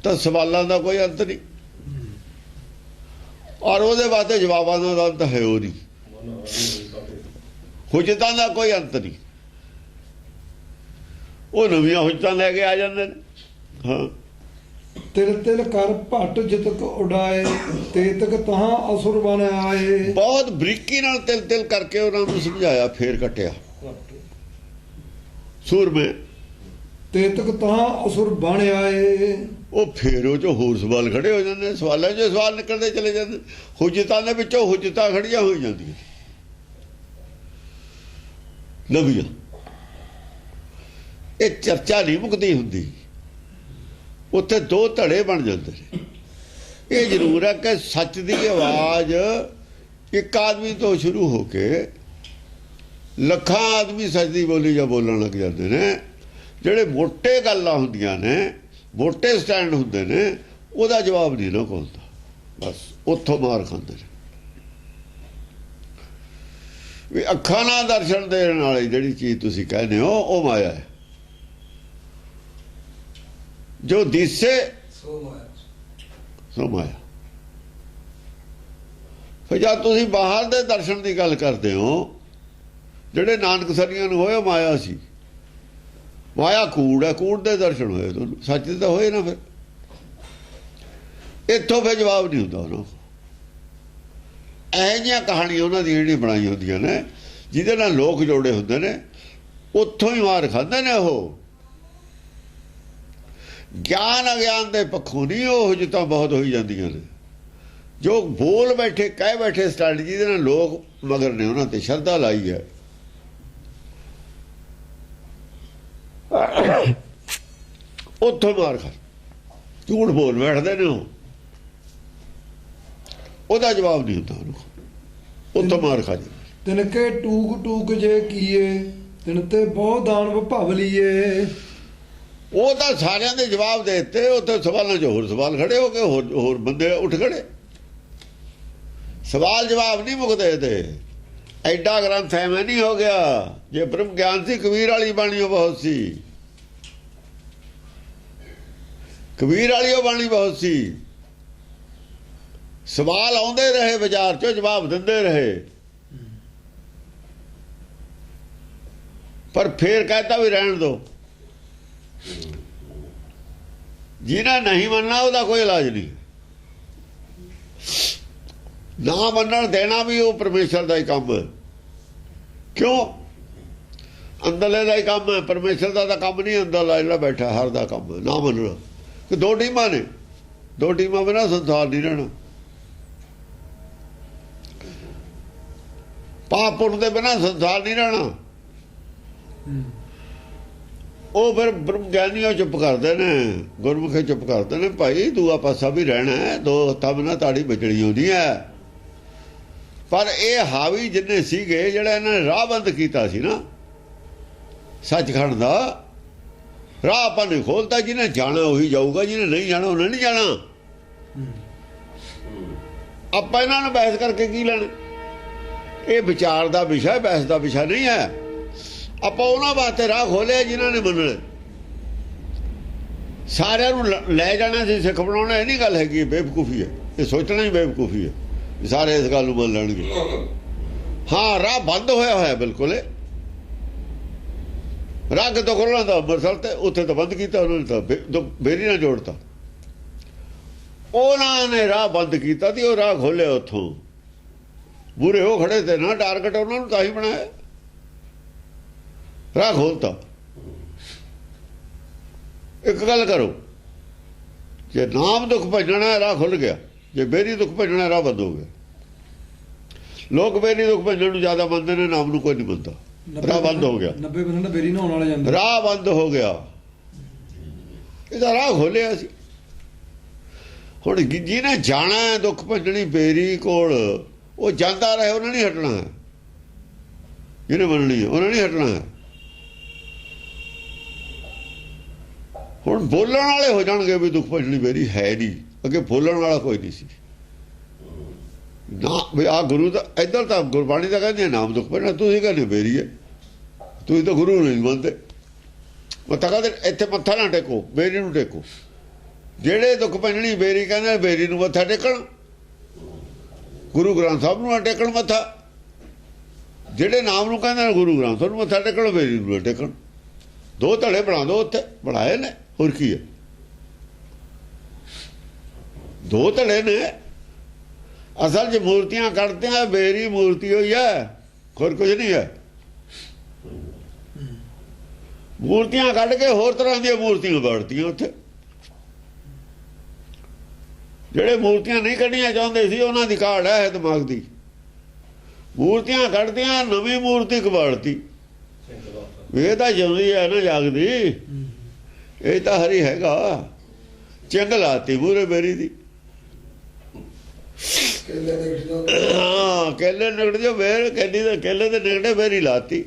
ਤਾਂ ਸਵਾਲਾਂ ਦਾ ਕੋਈ ਅੰਤ ਨਹੀਂ, ਔਰ ਉਹਦੇ ਵਾਸਤੇ ਜਵਾਬਾਂ ਦਾ ਅੰਤ ਹੈ ਉਹ ਨਹੀਂ, ਹੁਜਤਾਂ ਦਾ ਕੋਈ ਅੰਤ ਨਹੀਂ। ਉਹ ਨਵੀਆਂ ਹੁਜਤਾਂ ਲੈ ਕੇ ਆ ਜਾਂਦੇ ਨੇ। ਹਾਂ, ਤਿਲ ਤਿਲ ਕਰ ਭੱਟ ਜਿਤਕ ਉਡਾਏ ਤੇਤਕ ਤਹਾਂ ਅਸੁਰ ਬਨ ਆਏ। ਬਹੁਤ ਬਰੀਕੀ ਨਾਲ ਤਿਲ ਤਿਲ ਕਰਕੇ ਉਹਨਾਂ ਨੂੰ ਸਮਝਾਇਆ, ਫੇਰ ਕੱਟਿਆ। ਸੂਰਮੇ ਤੇਤਕ ਤਹਾਂ ਅਸੁਰ ਬਨ ਆਏ। ਉਹ ਫੇਰ ਉਹ ਚੋਂ ਹੋਰ ਸਵਾਲ ਖੜੇ ਹੋ ਜਾਂਦੇ, ਸਵਾਲਾਂ 'ਚੋਂ ਸਵਾਲ ਨਿਕਲਦੇ ਚਲੇ ਜਾਂਦੇ, ਹੁਜਤਾਂ ਦੇ ਵਿੱਚੋਂ ਹੁਜਤਾਂ ਖੜੀਆਂ ਹੋ ਜਾਂਦੀਆਂ ਨਵੀਆਂ। ਇਹ ਚਰਚਾ ਨਹੀਂ ਮੁੱਕਦੀ ਹੁੰਦੀ, ਉੱਥੇ ਦੋ ਧੜੇ ਬਣ ਜਾਂਦੇ ਨੇ। ਇਹ ਜ਼ਰੂਰ ਹੈ ਕਿ ਸੱਚ ਦੀ ਆਵਾਜ਼ ਇੱਕ ਆਦਮੀ ਤੋਂ ਸ਼ੁਰੂ ਹੋ ਕੇ ਲੱਖਾਂ ਆਦਮੀ ਸੱਚ ਦੀ ਬੋਲੀ ਜਾਂ ਬੋਲਣ ਲੱਗ ਜਾਂਦੇ ਨੇ। ਜਿਹੜੇ ਮੋਟੇ ਗੱਲਾਂ ਹੁੰਦੀਆਂ ਨੇ, ਮੋਟੇ ਸਟੈਂਡ ਹੁੰਦੇ ਨੇ, ਉਹਦਾ ਜਵਾਬ ਨਹੀਂ ਨਾ ਖੋਲਦਾ, ਬਸ ਉੱਥੋਂ ਮਾਰ ਖਾਂਦੇ ਨੇ। ਵੀ ਅੱਖਾਂ ਨਾਲ ਦਰਸ਼ਨ ਦੇਣ ਵਾਲੀ ਜਿਹੜੀ ਚੀਜ਼ ਤੁਸੀਂ ਕਹਿੰਦੇ ਹੋ ਉਹ ਮਾਇਆ ਹੈ। ਜੋ ਦਿਸੇ ਸੋ ਮਾਇਆ। ਫਿਰ ਜਦ ਤੁਸੀਂ ਬਾਹਰ ਦੇ ਦਰਸ਼ਨ ਦੀ ਗੱਲ ਕਰਦੇ ਹੋ, ਜਿਹੜੇ ਨਾਨਕ ਸਰੀਆਂ ਨੂੰ ਹੋਏ ਮਾਇਆ ਸੀ। ਮਾਇਆ ਕੂੜ ਹੈ, ਕੂੜ ਦੇ ਦਰਸ਼ਨ ਹੋਏ, ਤੁਹਾਨੂੰ ਸੱਚ ਦੇ ਤਾਂ ਹੋਏ ਨਾ। ਫਿਰ ਇੱਥੋਂ ਫਿਰ ਜਵਾਬ ਨਹੀਂ ਹੁੰਦਾ ਉਹਨਾਂ। ਇਹੋ ਜਿਹੀਆਂ ਕਹਾਣੀਆਂ ਉਹਨਾਂ ਦੀਆਂ ਜਿਹੜੀਆਂ ਬਣਾਈਆਂ ਹੁੰਦੀਆਂ ਨੇ, ਜਿਹਦੇ ਨਾਲ ਲੋਕ ਜੋੜੇ ਹੁੰਦੇ ਨੇ, ਉੱਥੋਂ ਹੀ ਮਾਰ ਖਾਂਦੇ ਨੇ ਉਹ। ਗਿਆਨ ਅਗਿਆਨ ਦੇ ਪੱਖੋਂ ਨਹੀਂ ਉਹ ਜਿੱਤਾਂ ਬਹੁਤ ਹੋਈ ਜਾਂਦੀਆਂ ਨੇ। ਜੋ ਬੋਲ ਬੈਠੇ ਕਹਿ ਬੈਠੇ ਸਟੈਂਡ, ਜਿਹਦੇ ਨਾਲ ਲੋਕ ਮਗਰ ਨੇ, ਉਹਨਾਂ ਤੇ ਸ਼ਰਧਾ ਲਾਈ ਹੈ, ਉੱਥੋਂ ਮਾਰ ਖਾ। ਝੂਠ ਬੋਲ ਬੈਠਦੇ ਨੇ ਉਹ, ਉਹਦਾ ਜਵਾਬ ਨਹੀਂ ਹੁੰਦਾ ਉਹਨੂੰ, ਉੱਥੋਂ ਮਾਰ ਖਾ ਜਾਂਦੇ। ਤਿਨਕੇ ਟੂਕ ਟੂਕ ਜੇ ਕੀਏ ਤਿਨ ਤੇ ਬਹੁ ਦਾਨਵ ਭਵ ਲੀਏ। ਉਹ ਤਾਂ ਸਾਰਿਆਂ ਦੇ ਜਵਾਬ ਦੇ ਦਿੱਤੇ। ਉੱਥੇ ਸਵਾਲਾਂ 'ਚ ਹੋਰ ਸਵਾਲ ਖੜੇ ਹੋ ਗਏ, ਹੋਰ ਬੰਦੇ ਉੱਠ ਖੜੇ। ਸਵਾਲ ਜਵਾਬ ਨਹੀਂ ਮੁੱਕਦੇ ਤੇ ਐਡਾ ਗ੍ਰੰਥ ਐਵੇਂ ਨਹੀਂ ਹੋ ਗਿਆ। ਜੇ ਬ੍ਰਹਮ ਗਿਆਨ ਸੀ, ਕਬੀਰ ਵਾਲੀ ਬਾਣੀ ਉਹ ਬਹੁਤ ਸੀ, ਕਬੀਰ ਵਾਲੀ ਉਹ ਬਾਣੀ ਬਹੁਤ ਸੀ। ਸਵਾਲ ਆਉਂਦੇ ਰਹੇ, ਬਾਜ਼ਾਰ 'ਚੋਂ ਜਵਾਬ ਦਿੰਦੇ ਰਹੇ। ਪਰ ਫੇਰ कहता ਵੀ ਰਹਿਣ ਦੋ। ਜਿਹਨਾਂ ਨਹੀਂ ਮੰਨਣਾ ਉਹਦਾ ਕੋਈ ਇਲਾਜ ਨਹੀਂ। ਨਾ ਮੰਨਣ ਦੇਣਾ ਵੀ ਉਹ ਪਰਮੇਸ਼ਰ ਦਾ ਹੀ ਕੰਮ ਹੈ। ਕਿਉਂ? ਅੰਦਰਲੇ ਦਾ ਹੀ ਕੰਮ ਹੈ, ਪਰਮੇਸ਼ਰ ਦਾ ਤਾਂ ਕੰਮ ਨਹੀਂ। ਅੰਦਰਲਾ ਜਿਹੜਾ ਬੈਠਾ ਹਰ ਦਾ ਕੰਮ ਹੈ ਨਾ ਮੰਨਣਾ। ਕਿ ਦੋ ਟੀਮਾਂ ਨੇ, ਦੋ ਟੀਮਾਂ ਬਿਨਾਂ ਸੰਸਾਰ ਨਹੀਂ ਰਹਿਣਾ। ਪਾਪ ਪੁੰਨ ਦੇ ਬਿਨਾਂ ਸੰਸਾਰ ਨਹੀਂ ਰਹਿਣਾ। ਉਹ ਫਿਰ ਬ੍ਰਹਮ ਗਿਆਨੀਆਂ ਚੁੱਪ ਕਰਦੇ ਨੇ, ਗੁਰਮੁਖੇ ਚੁੱਪ ਕਰਦੇ ਨੇ। ਭਾਈ ਦੂਆ ਪਾਸਾ ਵੀ ਰਹਿਣਾ ਹੈ, ਦੋ ਹੱਥਾਂ ਬਿਨਾਂ ਤਾੜੀ ਵਿਚੜੀ ਹੁੰਦੀ ਹੈ। ਪਰ ਇਹ ਹਾਵੀ ਜਿੰਨੇ ਸੀਗੇ, ਜਿਹੜਾ ਇਹਨਾਂ ਨੇ ਰਾਹ ਬੰਦ ਕੀਤਾ ਸੀ ਨਾ ਸੱਚਖੰਡ ਦਾ ਰਾਹ, ਆਪਾਂ ਨੇ ਖੋਲਤਾ। ਜਿਹਨੇ ਜਾਣਾ ਉਹੀ ਜਾਊਗਾ, ਜਿਹਨੇ ਨਹੀਂ ਜਾਣਾ ਉਹਨੇ ਨਹੀਂ ਜਾਣਾ। ਆਪਾਂ ਇਹਨਾਂ ਨੂੰ ਬਹਿਸ ਕਰਕੇ ਕੀ ਲੈਣਾ? ਇਹ ਵਿਚਾਰ ਦਾ ਵਿਸ਼ਾ, ਬਹਿਸ ਦਾ ਵਿਸ਼ਾ ਨਹੀਂ ਹੈ। ਆਪਾਂ ਉਹਨਾਂ ਵਾਸਤੇ ਰਾਹ ਖੋਲਿਆ ਜਿਨ੍ਹਾਂ ਨੇ ਮੰਨਣਾ। ਸਾਰਿਆਂ ਨੂੰ ਲੈ ਜਾਣਾ ਸੀ, ਸਿੱਖ ਬਣਾਉਣਾ, ਇਹ ਨਹੀਂ ਗੱਲ ਹੈਗੀ। ਬੇਵਕੂਫੀ ਹੈ, ਇਹ ਸੋਚਣਾ ਹੀ ਬੇਵਕੂਫੀ ਹੈ। ਸਾਰੇ ਇਸ ਗੱਲ ਨੂੰ ਮੰਨ ਲੈਣਗੇ। ਹਾਂ, ਰਾਹ ਬੰਦ ਹੋਇਆ ਬਿਲਕੁਲ। ਰਾਹ ਕਿਤੋਂ ਖੋਲ੍ਹਣਾ ਤਾਂ ਅੰਮ੍ਰਿਤਸਰ ਤੇ ਉੱਥੇ ਤਾਂ ਬੰਦ ਕੀਤਾ ਉਹਨਾਂ ਨੇ, ਤਾਂ ਬੇਰੀ ਨਾਲ ਜੋੜਤਾ। ਉਹਨਾਂ ਨੇ ਰਾਹ ਬੰਦ ਕੀਤਾ ਤੇ ਉਹ ਰਾਹ ਖੋਲਿਆ ਉੱਥੋਂ। ਬੁਰੇ ਉਹ ਖੜੇ ਤੇ ਨਾ, ਟਾਰਗੇਟ ਉਹਨਾਂ ਨੂੰ ਤਾਂ ਹੀ ਬਣਾਇਆ, ਰਾਹ ਖੋਲਤਾ। ਇੱਕ ਗੱਲ ਕਰੋ, ਜੇ ਨਾਮ ਦੁੱਖ ਭਜਣਾ ਰਾਹ ਖੁੱਲ ਗਿਆ, ਜੇ ਬੇਰੀ ਦੁੱਖ ਭਜਣਾ ਰਾਹ ਬੰਦ ਹੋ ਗਿਆ। ਲੋਕ ਬੇਰੀ ਦੁੱਖ ਭਜਣ ਨੂੰ ਜ਼ਿਆਦਾ ਮੰਨਦੇ ਨੇ, ਨਾਮ ਨੂੰ ਕੋਈ ਨਹੀਂ ਮੰਨਦਾ। ਰਾਹ ਬੰਦ ਹੋ ਗਿਆ। 90% ਬੇਰੀ ਨਹਾਉਣ ਵਾਲੇ ਜਾਂਦੇ। ਰਾਹ ਬੰਦ ਹੋ ਗਿਆ, ਇਹਦਾ ਰਾਹ ਖੋਲਿਆ ਸੀ। ਹੁਣ ਜਿਹਨੇ ਜਾਣਾ ਦੁੱਖ ਭਜਣੀ ਬੇਰੀ ਕੋਲ, ਉਹ ਜਾਂਦਾ ਰਹੇ, ਉਹਨਾਂ ਨਹੀਂ ਹਟਣਾ ਹੈ। ਜਿਹਨੇ ਮੰਨਣੀ ਹੈ ਉਹਨਾਂ ਨਹੀਂ ਹਟਣਾ ਹੈ। ਹੁਣ ਬੋਲਣ ਵਾਲੇ ਹੋ ਜਾਣਗੇ ਵੀ ਦੁੱਖ ਭਜਣੀ ਬੇਰੀ ਹੈ ਨਹੀਂ। ਅੱਗੇ ਬੋਲਣ ਵਾਲਾ ਕੋਈ ਨਹੀਂ ਸੀ ਨਾ। ਵੀ ਆਹ ਗੁਰੂ ਦਾ ਇੱਧਰ ਤਾਂ ਗੁਰਬਾਣੀ ਦਾ ਕਹਿੰਦੇ ਨਾਮ ਦੁੱਖ ਭਜਣਾ, ਤੁਸੀਂ ਕਹਿੰਦੇ ਬੇਰੀ ਹੈ। ਤੁਸੀਂ ਤਾਂ ਗੁਰੂ ਨਹੀਂ ਮੰਨਦੇ। ਉਹ ਤਾਂ ਕਹਿੰਦੇ ਇੱਥੇ ਮੱਥਾ ਨਾ ਟੇਕੋ, ਬੇਰੀ ਨੂੰ ਟੇਕੋ। ਜਿਹੜੇ ਦੁੱਖ ਭਜਣੀ ਬੇਰੀ ਕਹਿੰਦੇ ਬੇਰੀ ਨੂੰ ਮੱਥਾ ਟੇਕਣ, ਗੁਰੂ ਗ੍ਰੰਥ ਸਾਹਿਬ ਨੂੰ ਟੇਕਣ ਮੱਥਾ। ਜਿਹੜੇ ਨਾਮ ਨੂੰ ਕਹਿੰਦੇ ਨੇ ਗੁਰੂ ਗ੍ਰੰਥ ਸਾਹਿਬ ਨੂੰ ਮੱਥਾ ਟੇਕਣ, ਬੇਰੀ ਨੂੰ ਟੇਕਣ। ਦੋ ਧੜੇ ਬਣਾ ਦੋ, ਉੱਥੇ ਬਣਾਏ ਨੇ, ਹੋਰ ਕੀ ਹੈ? ਦੋ ਧੜੇ ਨੇ। ਅਸਲ 'ਚ ਮੂਰਤੀਆਂ ਕੱਢਦੇ ਆ, ਬੇਰੀ ਮੂਰਤੀ ਹੋਈ ਹੈ, ਹੋਰ ਕੁਝ ਨਹੀਂ ਹੈ। ਮੂਰਤੀਆਂ ਕੱਢ ਕੇ ਹੋਰ ਤਰ੍ਹਾਂ ਦੀਆਂ ਮੂਰਤੀਆਂ ਬਣਤੀਆਂ ਉੱਥੇ। ਜਿਹੜੇ ਮੂਰਤੀਆਂ ਨਹੀਂ ਕੱਢੀਆਂ ਚਾਹੁੰਦੇ ਸੀ, ਉਹਨਾਂ ਦੀ ਕਾਢ ਹੈ ਦਿਮਾਗ ਦੀ। ਮੂਰਤੀਆਂ ਕੱਢਦੀਆਂ, ਨਵੀਂ ਮੂਰਤੀ ਕਬਾੜਤੀ। ਇਹ ਤਾਂ ਜਿਉਂਦੀ ਹੈ ਨਾ, ਜਾਗਦੀ। ਇਹ ਤਾਂ ਹਰੀ ਹੈਗਾ। ਚੰਗ ਲਾਤੀ ਮੂਹਰੇ ਬੇਰੀ ਦੀ। ਹਾਂ, ਕੇਲੇ ਨਿਕੜ ਜੋ ਬੇਰ, ਕੇਲੇ ਦੇ ਨਿਕੜੇ ਬੇਰੀ ਲਾਤੀ।